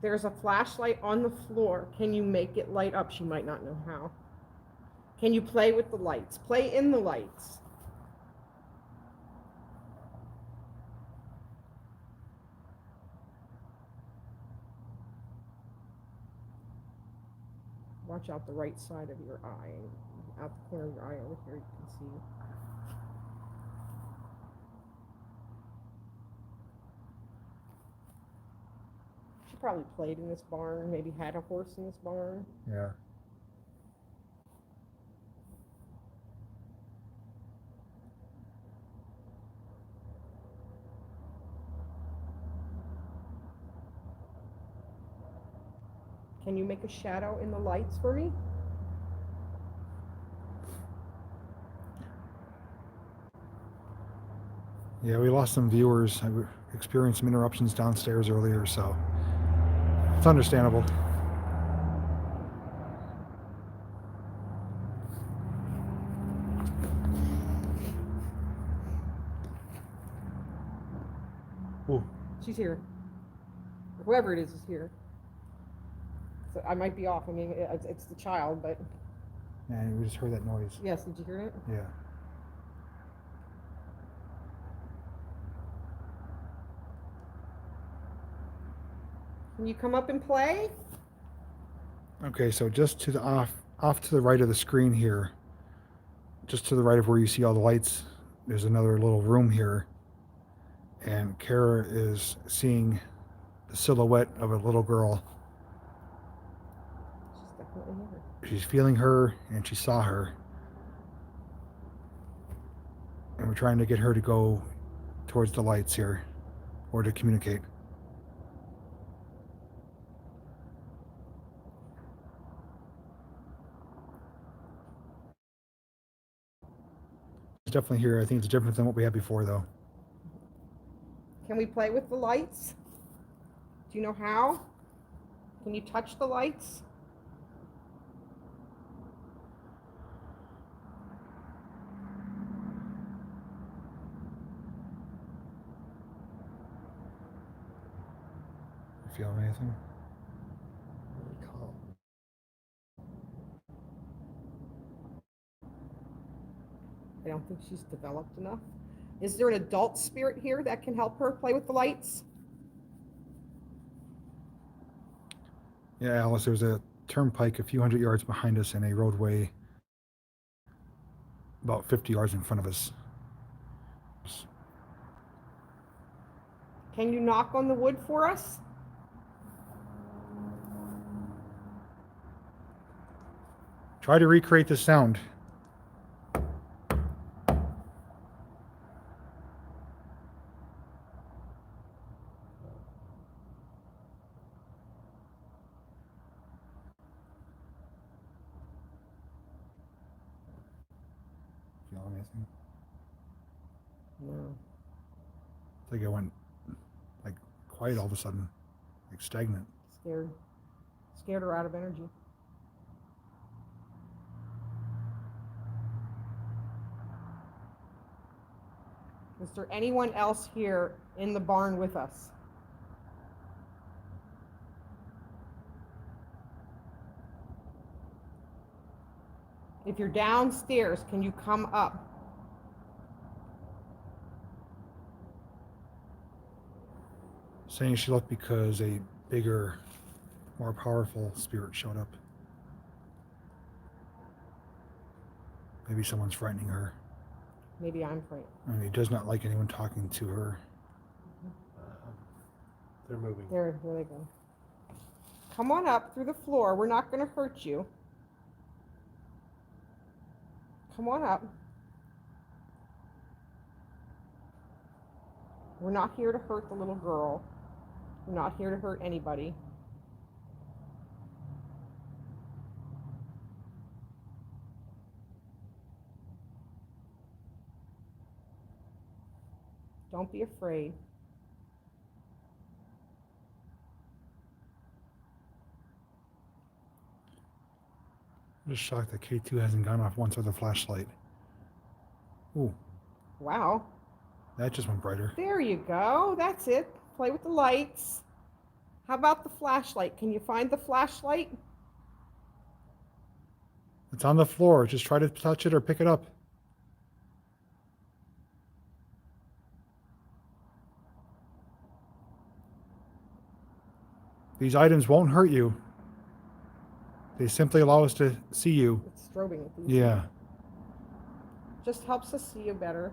There's a flashlight on the floor. Can you make it light up? She might not know how. Can you play with the lights? Play in the lights. Watch out the right side of your eye. Out the corner of your eye over here, you can see. She probably played in this barn, maybe had a horse in this barn. Yeah. Can you make a shadow in the lights for me? Yeah, we lost some viewers. I experienced some interruptions downstairs earlier, so it's understandable. Ooh. She's here. Whoever it is here. So I might be off. I mean, it's the child, but Yeah, we just heard that noise. yes. Did you hear it? Yeah. Can you come up and play? Okay, so just to the off to the right of the screen here, just to the right of where you see all the lights, there's another little room here. And Kara is seeing the silhouette of a little girl definitely hear her. She's feeling her, and she saw her. And we're trying to get her to go towards the lights here, or to communicate. It's definitely here. I think it's different than what we had before, though. Can we play with the lights? Do you know how? Can you touch the lights? You feel anything? Really calm. I don't think she's developed enough. Is there an adult spirit here that can help her play with the lights? Yeah, Alice, there's a turnpike a few hundred yards behind us and a roadway about 50 yards in front of us. Can you knock on the wood for us? Try to recreate the sound. Feel anything? No. It's like it went like quiet all of a sudden, like stagnant. Scared. Scared her out of energy. Is there anyone else here in the barn with us? If you're downstairs, can you come up? Saying she left because a bigger, more powerful spirit showed up. Maybe someone's frightening her. Maybe I'm frightened. And he does not like anyone talking to her. They're moving. There they go. Come on up through the floor. We're not going to hurt you. Come on up. We're not here to hurt the little girl. We're not here to hurt anybody. Don't be afraid. I'm just shocked that K2 hasn't gone off once with a flashlight. Ooh, Wow. that just went brighter. There you go. That's it. Play with the lights. How about the flashlight? Can you find the flashlight? It's on the floor. Just try to touch it or pick it up. These items won't hurt you. They simply allow us to see you. It's strobing at these. Yeah. Just helps us see you better.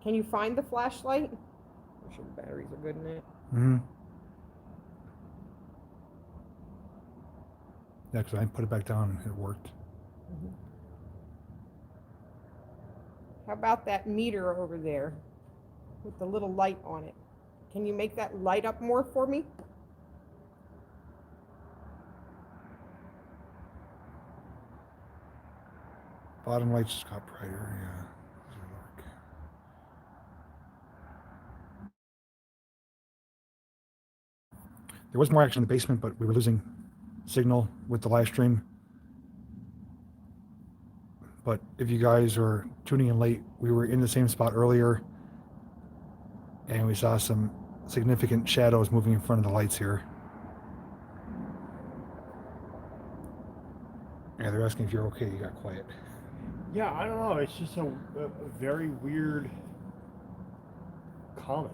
Can you find the flashlight? I'm sure the batteries are good in it. Mm-hmm. Yeah, because I put it back down and it worked. Mm-hmm. How about that meter over there with the little light on it? Can you make that light up more for me? Bottom lights just got brighter, yeah. Those are dark. There was more action in the basement, but we were losing signal with the live stream. But if you guys are tuning in late, we were in the same spot earlier, and we saw some significant shadows moving in front of the lights here. Yeah, they're asking if you're okay. You got quiet. Yeah, I don't know. It's just a very weird comment.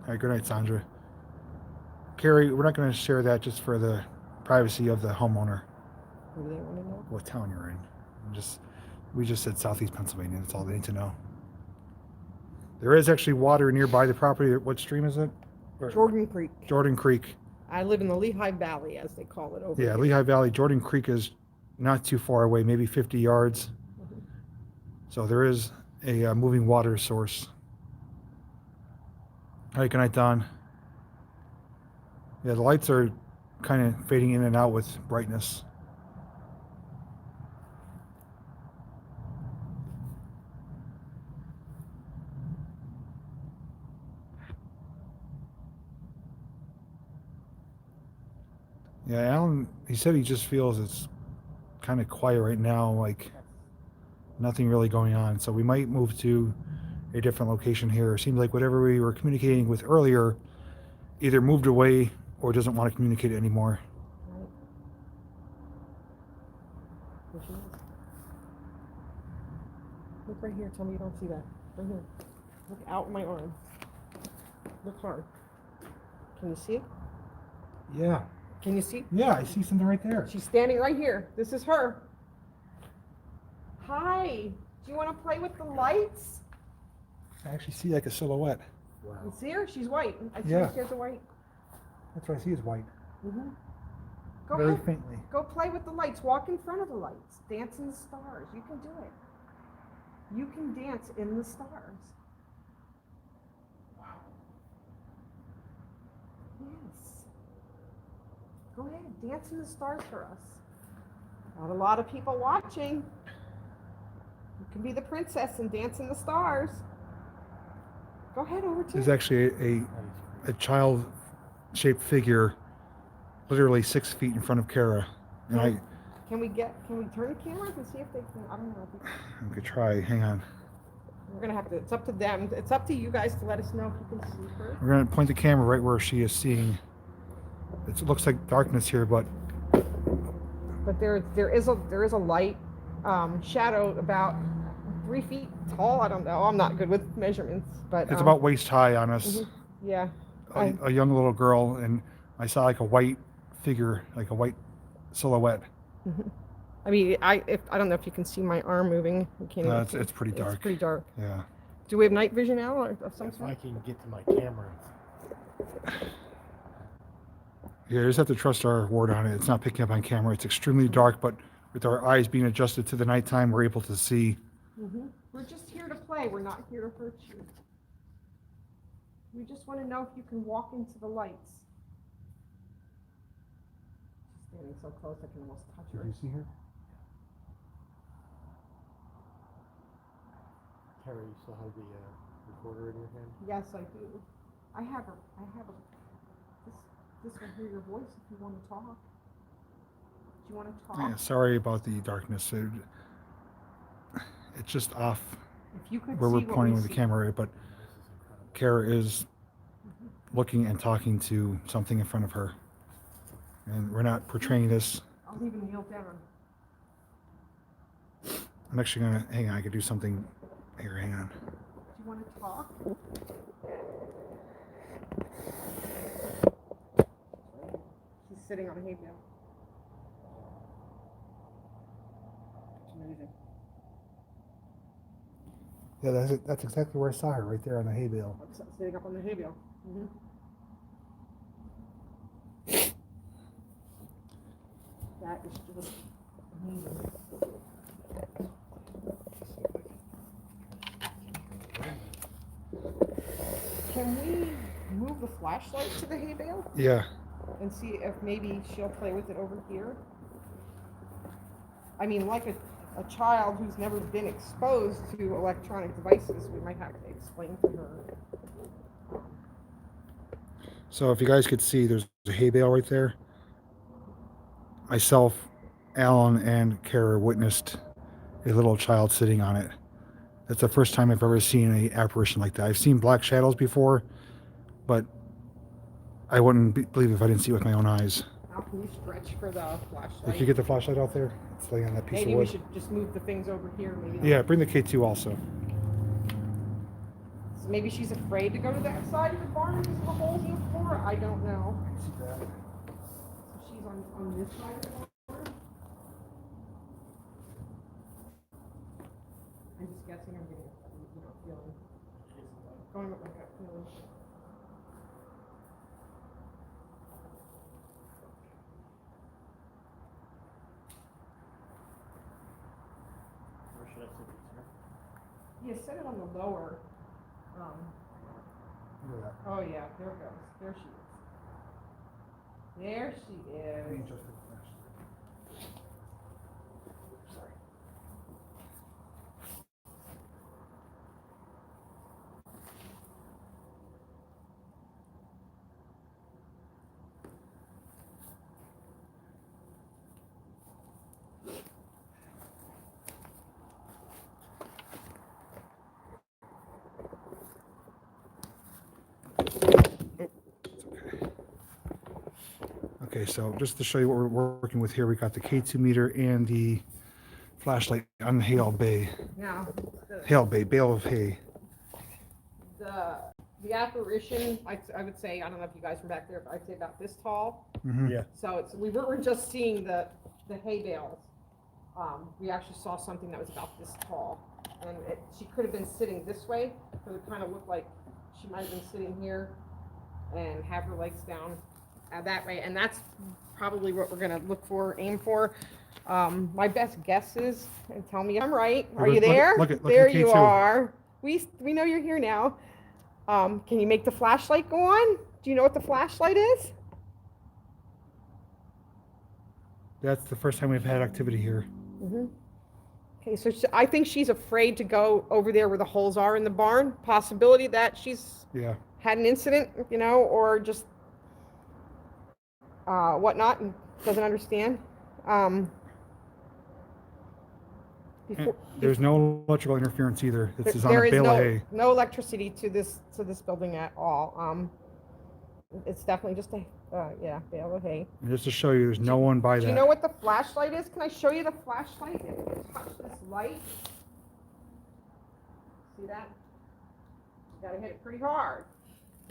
All right, good night, Sandra. Carrie, we're not going to share that just for the privacy of the homeowner. What do they want to know? What town you're in? We just said Southeast Pennsylvania. That's all they need to know. There is actually water nearby the property. What stream is it? Jordan Creek. Jordan Creek. I live in the Lehigh Valley, as they call it over Yeah, here. Lehigh Valley, Jordan Creek is not too far away, maybe 50 yards. Mhm. So there is a moving water source. All right, good night, Don. Yeah, the lights are kind of fading in and out with brightness. Yeah, Alan, he said he just feels it's kind of quiet right now, like nothing really going on. So we might move to a different location here. It seems like whatever we were communicating with earlier either moved away or doesn't want to communicate anymore. Right. There she is. Look right here. Tell me you don't see that. Right here. Look out my arm. Look hard. Can you see it? Yeah. Can you see? Yeah, I see something right there. She's standing right here. This is her. Hi. Do you want to play with the lights? I actually see like a silhouette. You see her? She's white. I see Yeah. she has a white. That's what I see is white. Mm-hmm. Go Very ahead. faintly. Go play with the lights. Walk in front of the lights. Dance in the stars. You can do it. You can dance in the stars. Wow. Yes. Go ahead. Dance in the stars for us. Got a lot of people watching. You can be the princess and dance in the stars. Go ahead over to There's actually a child-shaped figure literally 6 feet in front of Kara. And Can we turn the cameras and see if they can? I don't know. I could try. Hang on. We're gonna have to. It's up to them. It's up to you guys to let us know if you can see her. We're going to point the camera right where she is seeing. It looks like darkness here, but But there is a light shadow about 3 feet tall. I don't know. I'm not good with measurements, but it's about waist high on us. mhm. Yeah. A young little girl, and I saw like a white figure, like a white silhouette. Mhm. I mean, I don't know if you can see my arm moving. You can't even see. It's pretty dark. It's pretty dark. Yeah. Do we have night vision now or of some If I sort? can get to my camera. Yeah, you just have to trust our word on it. It's not picking up on camera. It's extremely dark, but with our eyes being adjusted to the nighttime, we're able to see. Mm-hmm. We're just here to play. We're not here to hurt you. We just want to know if you can walk into the lights. She's standing so close I can almost touch her. see her? Terry, you still have the recorder in your hand? Yes, I do. I have a. This will hear your voice if you want to talk. Do you want to talk? Yeah, sorry about the darkness. It's just off If you could where see we're what pointing we with the see. camera, but This is incredible. Kara is looking and talking to something in front of her. And we're not portraying this. I'll even kneel down. I'm actually going to, hang on, I could do something. Here, hang on. Do you want to talk? He's sitting on a hay bale. It's amazing. Yeah, that's exactly where I saw her, right there on the hay bale. Sitting up on the hay bale. Mm-hmm. That is just amazing. Can we move the flashlight to the hay bale Yeah. and see if maybe she'll play with it over here? I mean, like a child who's never been exposed to electronic devices, we might have to explain to her. So if you guys could see, there's a hay bale right there. Myself, Alan, and Kara witnessed a little child sitting on it. That's the first time I've ever seen an apparition like that. I've seen black shadows before, but I wouldn't believe if I didn't see it with my own eyes. How can you stretch for the flashlight? If you get the flashlight out there, it's laying on that piece Maybe of we wood. should just move the things over here. Maybe. Yeah, bring the K2 also. So maybe she's afraid to go to that side of the barn because of the holes in the floor. I don't know. So she's on this side of the barn. I'm just guessing. I'm getting a feeling. Going with my gut feeling. Should I sit this Yeah, set it on the lower. Look at that. Oh yeah, there it goes. There she is. There she Let me is. adjust the flashlight. Sorry. Okay, so just to show you what we're working with here, we got the K2 meter and the flashlight on the Hale Bay. Now, Bale of hay. the apparition, I would say, I don't know if you guys were back there, but I'd say about this tall. Mhm. Yeah. So we were just seeing the hay bales. We actually saw something that was about this tall, and she could have been sitting this way, so it kind of looked like she might have been sitting here and have her legs down that way, and that's probably what we're gonna aim for. My best guess is, and tell me if I'm right. Are you there? Look at There the you K2. are. We know you're here now. Can you make the flashlight go on? Do you know what the flashlight is? That's the first time we've had activity here. Mm-hmm. Okay, so I think she's afraid to go over there where the holes are in the barn. Possibility that she's had an incident, or just whatnot, and doesn't understand. There's no electrical interference either. This is on a bale of hay. No electricity to this building at all. It's definitely just a bale of hay. And just to show you, there's no one by that. Do you know what the flashlight is? Can I show you the flashlight? If you touch this light, see that? You gotta hit it pretty hard.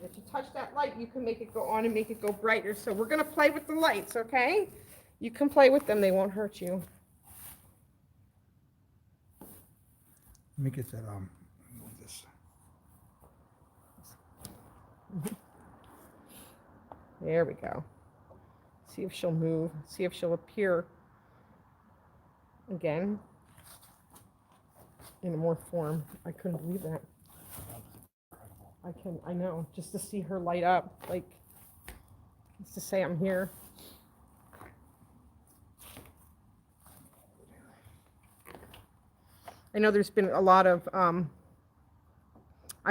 If you touch that light, you can make it go on and make it go brighter. So we're gonna play with the lights, okay? You can play with them; they won't hurt you. Let me get that move this. There we go. See if she'll move. See if she'll appear again in a more form. I couldn't believe that. I know, just to see her light up, like, just to say I'm here. I know there's been a lot of, I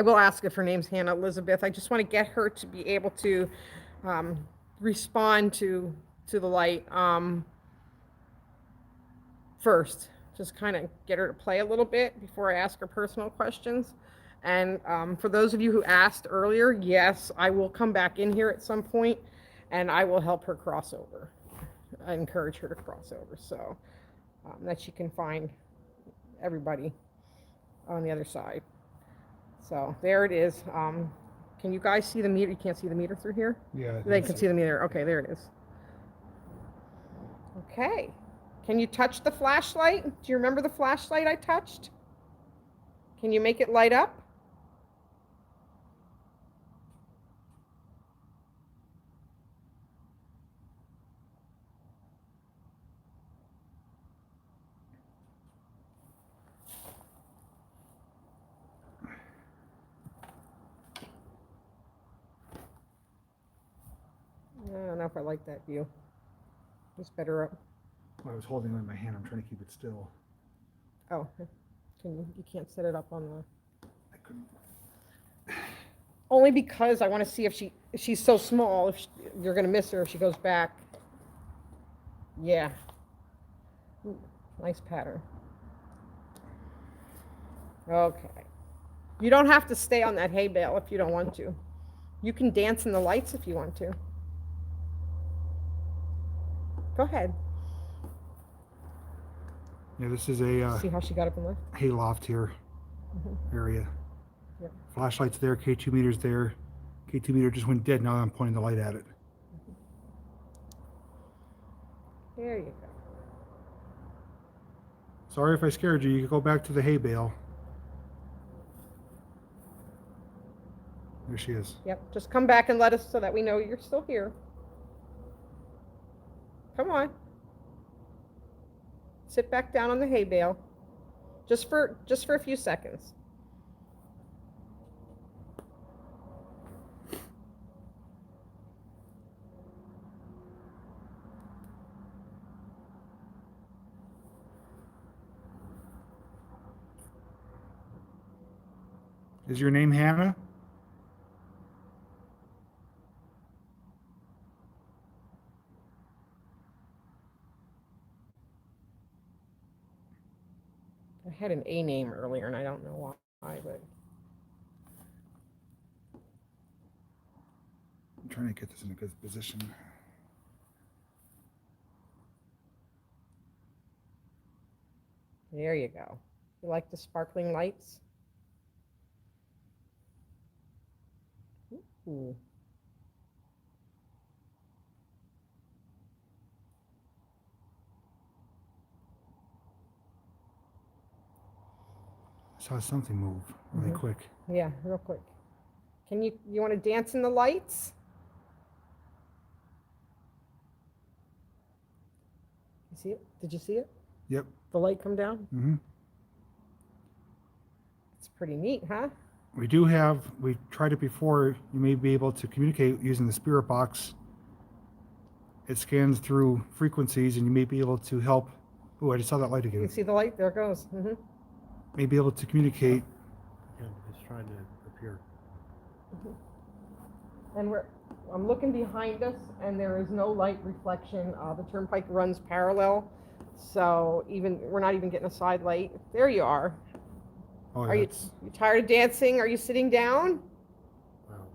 will ask if her name's Hannah Elizabeth. I just want to get her to be able to respond to the light first. Just kind of get her to play a little bit before I ask her personal questions. And for those of you who asked earlier, yes, I will come back in here at some point and I will help her cross over. I encourage her to cross over so that she can find everybody on the other side. So there it is. Can you guys see the meter? You can't see the meter through here? Yeah. They can see the meter. Okay, there it is. Okay. Can you touch the flashlight? Do you remember the flashlight I touched? Can you make it light up? I don't know if I like that view. It's better up. I was holding it in my hand. I'm trying to keep it still. Oh, you can't set it up on the. I couldn't. Only because I want to see if she's so small. If you're gonna miss her if she goes back. Yeah. Ooh, nice pattern. Okay. You don't have to stay on that hay bale if you don't want to. You can dance in the lights if you want to. Go ahead. Yeah, this is a See how she got up and left? hay loft here area. Yep. Flashlight's there, K2 meter's there. K2 meter just went dead. Now I'm pointing the light at it. There you go. Sorry if I scared you. You can go back to the hay bale. There she is. Yep. Just come back and let us so that we know you're still here. Come on. Sit back down on the hay bale. just for a few seconds. Is your name Hannah? I had an A name earlier, and I don't know why, but I'm trying to get this in a good position. there you go. You like the sparkling lights? Ooh. I saw something move really quick. Yeah, real quick. You want to dance in the lights? You see it? Did you see it? Yep. The light come down? Mm-hmm. It's pretty neat, huh? We tried it before. You may be able to communicate using the spirit box. It scans through frequencies, and you may be able to help. Oh, I just saw that light again. You see the light? There it goes. May be able to communicate. Yeah, it's trying to appear. And I'm looking behind us, and there is no light reflection. The turnpike runs parallel, so we're not even getting a side light. There you are. Oh, Are you tired of dancing? Are you sitting down? Wow.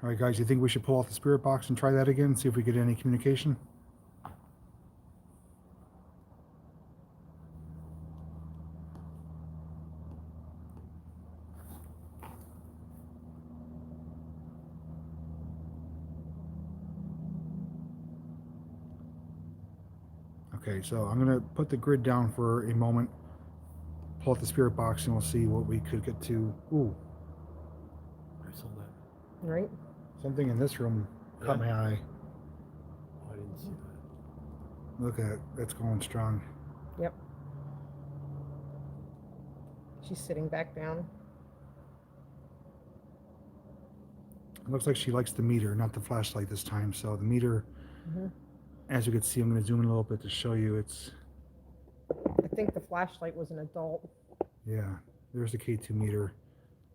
All right, guys. You think we should pull out the spirit box and try that again? See if we get any communication. Okay, so I'm going to put the grid down for a moment, pull out the spirit box, and we'll see what we could get to. Ooh, I saw that. Right. something in this room caught my eye. Oh, I didn't see that. Look at it. It's going strong. Yep. She's sitting back down. It looks like she likes the meter, not the flashlight this time. So the meter, as you can see, I'm going to zoom in a little bit to show you. I think the flashlight was an adult. Yeah, there's the K2 meter.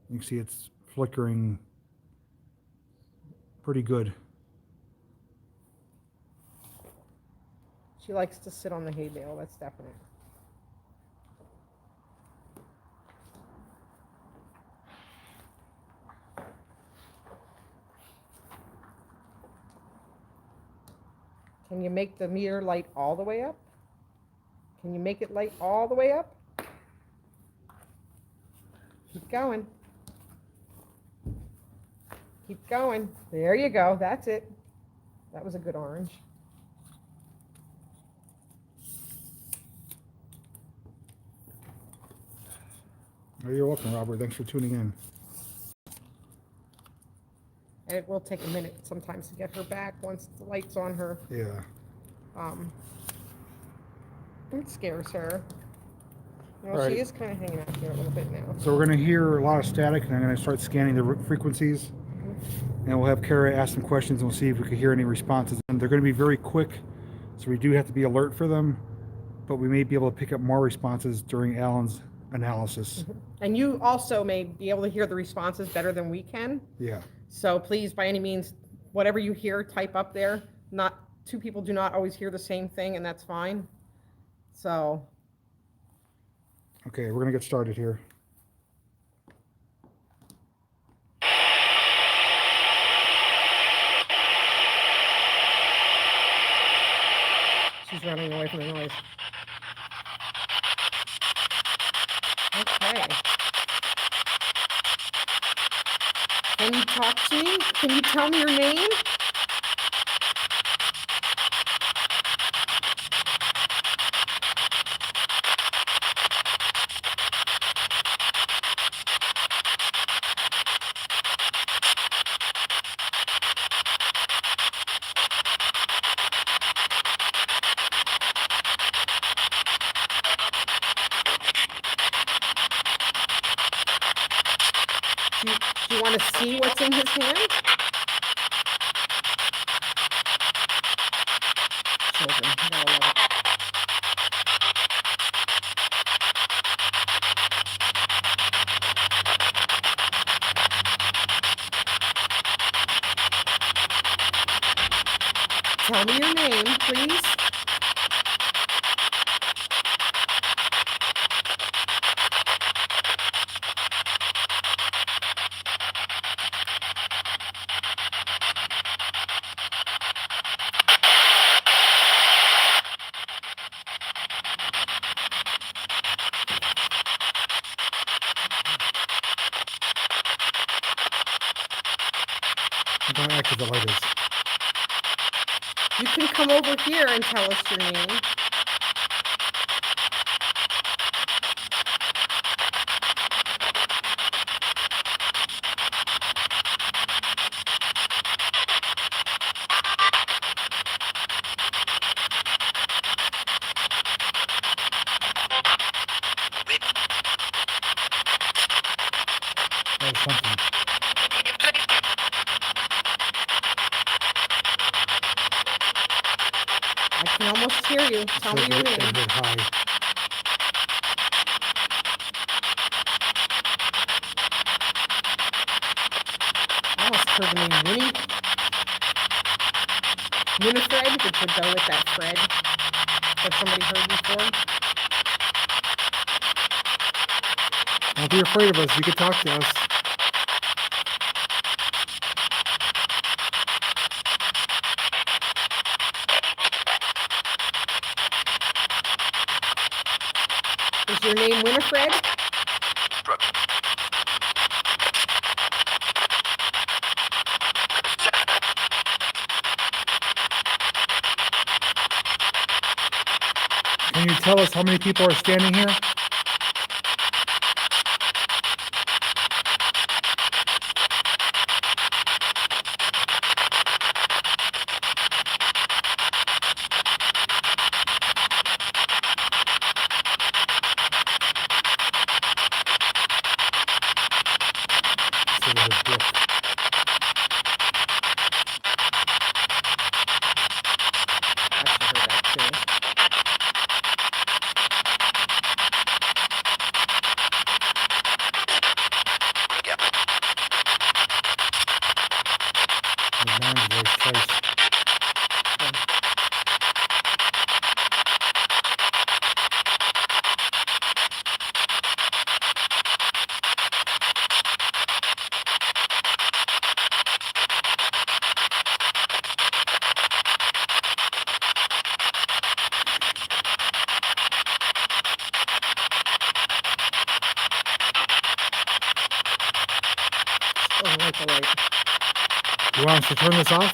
You can see it's flickering pretty good. She likes to sit on the hay bale, that's definite. Can you make the meter light all the way up? Can you make it light all the way up? Keep going. Keep going. There you go. That's it. That was a good orange. Oh, you're welcome, Robert. Thanks for tuning in. And it will take a minute sometimes to get her back once the light's on her. Yeah. It scares her. Well, Right. she is kind of hanging out here a little bit now. So we're going to hear a lot of static, and I'm going to start scanning the frequencies. And we'll have Kara ask some questions, and we'll see if we can hear any responses. And they're going to be very quick, so we do have to be alert for them. But we may be able to pick up more responses during Alan's analysis. And you also may be able to hear the responses better than we can. Yeah. So please, by any means, whatever you hear, type up there. Not two people do not always hear the same thing, and that's fine. So. Okay, we're going to get started here. She's running away from the noise. Okay. Can you talk to me? Can you tell me your name? Do you want to see what's in his hand? Children, you gotta love it. Tell me your name, please. I'm going to act as the light is. You can come over here and tell us your name. That was something. I can almost hear you. Tell me your It name. hit high. I almost heard the name Winnie. Winifred, which would go with that Fred that somebody heard before. Don't be afraid of us. You can talk to us. Is your name Winifred? Can you tell us how many people are standing here? So there's a book. Actually heard that too. The man's voice twice. Still like the light. You want us to turn this off?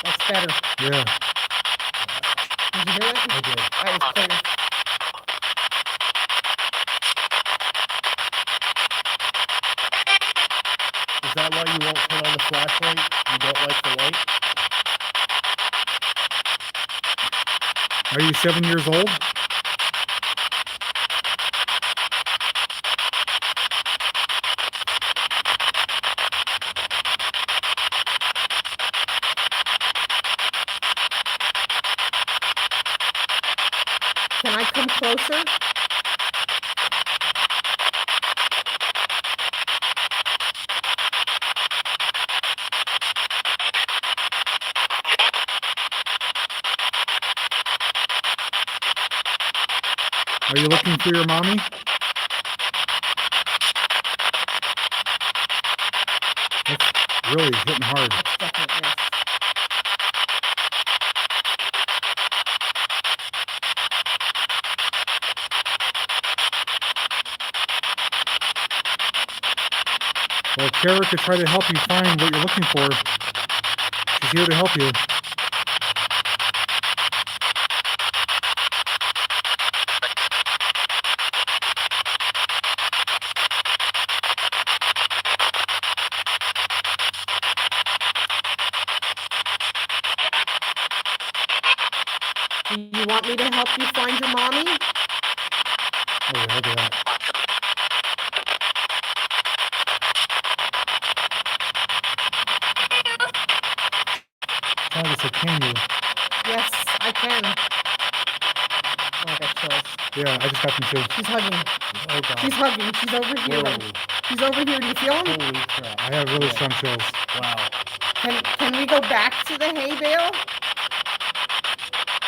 That's better. Yeah, Did you hear that? I did. That was clear. Is that why you won't turn on the flashlight? You don't like the light? Are you 7 years old? Can I come closer? Are you looking for your mommy? That's really hitting hard. That's definitely yes. Well, Kara could try to help you find what you're looking for. She's here to help you. Do you want me to help you find your mommy? Oh, yeah, look at that. Sounds like it's a candy. Yes, I can. Oh, I got chills. Yeah, I just got them too. She's hugging. Oh god. She's hugging. She's over here. Whoa. She's over here. Do you feel them? Holy crap. I have really strong chills. Wow. Can we go back to the hay bale?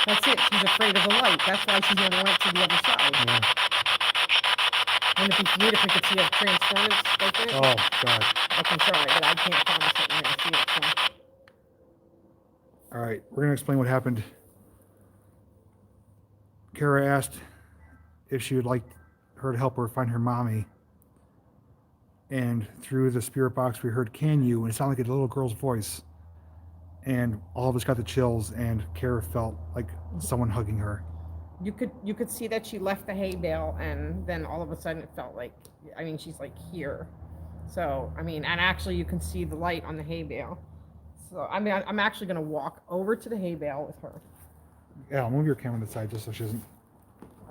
That's it. She's afraid of the light. That's why she never went to the other side. Yeah. Wouldn't it be neat if we could see a transformance like that? Oh, God. I can try, but I can't promise that we're gonna see it. So. All right, we're going to explain what happened. Kara asked if she would like her to help her find her mommy. And through the spirit box, we heard "Can you?" and it sounded like a little girl's voice. And all of us got the chills, and Kara felt like someone hugging her. You could see that she left the hay bale, and then all of a sudden it felt like, I mean, she's like here. So, I mean, and actually you can see the light on the hay bale. So, I mean, I'm actually going to walk over to the hay bale with her. Yeah, I'll move your camera to the side just so she doesn't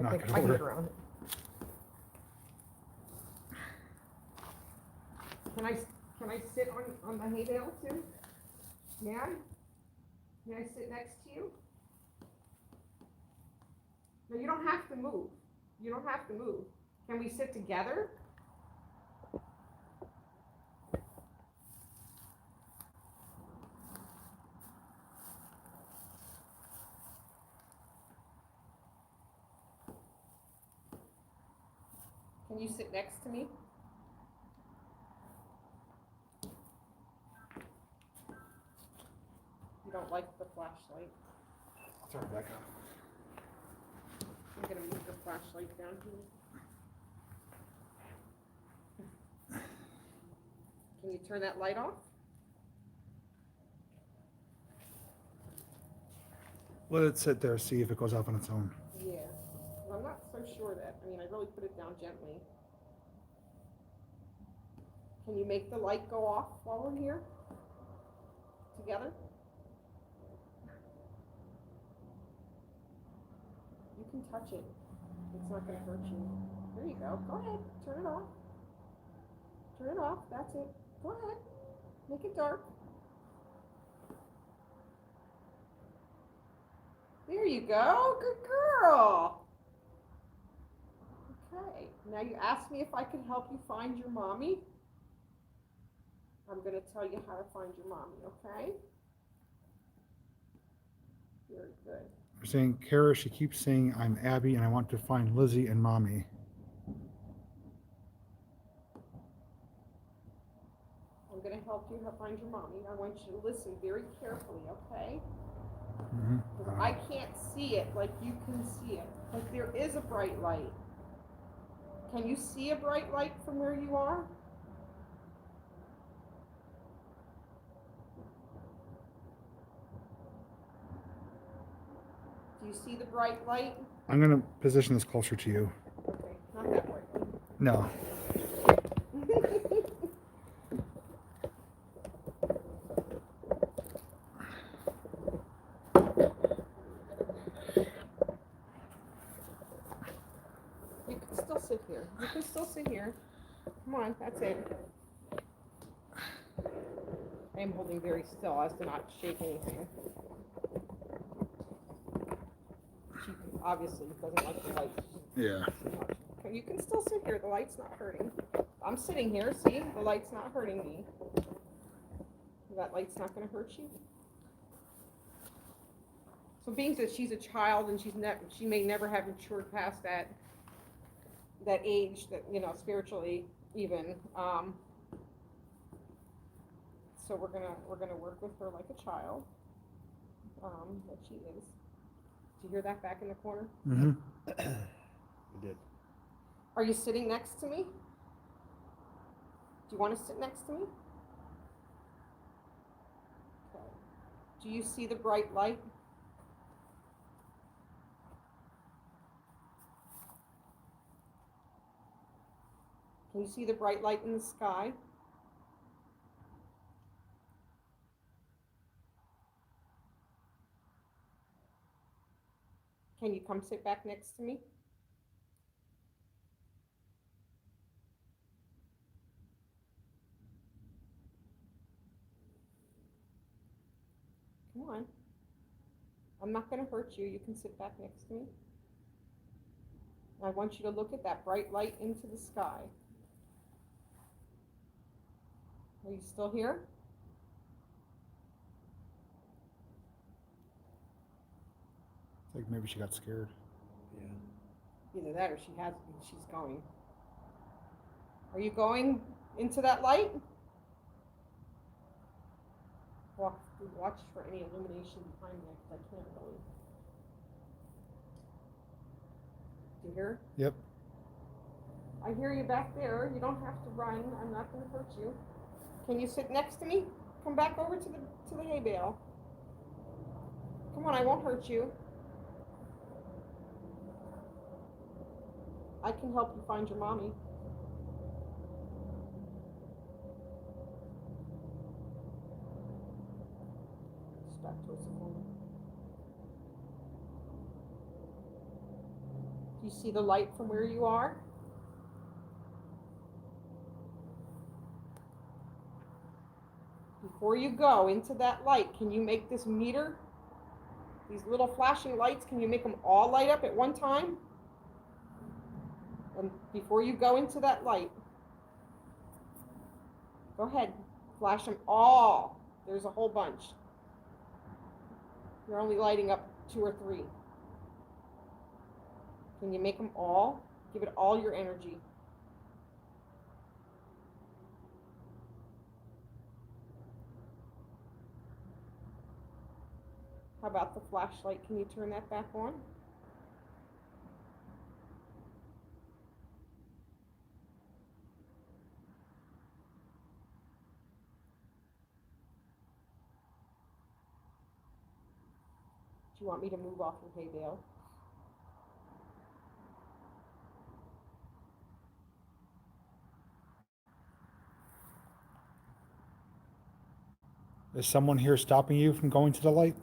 knock I it can get over. around it. Can I sit on the hay bale too? Yeah? Can I sit next to you? No, you don't have to move. You don't have to move. Can we sit together? Can you sit next to me? You don't like the flashlight? I'll turn it back on. I'm gonna move the flashlight down here. Can you turn that light off? Let it sit there, see if it goes off on its own. Yeah. Well, I'm not so sure that, I mean, I really put it down gently. Can you make the light go off while we're here? Together? You can touch it. It's not gonna hurt you. There you go. Go ahead. Turn it off. Turn it off. That's it. Go ahead. Make it dark. There you go. Good girl. Okay. Now you asked me if I could help you find your mommy. I'm going to tell you how to find your mommy, okay? Very good. We're saying, Kara, she keeps saying, I'm Abby and I want to find Lizzie and mommy. I'm going to help you find your mommy. I want you to listen very carefully, okay? Mm-hmm. Because I can't see it like you can see it. But there is a bright light. Can you see a bright light from where you are? Do you see the bright light? I'm going to position this closer to you. Okay, not that way. No. You can still sit here. You can still sit here. Come on, that's it. I am holding very still as to not shake anything. She obviously doesn't like the light. Yeah. Okay, you can still sit here. The light's not hurting. I'm sitting here. See, the light's not hurting me. That light's not going to hurt you. So, being that she's a child and she may never have matured past that age, that spiritually even. So we're gonna work with her like a child. That she is. Do you hear that back in the corner? Mm-hmm. We did. Are you sitting next to me? Do you want to sit next to me? Okay. Do you see the bright light? Can you see the bright light in the sky? Can you come sit back next to me? Come on. I'm not going to hurt you. You can sit back next to me. I want you to look at that bright light into the sky. Are you still here? It's like maybe she got scared. Yeah. Either that or she's going. Are you going into that light? Watch for any illumination behind me, because I can't really. Do you hear? Yep. I hear you back there. You don't have to run. I'm not going to hurt you. Can you sit next to me? Come back over to the hay bale. Come on, I won't hurt you. I can help you find your mommy. Just back towards the corner. Do you see the light from where you are? Before you go into that light, can you make this meter, these little flashing lights, can you make them all light up at one time? And before you go into that light, go ahead, flash them all. There's a whole bunch. You're only lighting up 2 or 3. Can you make them all? Give it all your energy. How about the flashlight? Can you turn that back on? Do you want me to move off your hay bale? Is someone here stopping you from going to the light?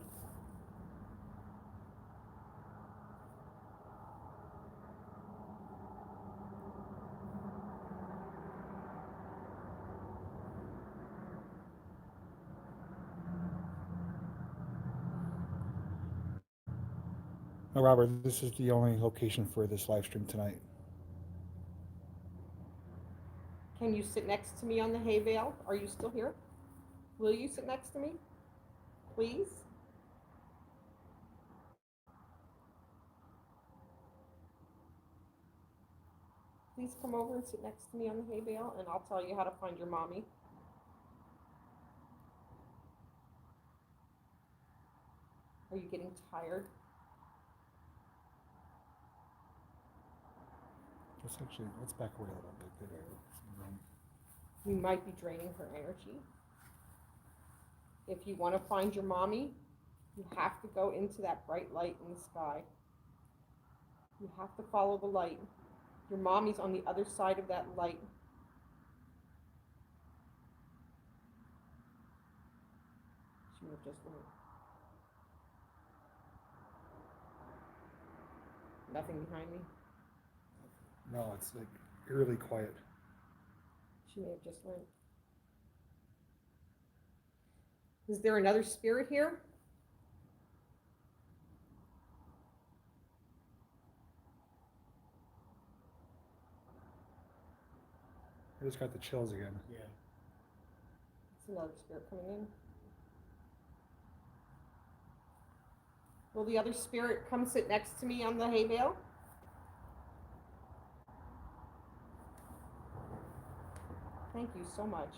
No, Robert, this is the only location for this live stream tonight. Can you sit next to me on the hay bale? Are you still here? Will you sit next to me? Please? Please come over and sit next to me on the hay bale, and I'll tell you how to find your mommy. Are you getting tired? Let's back away a little bit. There. You might be draining her energy. If you want to find your mommy, you have to go into that bright light in the sky. You have to follow the light. Your mommy's on the other side of that light. She may have just went. Nothing behind me. No, it's like eerily quiet. She may have just went. Is there another spirit here? I just got the chills again. Yeah. It's another spirit coming in. Will the other spirit come sit next to me on the hay bale? Thank you so much.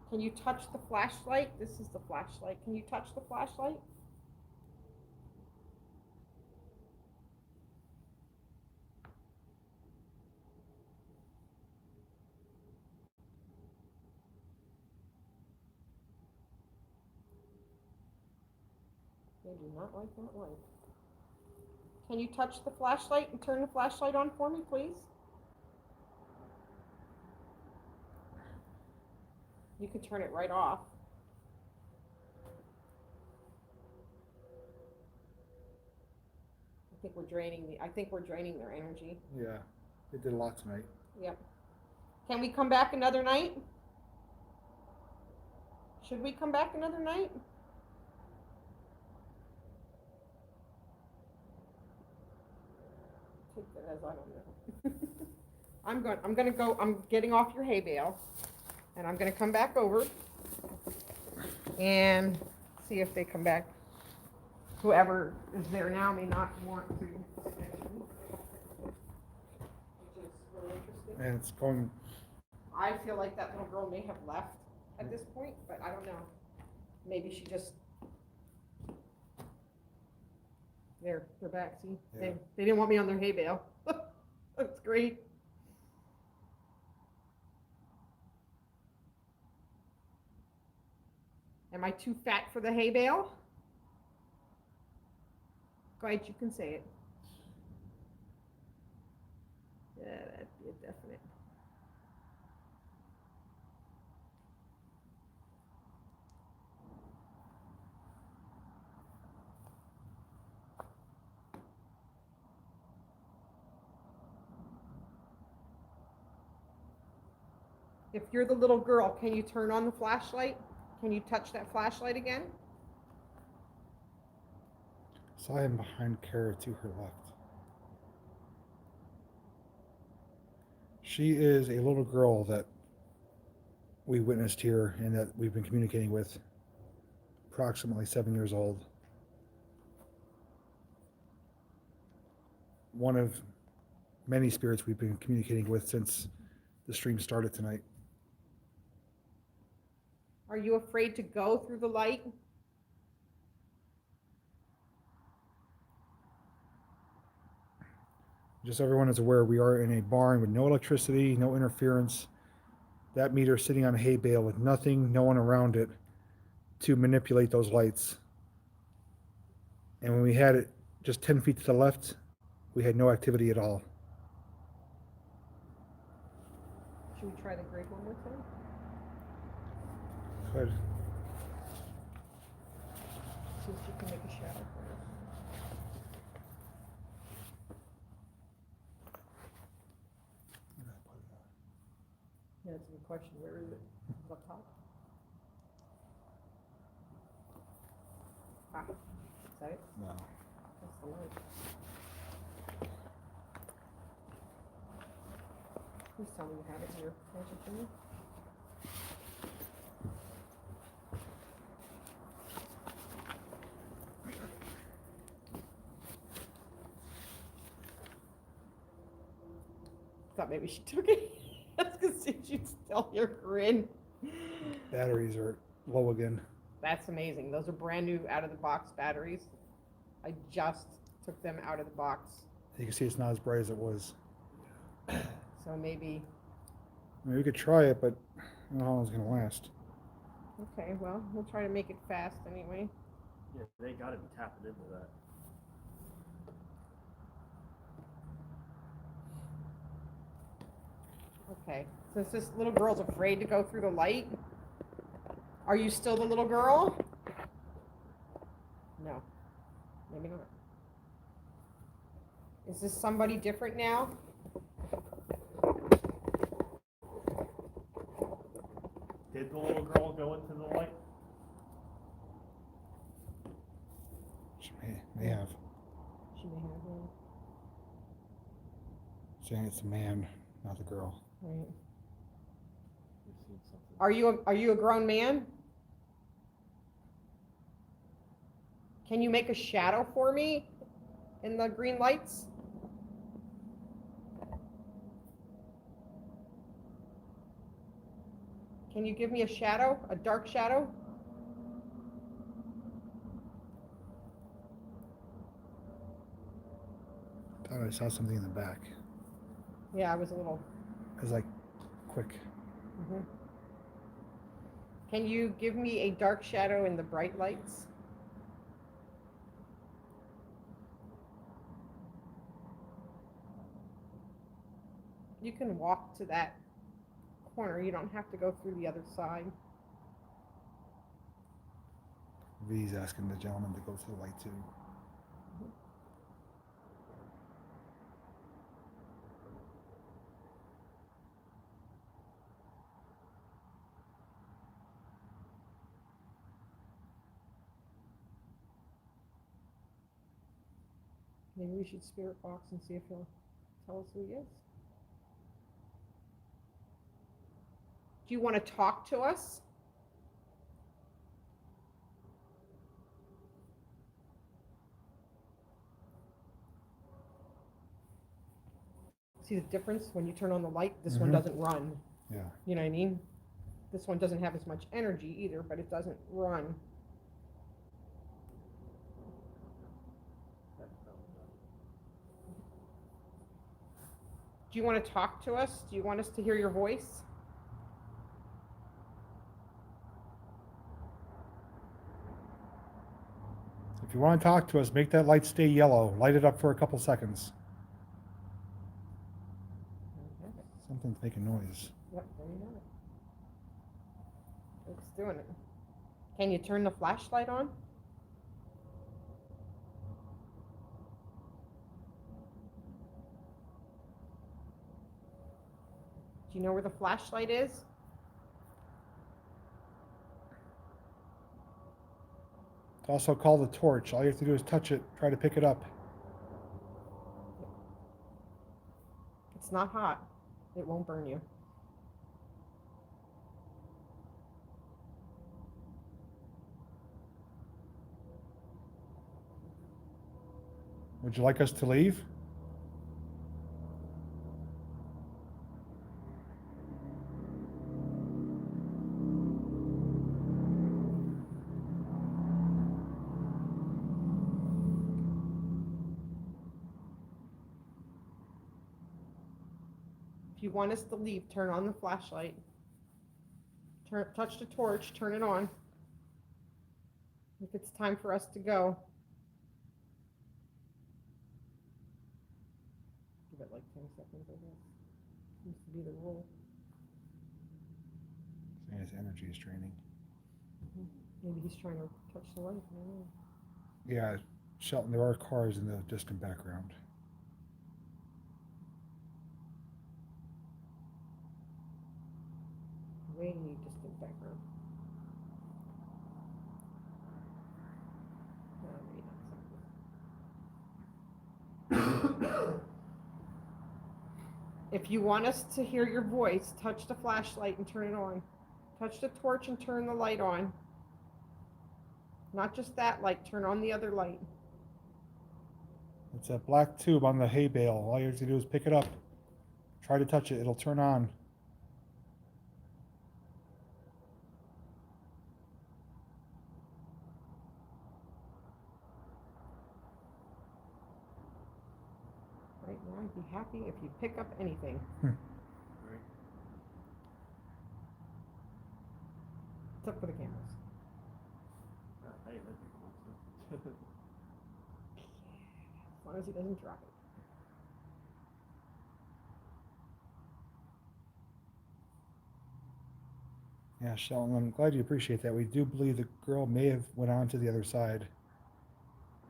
Can you touch the flashlight? This is the flashlight. Can you touch the flashlight? They do not like that light. Can you touch the flashlight and turn the flashlight on for me, please? You could turn it right off. I think we're draining their energy. Yeah, they did a lot tonight. Yep. Can we come back another night? Should we come back another night? Take that as I don't know. I'm getting off your hay bale, and I'm gonna come back over and see if they come back. Whoever is there now may not want to, which is really interesting. And it's going. I feel like that little girl may have left at this point, but I don't know. Maybe she just. They're back. See, Yeah. they didn't want me on their hay bale. That's great. Am I too fat for the hay bale? Go ahead, you can say it. Yeah, that'd be a definite. If you're the little girl, can you turn on the flashlight? Can you touch that flashlight again? Saw him behind Kara to her left. She is a little girl that we witnessed here and that we've been communicating with. Approximately 7 years old. One of many spirits we've been communicating with since the stream started tonight. Are you afraid to go through the light? Just so everyone is aware, we are in a barn with no electricity, no interference. That meter sitting on a hay bale with nothing, no one around it to manipulate those lights. And when we had it just 10 feet to the left, we had no activity at all. Should we try the grid one more time? Good. See if you can make a shadow for us. Yeah, that's a good question. Where is it? Is it up top? Ah, is that it? No. That's the light. Please tell me you have it in your attention to me. Thought maybe she took it. I was gonna see if she'd steal your grin. Batteries are low again. That's amazing. Those are brand new out of the box batteries. I just took them out of the box. You can see it's not as bright as it was. So maybe. I mean, we could try it, but I don't know how long it's going to last. Okay, well, we'll try to make it fast anyway. Yeah, they gotta be tapping into that. Okay, since this little girl's afraid to go through the light, are you still the little girl? No, maybe not. Is this somebody different now? Did the little girl go into the light? She may have. She may have one. Saying it's a man, not the girl. Right. We've seen something. Are you a grown man? Can you make a shadow for me in the green lights? Can you give me a shadow, a dark shadow? Thought I saw something in the back. Yeah, I was a little. It was like quick. Mhm. Can you give me a dark shadow in the bright lights? You can walk to that corner. You don't have to go through the other side. V's asking the gentleman to go to the light too. Maybe we should spirit box and see if he'll tell us who he is. Do you want to talk to us? See the difference when you turn on the light? This one doesn't run. Yeah. You know what I mean? This one doesn't have as much energy either, but it doesn't run. Do you want to talk to us? Do you want us to hear your voice? If you want to talk to us, make that light stay yellow. Light it up for a couple seconds. Something's making noise. Yep, there you go. It's doing it. Can you turn the flashlight on? Do you know where the flashlight is? It's also called a torch. All you have to do is touch it, try to pick it up. It's not hot. It won't burn you. Would you like us to leave? If you want us to leave, turn on the flashlight. Touch the torch, turn it on. If it's time for us to go. Give it like 10 seconds, I guess. Seems to be the rule. Saying his energy is draining. Maybe he's trying to touch the light. I don't know. Yeah, Shelton, there are cars in the distant background. Way distant background. Maybe not so. If you want us to hear your voice, touch the flashlight and turn it on. Touch the torch and turn the light on. Not just that light, turn on the other light. It's a black tube on the hay bale. All you have to do is pick it up. Try to touch it. It'll turn on. Right now, I'd be happy if you pick up anything. Right. It's up for the cameras. Hey, that'd be cool too. As long as he doesn't drop it. Yeah, Shelton, I'm glad you appreciate that. We do believe the girl may have went on to the other side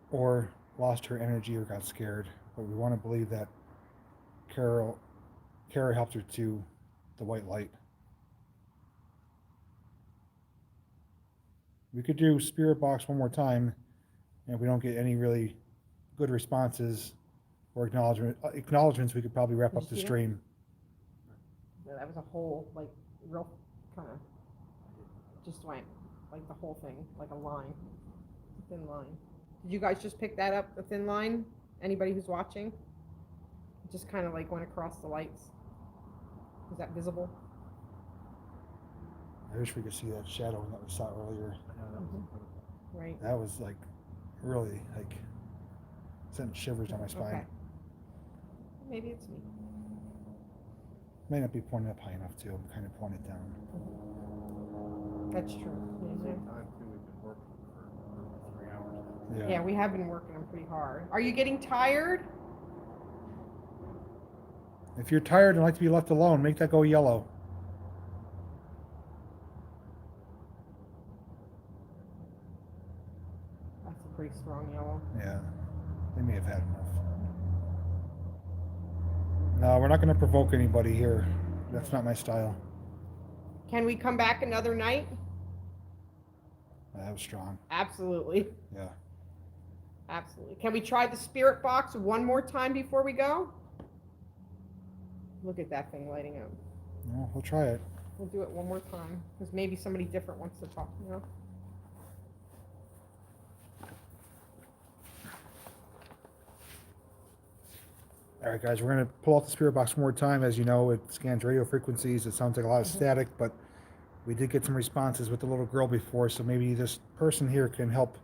or lost her energy or got scared. But we want to believe that Kara helped her to the white light. We could do Spirit Box one more time, and if we don't get any really good responses or acknowledgments, we could probably wrap Did up you the see that? stream. Yeah, that was a whole, like, real kind of, just went, like the whole thing, like a line, a thin line. Did you guys just pick that up, the thin line? Anybody who's watching? It just kind of like went across the lights. Is that visible? I wish we could see that shadow that we saw earlier. I know that was incredible. Right. That was like really like sent shivers down my spine. Okay. Maybe it's me. May not be pointed up high enough too. I'm kind of pointed down. That's true. At the same time, too, we've been working for 3 hours now. Yeah. Yeah, we have been working them pretty hard. Are you getting tired? If you're tired and like to be left alone, make that go yellow. That's a pretty strong yellow. Yeah, they may have had enough. No, we're not going to provoke anybody here. That's not my style. Can we come back another night? That was strong. Absolutely. Yeah. Absolutely. Can we try the spirit box one more time before we go? Look at that thing lighting up. No, we'll try it. We'll do it one more time because maybe somebody different wants to talk. You know. All right, guys, we're going to pull out the spirit box one more time. As you know, it scans radio frequencies. It sounds like a lot of static, but we did get some responses with the little girl before, so maybe this person here can help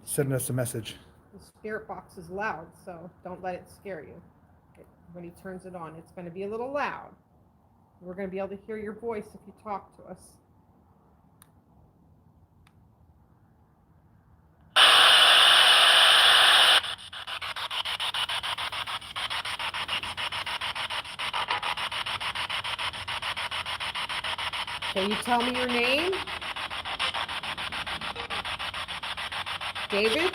send us a message. The spirit box is loud, so don't let it scare you. When he turns it on, it's going to be a little loud. We're going to be able to hear your voice if you talk to us. Can you tell me your name? David?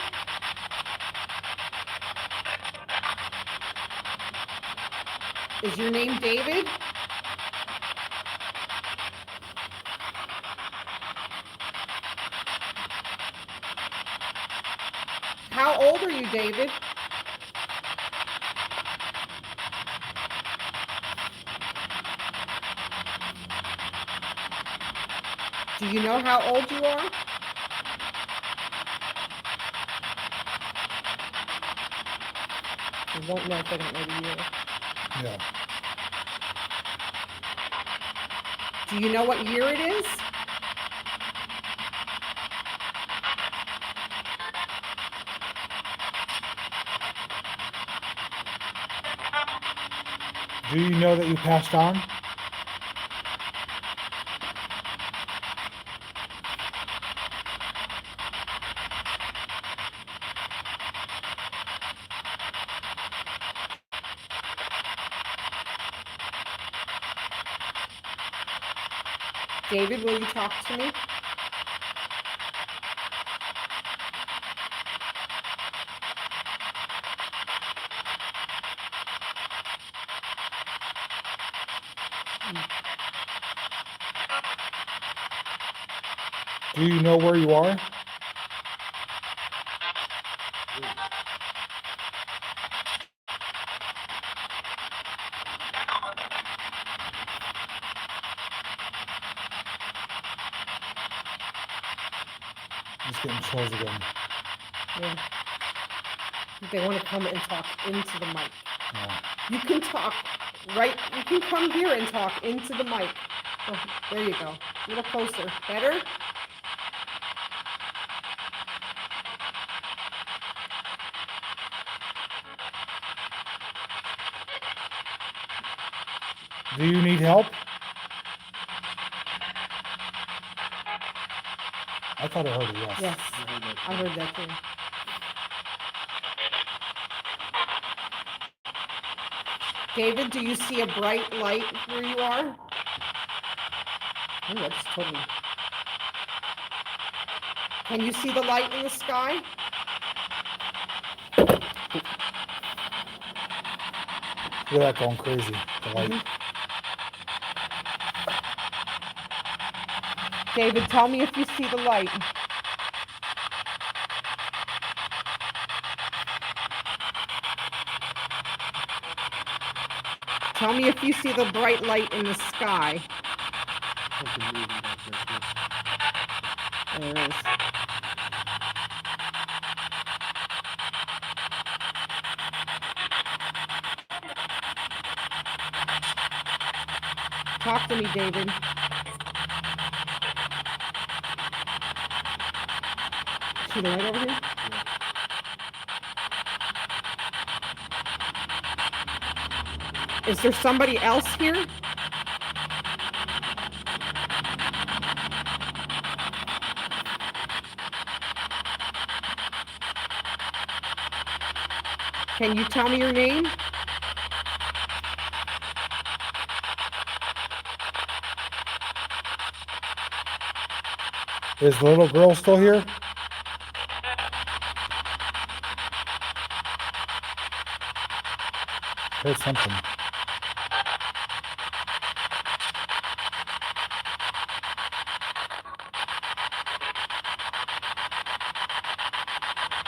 Is your name David? How old are you, David? Do you know how old you are? You won't know if they don't know the year. Yeah. Do you know what year it is? Do you know that you passed on? David, will you talk to me? Do you know where you are? Just getting chills again. Yeah. They want to come and talk into the mic. Yeah. You can talk right. You can come here and talk into the mic. Oh, there you go. A little closer. Better? Do you need help? I thought I heard a yes. Yes. I heard that too. David, do you see a bright light where you are? Oh, that's totally. Can you see the light in the sky? Look at that going crazy. The light. David, tell me if you see the light. Tell me if you see the bright light in the sky. There it is. Talk to me, David. See the light over here? Is there somebody else here? Can you tell me your name? Is the little girl still here? Heard something.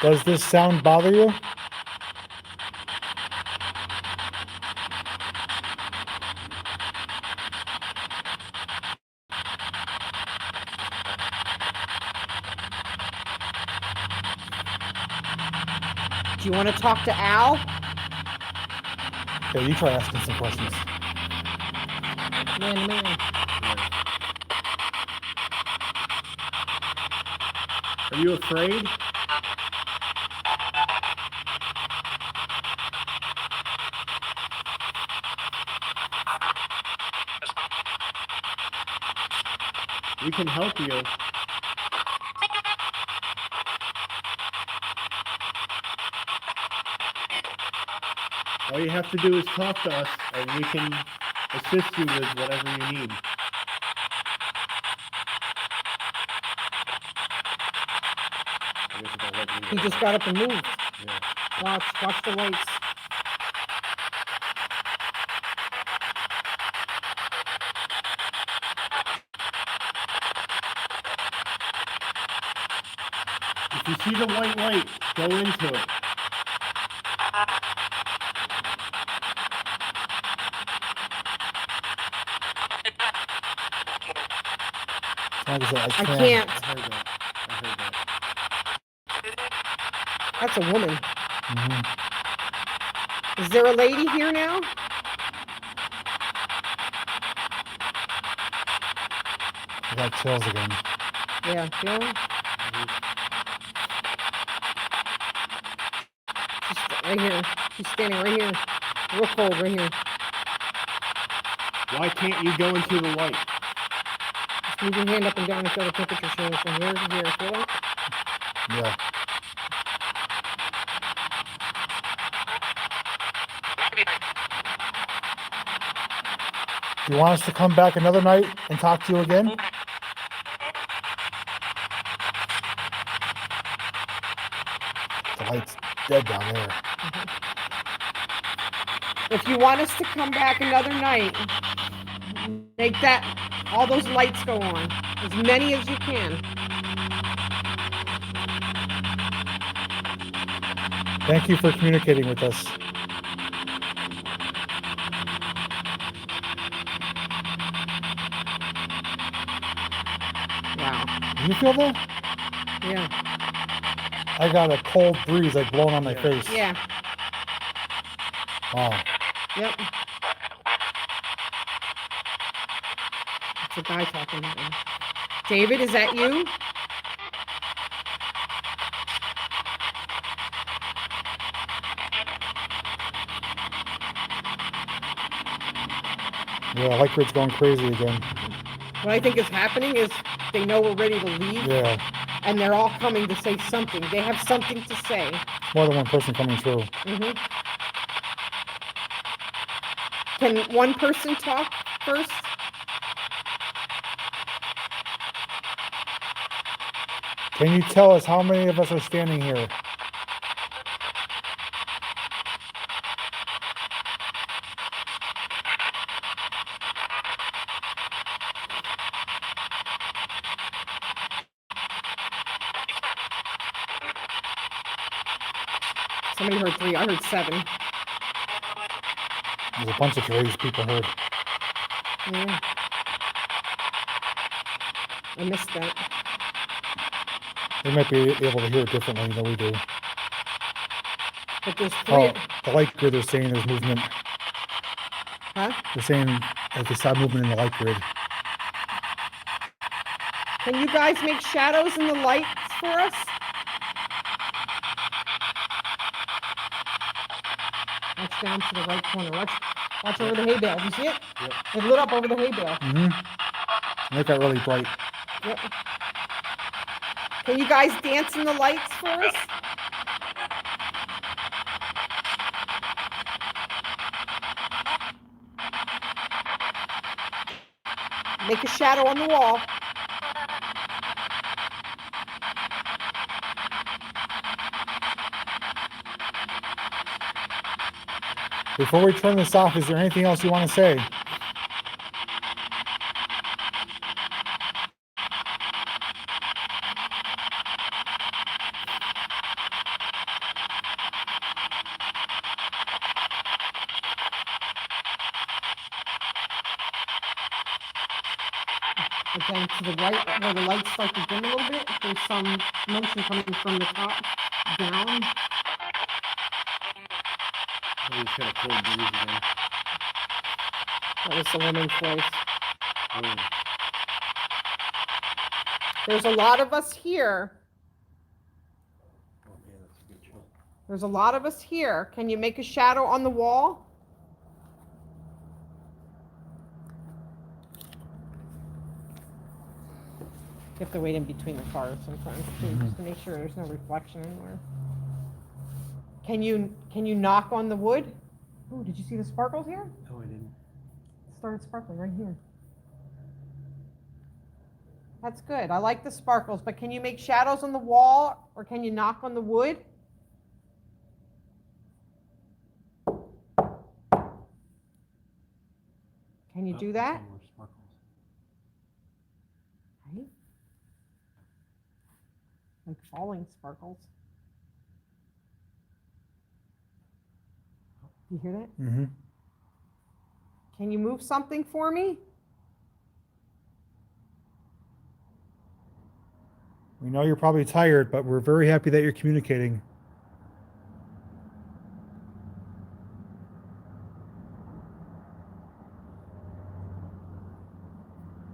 Does this sound bother you? Do you want to talk to Al? Okay, you try asking some questions. Man to man. Are you afraid? We can help you. All you have to do is talk to us, and we can assist you with whatever you need. He just got up and moved. Yeah. Watch the lights. If you see the white light, go into it. Like I said, I I can't. I heard that. I heard that. That's a woman. Mhm. Is there a lady here now? I got chills again. Yeah, feel 'em? She's right here. She's standing right here. Real cold right here. Why can't you go into the light? Just move your hand up and down and feel the temperature change from here to here. Feel it? Yeah. Do you want us to come back another night and talk to you again? The light's dead down there. If you want us to come back another night, make all those lights go on. As many as you can. Thank you for communicating with us. Wow. Do you feel that? Yeah. I got a cold breeze like blowing on my Yeah. face. Yeah. Wow. Yep. It's a guy talking to him. David, is that you? Yeah, light grid's going crazy again. What I think is happening is they know we're ready to leave, Yeah. and they're all coming to say something. They have something to say. More than one person coming through. Mm-hmm. Can one person talk first? Can you tell us how many of us are standing here? Somebody heard 3. I heard 7. There's a bunch of crazy people heard. Yeah. I missed that. They might be able to hear it differently than we do. But there's 3. Oh, the light grid is saying there's movement. Huh? They're saying like they saw movement in the light grid. Can you guys make shadows in the lights for us? Watch down to the right corner. Watch over the hay bale. You see it? Yep. It lit up over the hay bale. Mm-hmm. They got really bright. Yep. Can you guys dance in the lights for us? Make a shadow on the wall. Before we turn this off, is there anything else you want to say? Again, to the right, where the lights start to dim a little bit, there's some motion coming from the top down. Oh, he's got a cold breeze again. That was the woman's voice. Oh. There's a lot of us here. Oh man, that's a good chill. There's a lot of us here. Can you make a shadow on the wall? You have to wait in between the cars sometimes too, just to make sure there's no reflection anywhere. Can you knock on the wood? Oh, did you see the sparkles here? No, I didn't. It started sparkling right here. That's good. I like the sparkles, but can you make shadows on the wall or can you knock on the wood? Can you do that? More sparkles. Right? Like falling sparkles. Do you hear that? Mm-hmm. Can you move something for me? We know you're probably tired, but we're very happy that you're communicating.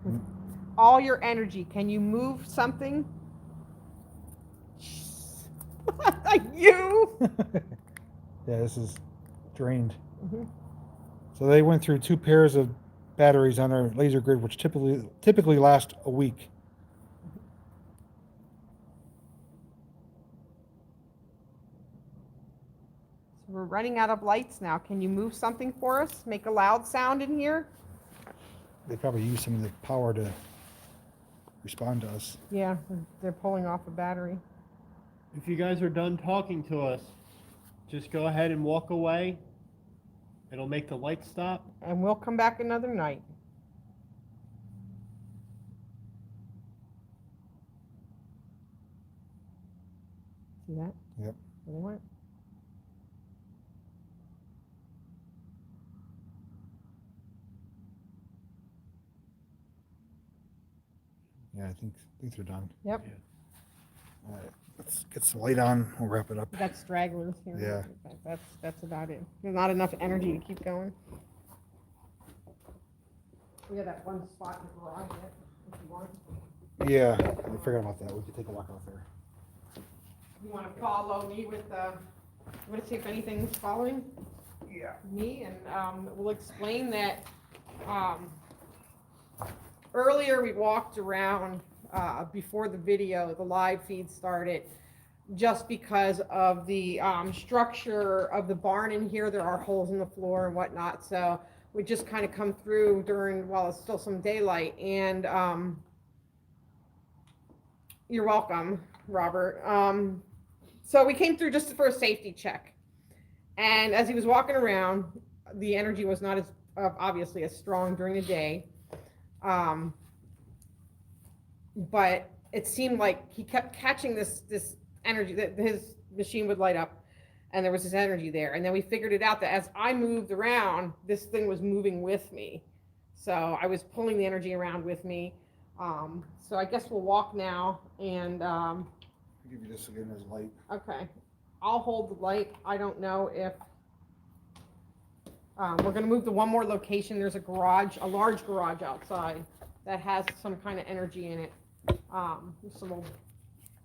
With all your energy, can you move something? You! Yeah, this is drained. Mm-hmm. So they went through 2 pairs of batteries on their laser grid, which typically last a week. So we're running out of lights now. Can you move something for us? Make a loud sound in here? They probably use some of the power to respond to us. Yeah, they're pulling off a battery. If you guys are done talking to us, just go ahead and walk away. It'll make the light stop. And we'll come back another night. See that? Yep. There they went. Yeah, I think they're done. Yep. Yeah. All right, let's get some light on. We'll wrap it up. We got stragglers here. Yeah. That's about it. There's not enough energy to keep going. We have that one spot in the garage yet, if you want. Yeah, I forgot about that. We could take a walk out there. You want to follow me with you want to see if anything's following me, and we'll explain that. Earlier we walked around before the video, the live feed started, just because of the structure of the barn in here. There are holes in the floor and whatnot, so we just kind of come through while it's still some daylight. And you're welcome, Robert. So we came through just for a safety check, and as he was walking around, the energy was not as obviously as strong during the day. But it seemed like he kept catching this energy, that his machine would light up and there was this energy there. And then we figured it out that as I moved around, this thing was moving with me. So I was pulling the energy around with me. So I guess we'll walk now and, I'll give you this again as light. okay, I'll hold the light. I don't know if, we're gonna move to one more location. There's a large garage outside that has some kind of energy in it.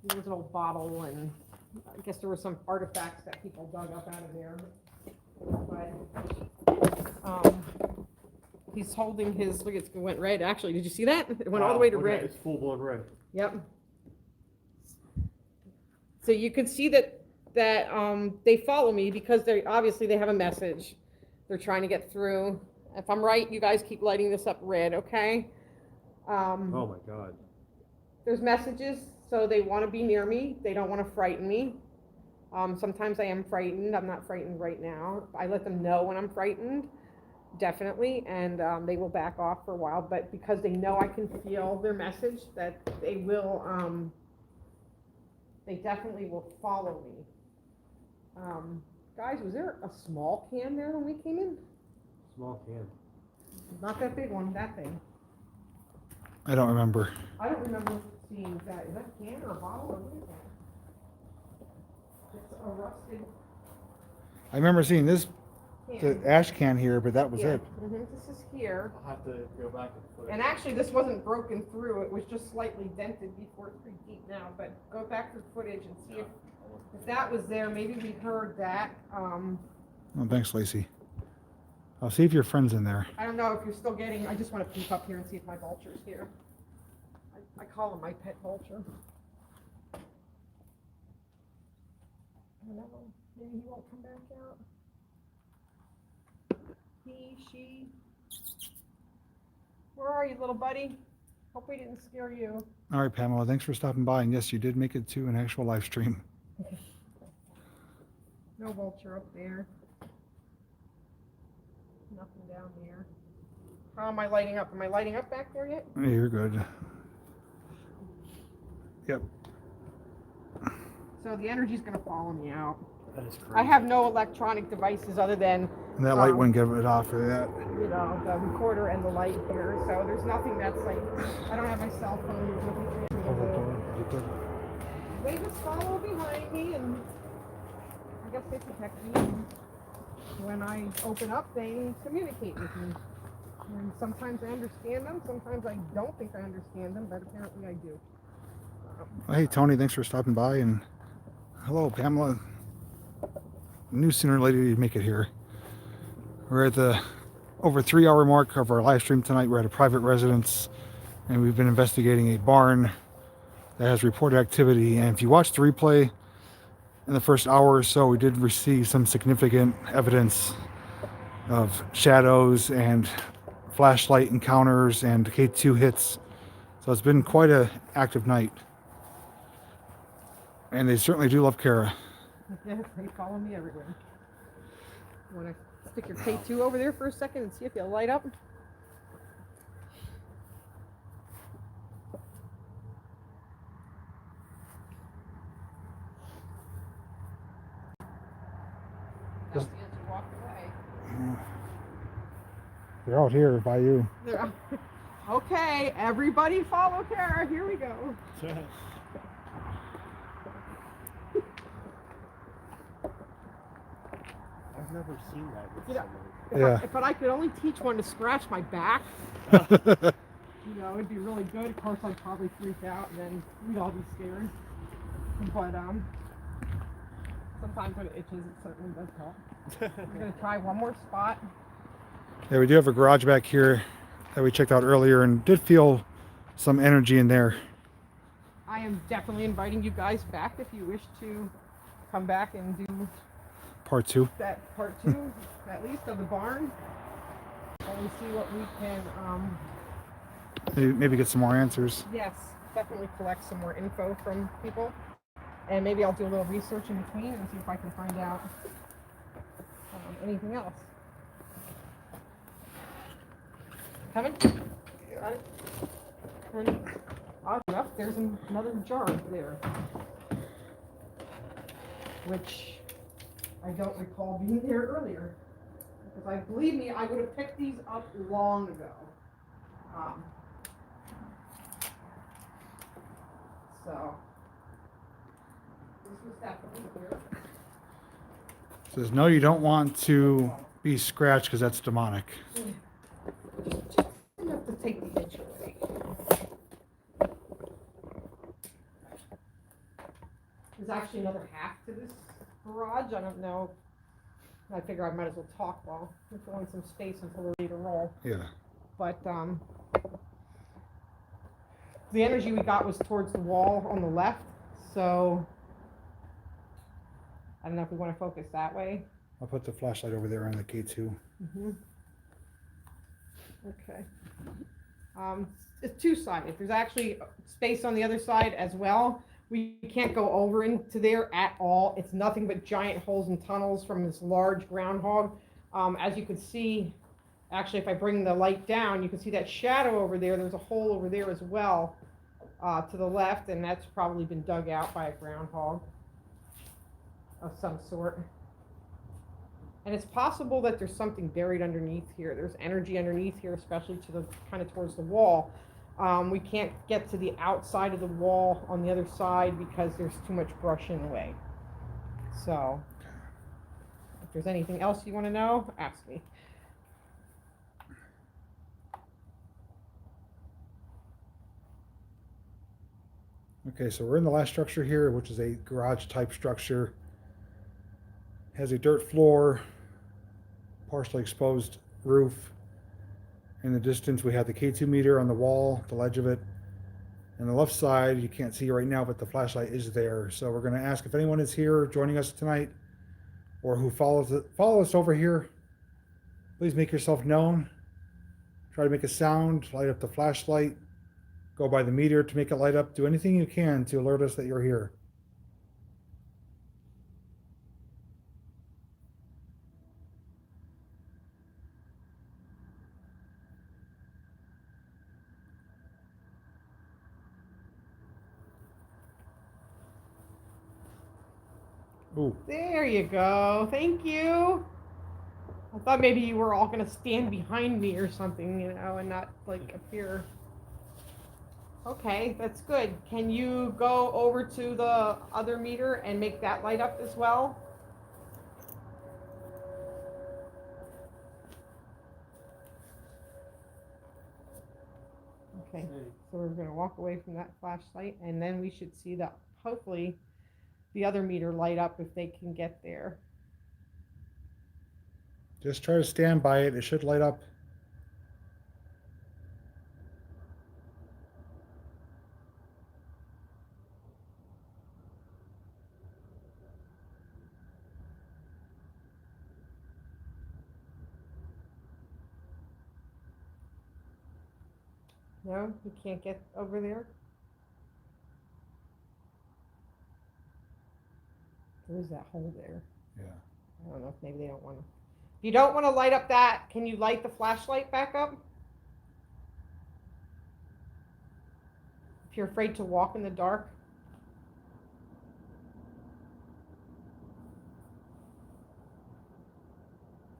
There's an old bottle, and I guess there were some artifacts that people dug up out of there. But he's holding his, look, it went red. Actually, did you see that? It went all the way to Look at red. it, it's full blown red. Yep. So you can see that they follow me because they have a message. They're trying to get through. If I'm right, you guys keep lighting this up red, okay? Oh my God. There's messages, so they want to be near me. They don't want to frighten me. Sometimes I am frightened. I'm not frightened right now. I let them know when I'm frightened, definitely, and they will back off for a while. But because they know I can feel their message, that they will, they definitely will follow me. Guys, was there a small can there when we came in? Small can. Not that big one, that thing. I don't remember. I don't remember seeing that. Is that a can or a bottle or what is that? It's a rusted I remember seeing this, the can. ash can here, but that was Yeah. it. This is here. I'll have to go back and put it. And actually, this wasn't broken through. It was just slightly dented before. It's pretty deep now. But go back to the footage and see if that was there. Maybe we heard that. Oh, thanks, Lacey. I'll see if your friend's in there. I don't know if you're still getting. I just want to peek up here and see if my vulture's here. I call him my pet vulture. I don't know. Maybe he won't come back out. He, she. Where are you, little buddy? Hope we didn't scare you. All right, Pamela, thanks for stopping by. And yes, you did make it to an actual live stream. No vulture up there. Nothing down there. How am I lighting up? Am I lighting up back there yet? Hey, you're good. Yep. So the energy's going to follow me out. That is crazy. I have no electronic devices other than, And that light wouldn't give it off for that. you know, the recorder and the light here. So there's nothing that's like, I don't have my cell phone. There's nothing transmitting. They just follow behind me, and I guess they protect me. And when I open up, they communicate with me. And sometimes I understand them, sometimes I don't think I understand them, but apparently I do. Well, hey, Tony, thanks for stopping by. And hello, Pamela. Knew sooner or later you'd make it here. We're at the over 3-hour mark of our live stream tonight. We're at a private residence, and we've been investigating a barn that has reported activity. And if you watch the replay in the first hour or so, we did receive some significant evidence of shadows and flashlight encounters and K2 hits. So it's been quite an active night. And they certainly do love Kara. Yeah, they follow me everywhere. You want to stick your K2 over there for a second and see if you'll light up? Just- walked away. They're out here by you. Okay, everybody follow Kara. Here we go. I've never seen that with You know, somebody. But I could only teach one to scratch my back. You know, it'd be really good. Of course, I'd probably freak out, and then we'd all be scared. But sometimes when it itches, it certainly does help. I'm gonna try one more spot. Yeah, we do have a garage back here that we checked out earlier and did feel some energy in there. I am definitely inviting you guys back if you wish to come back and do Part 2. that part 2, at least of the barn, and we see what we can. Maybe get some more answers. Yes, definitely collect some more info from people, and maybe I'll do a little research in between and see if I can find out anything else. Coming? Got it? And odd enough, there's another jar there, which I don't recall being there earlier, because believe me, I would have picked these up long ago. So this was definitely here. Says, no, you don't want to be scratched because that's demonic. Just enough to take the itch away. There's actually another half to this garage. I don't know. I figure I might as well talk while we're filling some space until we're ready to roll. Yeah. But the energy we got was towards the wall on the left, so I don't know if we want to focus that way. I'll put the flashlight over there on the K2. Okay. It's two-sided. There's actually space on the other side as well. We can't go over into there at all. It's nothing but giant holes and tunnels from this large groundhog. As you can see, actually, if I bring the light down, you can see that shadow over there. There's a hole over there as well, to the left, and that's probably been dug out by a groundhog of some sort. And it's possible that there's something buried underneath here. There's energy underneath here, especially to the kind of towards the wall. We can't get to the outside of the wall on the other side because there's too much brush in the way. So, if there's anything else you want to know, ask me. Okay, so we're in the last structure here, which is a garage type structure. Has a dirt floor, partially exposed roof. In the distance, we have the K2 meter on the wall, the ledge of it. On the left side, you can't see right now, but the flashlight is there. So we're going to ask if anyone is here joining us tonight, or who follow us over here. Please make yourself known. Try to make a sound, light up the flashlight, go by the meter to make it light up. Do anything you can to alert us that you're here. Ooh. There you go. Thank you. I thought maybe you were all going to stand behind me or something, you know, and not like appear. Okay, that's good. Can you go over to the other meter and make that light up as well? Okay, so we're going to walk away from that flashlight, and then we should see the, hopefully, the other meter light up if they can get there. Just try to stand by it. It should light up. No, you can't get over there? There's that hole there. Yeah. I don't know if maybe they don't want to. If you don't want to light up that, can you light the flashlight back up? If you're afraid to walk in the dark.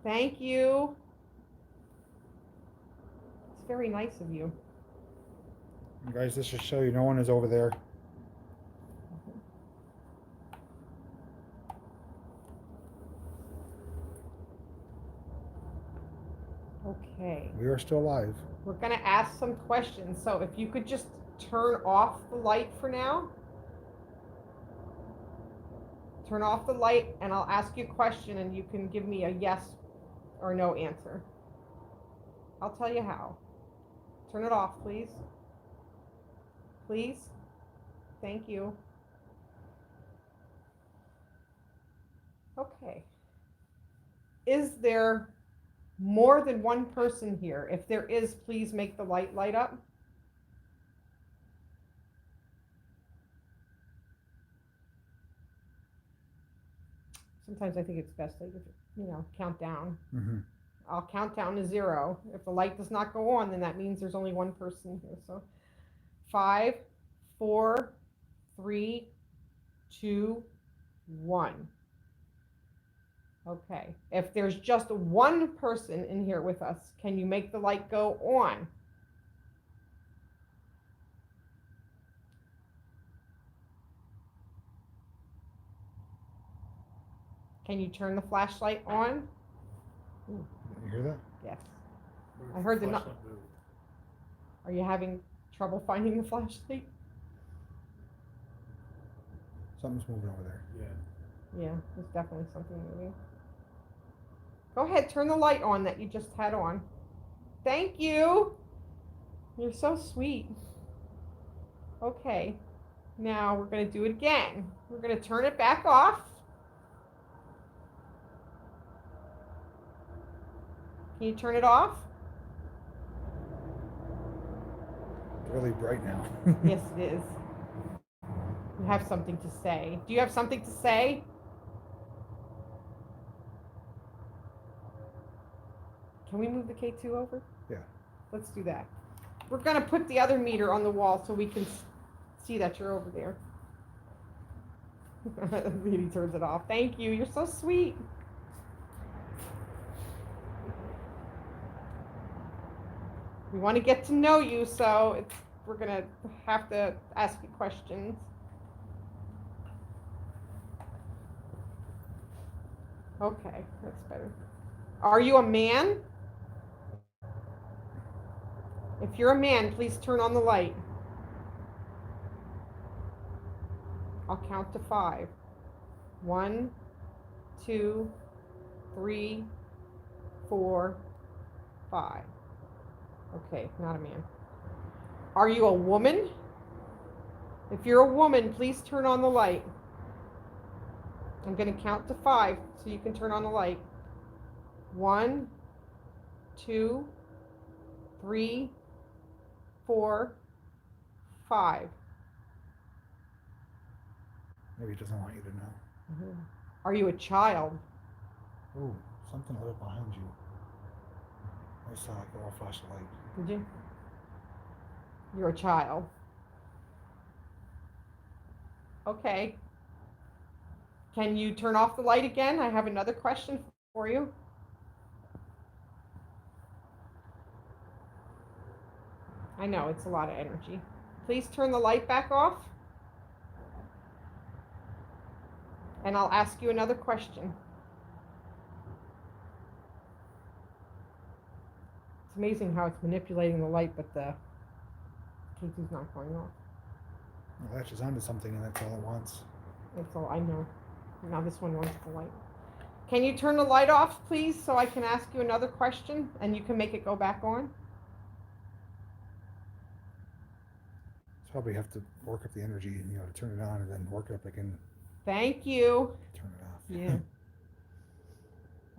Thank you. It's very nice of you. You guys, this should show you no one is over there. Okay. We are still alive. We're going to ask some questions. So if you could just turn off the light for now. Turn off the light and I'll ask you a question and you can give me a yes or no answer. I'll tell you how. Turn it off, please. Please. Thank you. Okay. Is there more than one person here? If there is, please make the light up. Sometimes I think it's best to, count down. Mm-hmm. I'll count down to 0. If the light does not go on, then that means there's only one person here. So 5, 4, 3, 2, 1. Okay. If there's just one person in here with us, can you make the light go on? Can you turn the flashlight on? Ooh, you hear that? Yes. I heard the knock. Are you having trouble finding the flashlight? Something's moving over there. Yeah. Yeah, there's definitely something moving. Go ahead, turn the light on that you just had on. Thank you. You're so sweet. Okay, now we're going to do it again. We're going to turn it back off. Can you turn it off? It's really bright now. Yes, it is. You have something to say. Do you have something to say? Can we move the K2 over? Yeah. Let's do that. We're going to put the other meter on the wall so we can see that you're over there. Really turns it off. Thank you. You're so sweet. We want to get to know you, so we're going to have to ask you questions. Okay, that's better. Are you a man? If you're a man, please turn on the light. I'll count to 5. 1, 2, 3, 4, 5. Okay, not a man. Are you a woman? If you're a woman, please turn on the light. I'm going to count to 5 so you can turn on the light. 1, 2, 3, 4, 5. Maybe he doesn't want you to know. Are you a child? Ooh, something lit up behind you. I saw like a little flash of light. Did you? You're a child. Okay. Can you turn off the light again? I have another question for you. I know, it's a lot of energy. Please turn the light back off. And I'll ask you another question. It's amazing how it's manipulating the light, but the K2's not going off. It latches onto something and that's all it wants. That's all I know. Now this one wants the light. Can you turn the light off, please, so I can ask you another question and you can make it go back on? Probably have to work up the energy, to turn it on and then work it up again. Thank you. Turn it off. Yeah.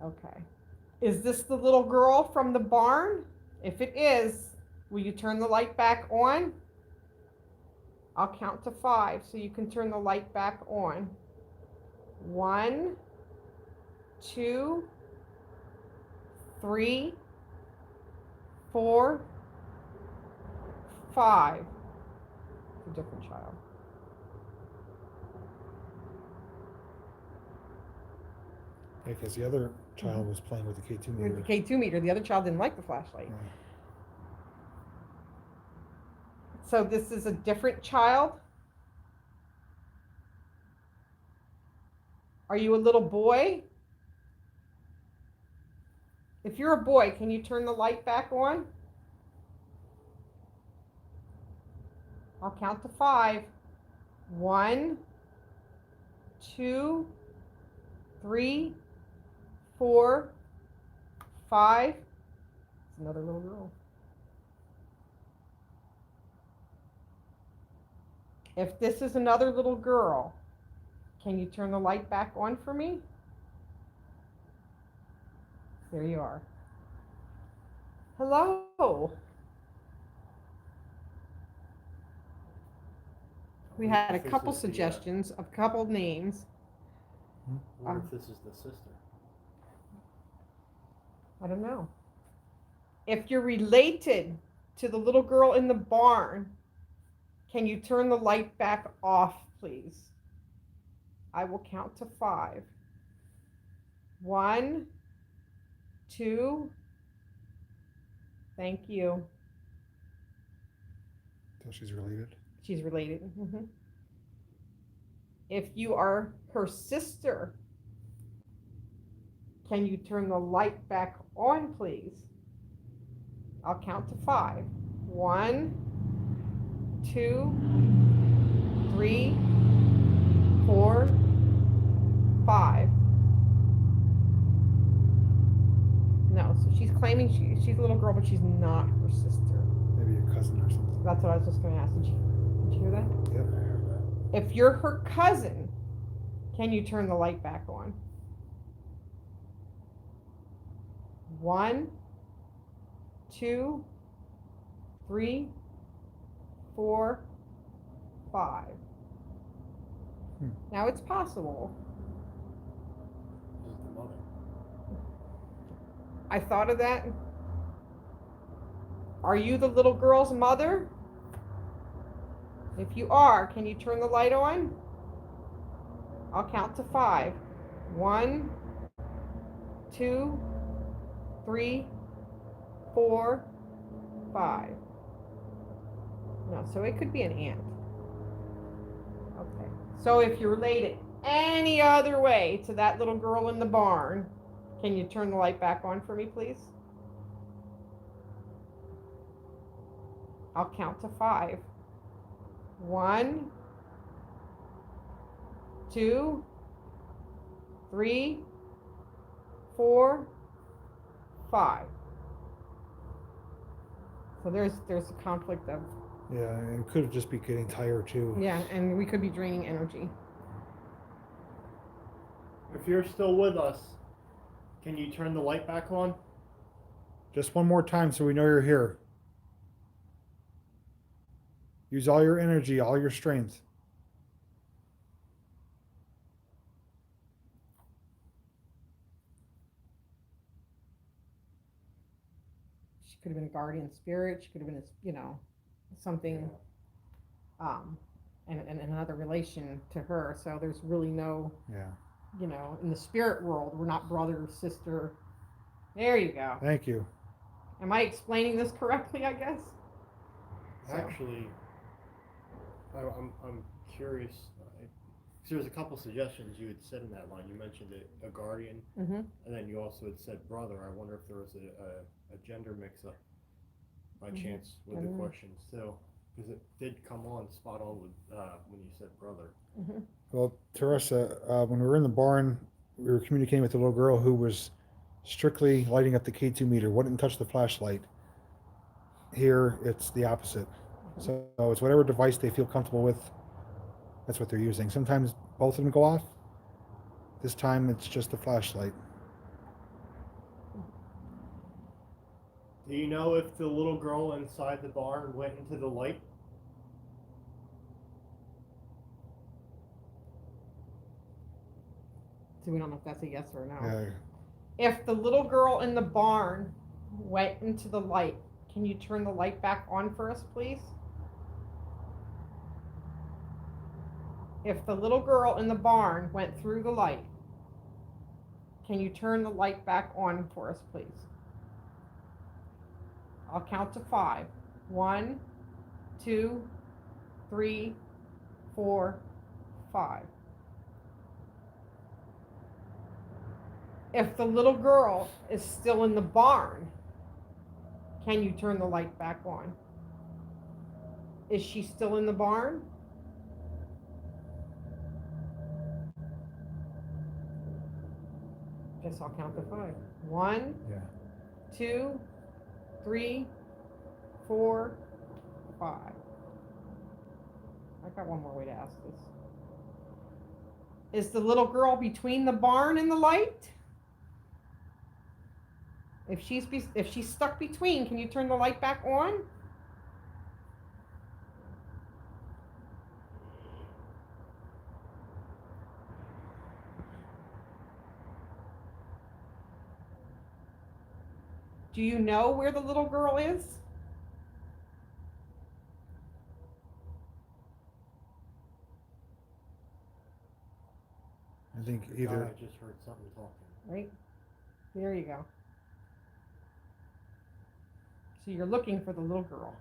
Okay. Is this the little girl from the barn? If it is, will you turn the light back on? I'll count to 5 so you can turn the light back on. 1, 2, 3, 4, 5. It's a different child. Yeah, because the other child was playing with the K2 meter. With the K2 meter, the other child didn't like the flashlight. Yeah. So this is a different child? Are you a little boy? If you're a boy, can you turn the light back on? I'll count to 5. 1, 2, 3, 4, 5. It's another little girl. If this is another little girl, can you turn the light back on for me? There you are. Hello. We had a couple suggestions, a couple names. What if this is the sister? I don't know. If you're related to the little girl in the barn, can you turn the light back off, please? I will count to 5. 1, 2. Thank you. So she's related? She's related. Mm-hmm. If you are her sister, can you turn the light back on, please? I'll count to 5. 1, 2, 3, 4, 5. No, so she's claiming she's a little girl, but she's not her sister. Maybe a cousin or something. That's what I was just going to ask. Did you hear that? Yep, I heard that. If you're her cousin, can you turn the light back on? 1, 2, 3, 4, 5. Now it's possible. This is the mother. I thought of that. Are you the little girl's mother? If you are, can you turn the light on? I'll count to 5. 1, 2, 3, 4, 5. No, so it could be an aunt. Okay. So if you're related any other way to that little girl in the barn, can you turn the light back on for me, please? I'll count to 5. 1, 2, 3, 4, 5. So there's a conflict of, Yeah, and it could just be getting tired too. yeah, and we could be draining energy. If you're still with us, can you turn the light back on? Just one more time so we know you're here. Use all your energy, all your strength. She could have been a guardian spirit. She could have been, something, and another relation to her. So there's really no, Yeah. In the spirit world, we're not brother or sister. There you go. Thank you. Am I explaining this correctly, I guess? So. Actually, I'm curious. There's a couple suggestions you had said in that line. You mentioned a guardian, Mm-hmm. and then you also had said brother. I wonder if there was a gender mix-up by chance with the questions too, because it did come on spot on with when you said brother. Mm-hmm. Well, Teresa, when we were in the barn, we were communicating with the little girl who was strictly lighting up the K2 meter, wouldn't touch the flashlight. Here, it's the opposite. So it's whatever device they feel comfortable with, that's what they're using. Sometimes both of them go off. This time it's just the flashlight. Do you know if the little girl inside the barn went into the light? So we don't know if that's a yes or a no. Yeah. If the little girl in the barn went into the light, can you turn the light back on for us, please? If the little girl in the barn went through the light, can you turn the light back on for us, please? I'll count to 5. 1, 2, 3, 4, 5. If the little girl is still in the barn, can you turn the light back on? Is she still in the barn? Guess I'll count to 5. 1, Yeah. 2, 3, 4, 5. I got one more way to ask this. Is the little girl between the barn and the light? If she's stuck between, can you turn the light back on? Do you know where the little girl is? I think God, either. I just heard something talking. Right? There you go. So you're looking for the little girl.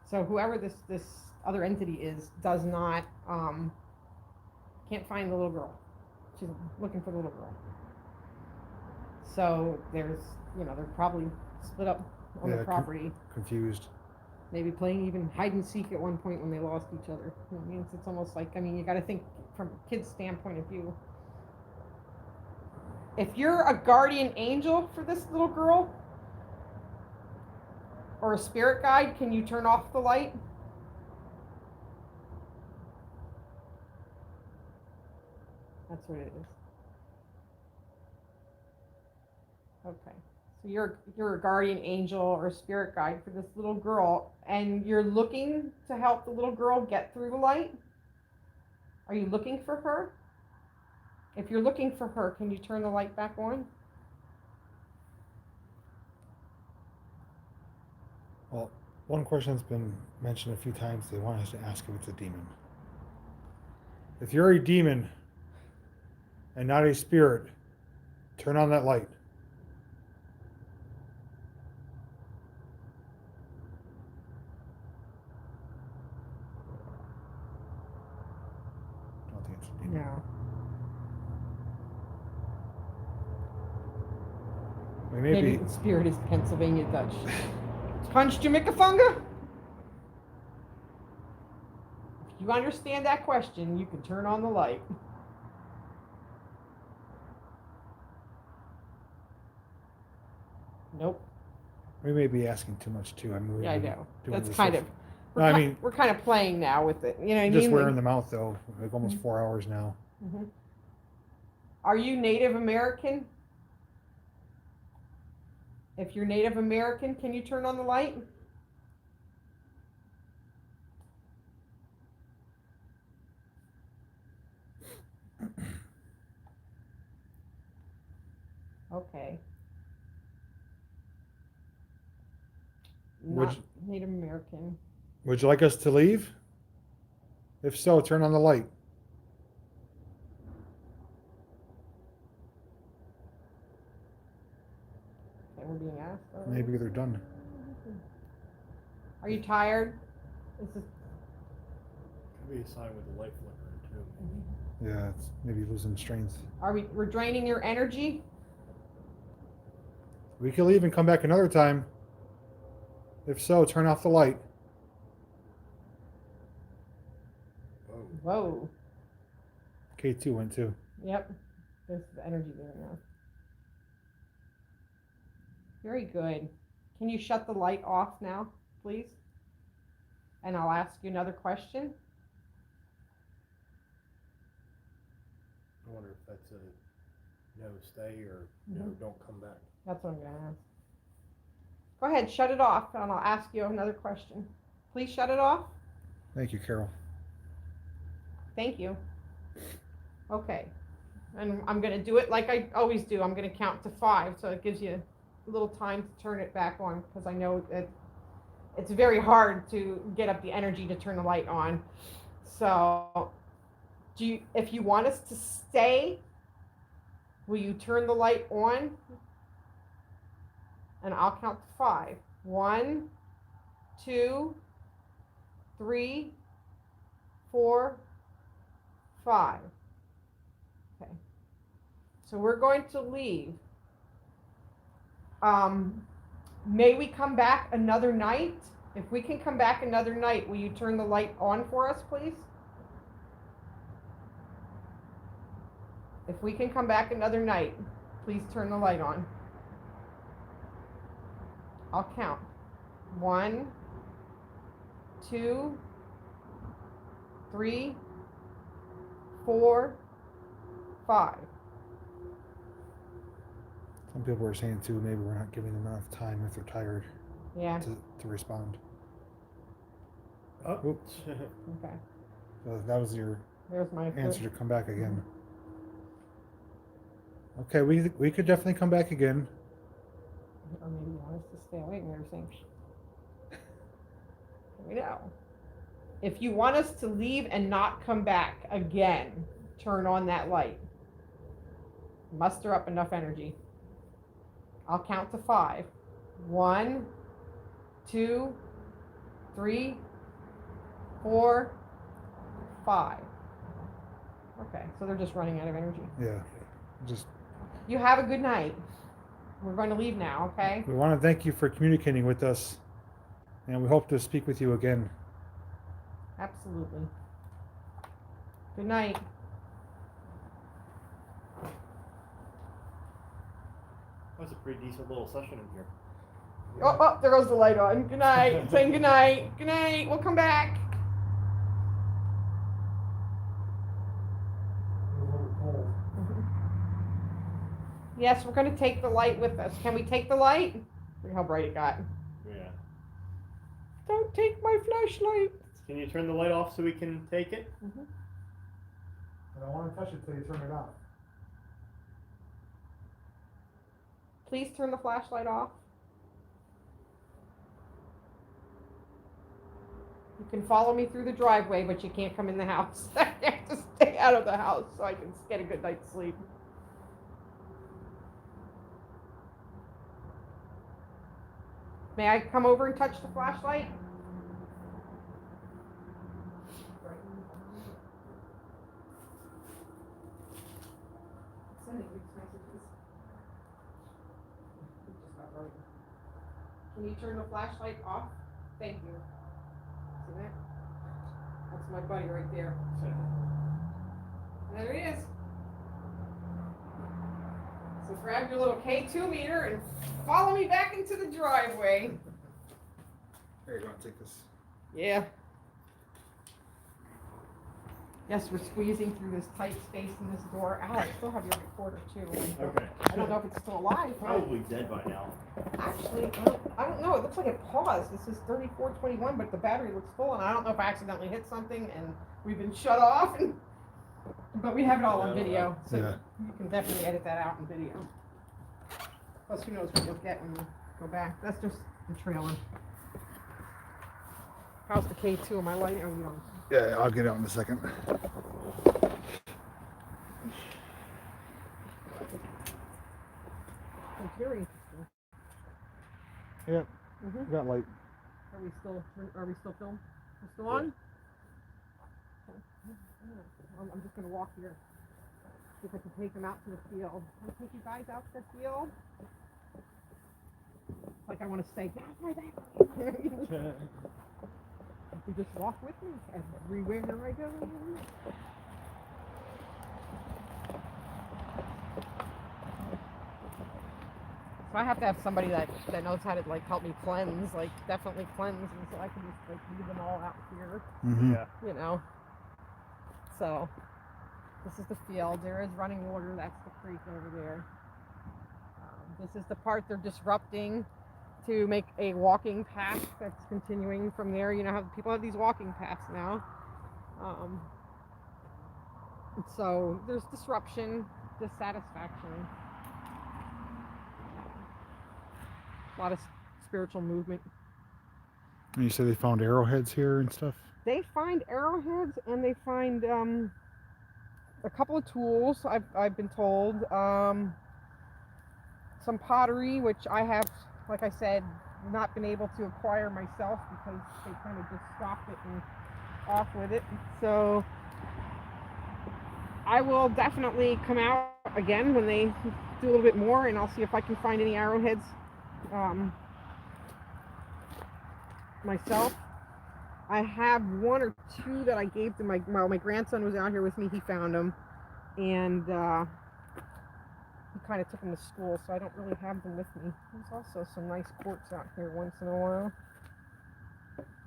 So whoever this other entity is does not can't find the little girl. She's looking for the little girl. So there's they're probably split up on the property. Confused. Maybe playing even hide and seek at one point when they lost each other. It means it's almost like, you got to think from a kid's standpoint of view. If you're a guardian angel for this little girl, or a spirit guide, can you turn off the light? That's what it is. Okay. So So you're a guardian angel or a spirit guide for this little girl, and you're looking to help the little girl get through the light? Are you looking for her? If you're looking for her, can you turn the light back on? Well, one question that's been mentioned a few times, they want us to ask if it's a demon. If you're a demon and not a spirit, turn on that light. I don't think it's a demon. No. Maybe the spirit is Pennsylvania Dutch. Punch Jamaicafunga? If you understand that question, you can turn on the light. Nope. we may be asking too much too. I mean, Yeah, I know. doing That's this kind with- of. No, I mean, we're kind of playing now with it. You know what I just mean? wearing them out though, like almost Mhm. 4 hours now. Mm-hmm. Are you Native American? If you're Native American, can you turn on the light? Okay. Would Not you- Native American. Would you like us to leave? If so, turn on the light. Okay, we're being asked. Maybe they're done. Are you tired? Is this, Could be a sign with the light flickering too. Yeah, it's maybe losing strength. we're draining your energy? We can leave and come back another time. If so, turn off the light. Oh. Whoa. K2 went too. Yep. There's the energy there now. Very good. Can you shut the light off now, please? And I'll ask you another question. I wonder if that's a no stay or no Mhm. don't come back. That's what I'm going to ask. Go ahead, shut it off, and I'll ask you another question. Please shut it off. Thank you, Carol. Thank you. Okay. And I'm going to do it like I always do. I'm going to count to 5, so it gives you a little time to turn it back on, because I know that it's very hard to get up the energy to turn the light on. So, if you want us to stay, will you turn the light on? And I'll count to 5. 1, 2, 3, 4, 5. Okay. So we're going to leave. May we come back another night? If we can come back another night, will you turn the light on for us, please? If we can come back another night, please turn the light on. I'll count. 1, 2, 3, 4, 5. Some people are saying too, maybe we're not giving them enough time if they're tired Yeah. to respond. Oh. Oops. Okay. So that was your There's my answer to come back again. Okay, we could definitely come back again. Or maybe you want us to stay awake and they're saying, we know. If you want us to leave and not come back again, turn on that light. Muster up enough energy. I'll count to 5. 1, 2, 3, 4, 5. Okay, so they're just running out of energy. Yeah, just You have a good night. We're going to leave now, okay? we want to thank you for communicating with us, and we hope to speak with you again. Absolutely. Good night. That was a pretty decent little session in here. Oh, there goes the light on. Good night. Saying good night. Good night. We'll come back. Yes, we're gonna take the light with us. Can we take the light? Look how bright it got. Yeah. Don't take my flashlight. Can you turn the light off so we can take it? Mm-hmm. I don't want to touch it till you turn it off. Please turn the flashlight off. You can follow me through the driveway, but you can't come in the house. I have to stay out of the house so I can get a good night's sleep. May I come over and touch the flashlight? Can you turn the flashlight off? Thank you. See that? That's my buddy right there. There he is. So grab your little K2 meter and follow me back into the driveway. There you go. Take this. Yeah. Yes, we're squeezing through this tight space in this door. Al, I still have your recorder too. Okay. I don't know if it's still alive. Probably dead by now. Actually, I don't know. It looks like it paused. This is 3421, but the battery looks full, and I don't know if I accidentally hit something and we've been shut off. But we have it all on video, so Yeah. you can definitely edit that out in video. Plus, who knows what you'll get when you go back. That's just the trailer. How's the K2? Am I lighting? Or you don't? Yeah, I'll get out in a second. It's very interesting. Yeah, Mm-hmm. got light. Are we still filming? We're still on? I'm just gonna walk here. See if I can take them out to the field. Can I take you guys out to the field? It's like I want to stay. Get out my back. You just walk with me everywhere I go. So I have to have somebody that knows how to like help me cleanse, like definitely cleanse, and so I can just like leave them all out here, Mm-hmm. Yeah. you know. So this is the field. There is running water. That's the creek over there. This is the part they're disrupting to make a walking path that's continuing from there. You know how people have these walking paths now. So there's disruption, dissatisfaction. A lot of spiritual movement. And you said they found arrowheads here and stuff? They find arrowheads and they find a couple of tools, I've been told. Some pottery, which I have, like I said, not been able to acquire myself because they kind of just stopped it and off with it. So I will definitely come out again when they do a little bit more, and I'll see if I can find any arrowheads myself. I have one or two that I gave to my grandson was out here with me. He found them, and he kind of took them to school, so I don't really have them with me. There's also some nice quartz out here once in a while,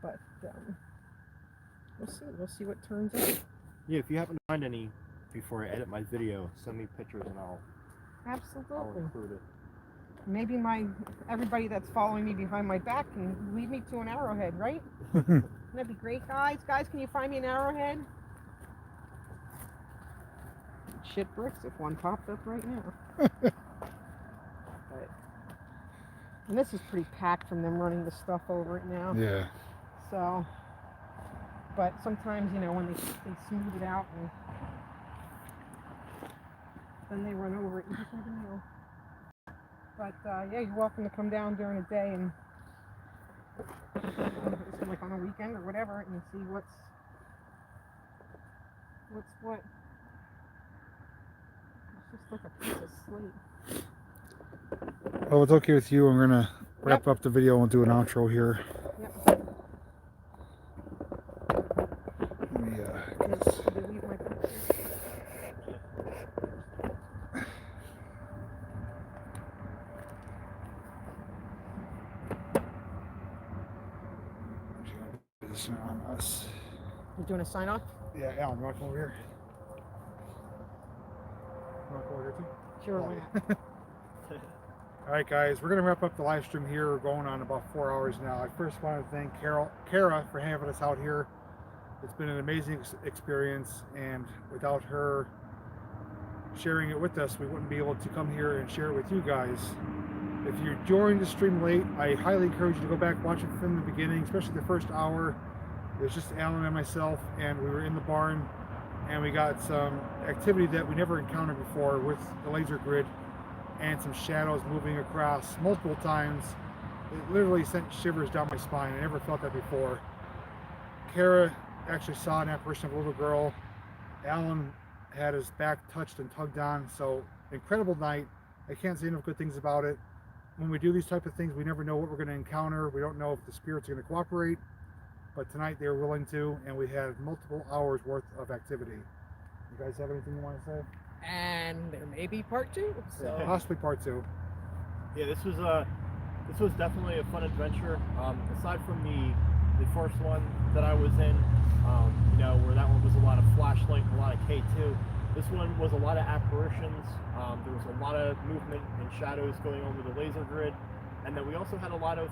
but we'll see what turns out. Yeah, if you happen to find any before I edit my video, send me pictures and I'll Absolutely. include it. Maybe everybody that's following me behind my back can lead me to an arrowhead, right? Wouldn't that be great, guys? Guys, can you find me an arrowhead? Shit bricks if one popped up right now. And this is pretty packed from them running the stuff over it now. Yeah. So, but sometimes, you know, when they smooth it out and then they run over it, you just never know. But yeah, you're welcome to come down during the day and like on a weekend or whatever and see what's what. It's just like a piece of slate. Well, it's okay with you. I'm gonna wrap up the video and do an outro here. Yep. Let me, Did I leave my picture? this on us. You doing a sign off? Yeah, Alan, you want to come over here? You want to come over here too? Sure. Oh, why yeah. not? All right, guys, we're gonna wrap up the live stream here. We're going on about 4 hours now. I first want to thank Kara for having us out here. It's been an amazing experience, and without her sharing it with us, we wouldn't be able to come here and share it with you guys. If you joined the stream late, I highly encourage you to go back, watch it from the beginning, especially the first hour. It was just Alan and myself, and we were in the barn, and we got some activity that we never encountered before with the laser grid and some shadows moving across multiple times. It literally sent shivers down my spine. I never felt that before. Kara actually saw an apparition of a little girl. Alan had his back touched and tugged on. So incredible night. I can't say enough good things about it. When we do these type of things, we never know what we're going to encounter. We don't know if the spirits are going to cooperate, but tonight they were willing to, and we had multiple hours worth of activity. You guys have anything you want to say? And there may be part 2. So Possibly part 2. Yeah, this was definitely a fun adventure. Aside from the first one that I was in, where that one was a lot of flashlight, a lot of K2. This one was a lot of apparitions. There was a lot of movement and shadows going on with the laser grid, and then we also had a lot of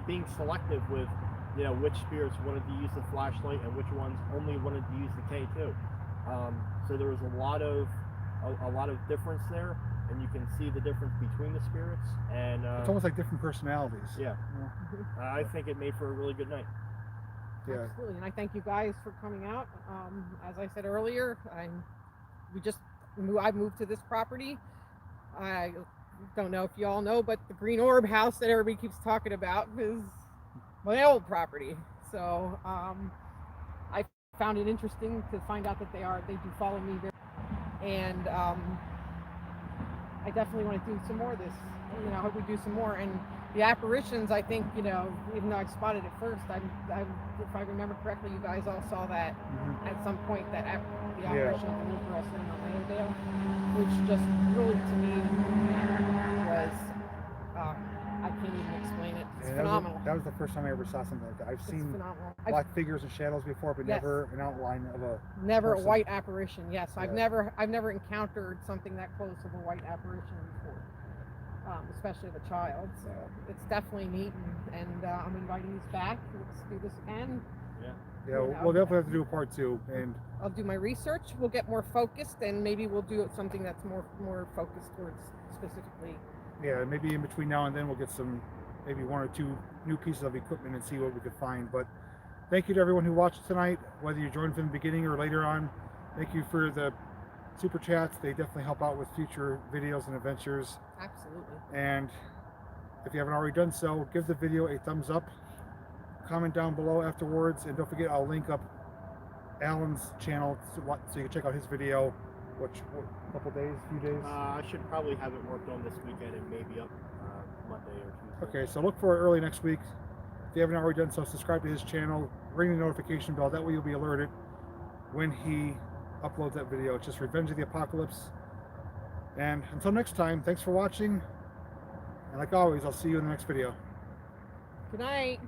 being selective with which spirits wanted to use the flashlight and which ones only wanted to use the K2. So there was a lot of difference there, and you can see the difference between the spirits. And It's almost like different personalities. yeah, I think it made for a really good night. Yeah. absolutely. And I thank you guys for coming out. As I said earlier, I moved to this property. I don't know if you all know, but the Green Orb house that everybody keeps talking about is my old property. So I found it interesting to find out that they do follow me very, and I definitely want to do some more of this. I hope we do some more. And the apparitions, I think, even though I spotted it first, if I remember correctly, you guys all saw that at some point, the apparition of the little girl sitting on Lauderdale, which just really, to me, was, I can't even explain it. It's phenomenal. That was the first time I ever saw something like that. I've seen phenomenal. black figures and shadows before, but Yes. never an outline of a Never person. a white apparition. Yes, I've Yeah. never encountered something that close of a white apparition before, especially of a child. So it's definitely neat, and I'm inviting you back. Let's do this again. Yeah, we'll definitely have to do a part 2, and I'll do my research. We'll get more focused, and maybe we'll do something that's more focused towards specifically. yeah, maybe in between now and then we'll get maybe 1 or 2 new pieces of equipment and see what we could find. But thank you to everyone who watched tonight, whether you joined from the beginning or later on. Thank you for the super chats. They definitely help out with future videos and adventures. Absolutely. And if you haven't already done so, give the video a thumbs up, comment down below afterwards, and don't forget, I'll link up Alan's channel so you can check out his video. What couple days, few days? I should probably have it worked on this weekend and maybe up Monday or Tuesday. Okay, so look for it early next week. If you haven't already done so, subscribe to his channel, ring the notification bell. That way you'll be alerted when he uploads that video. It's just Revenge of the Apocalypse. And until next time, thanks for watching. And like always, I'll see you in the next video. Good night.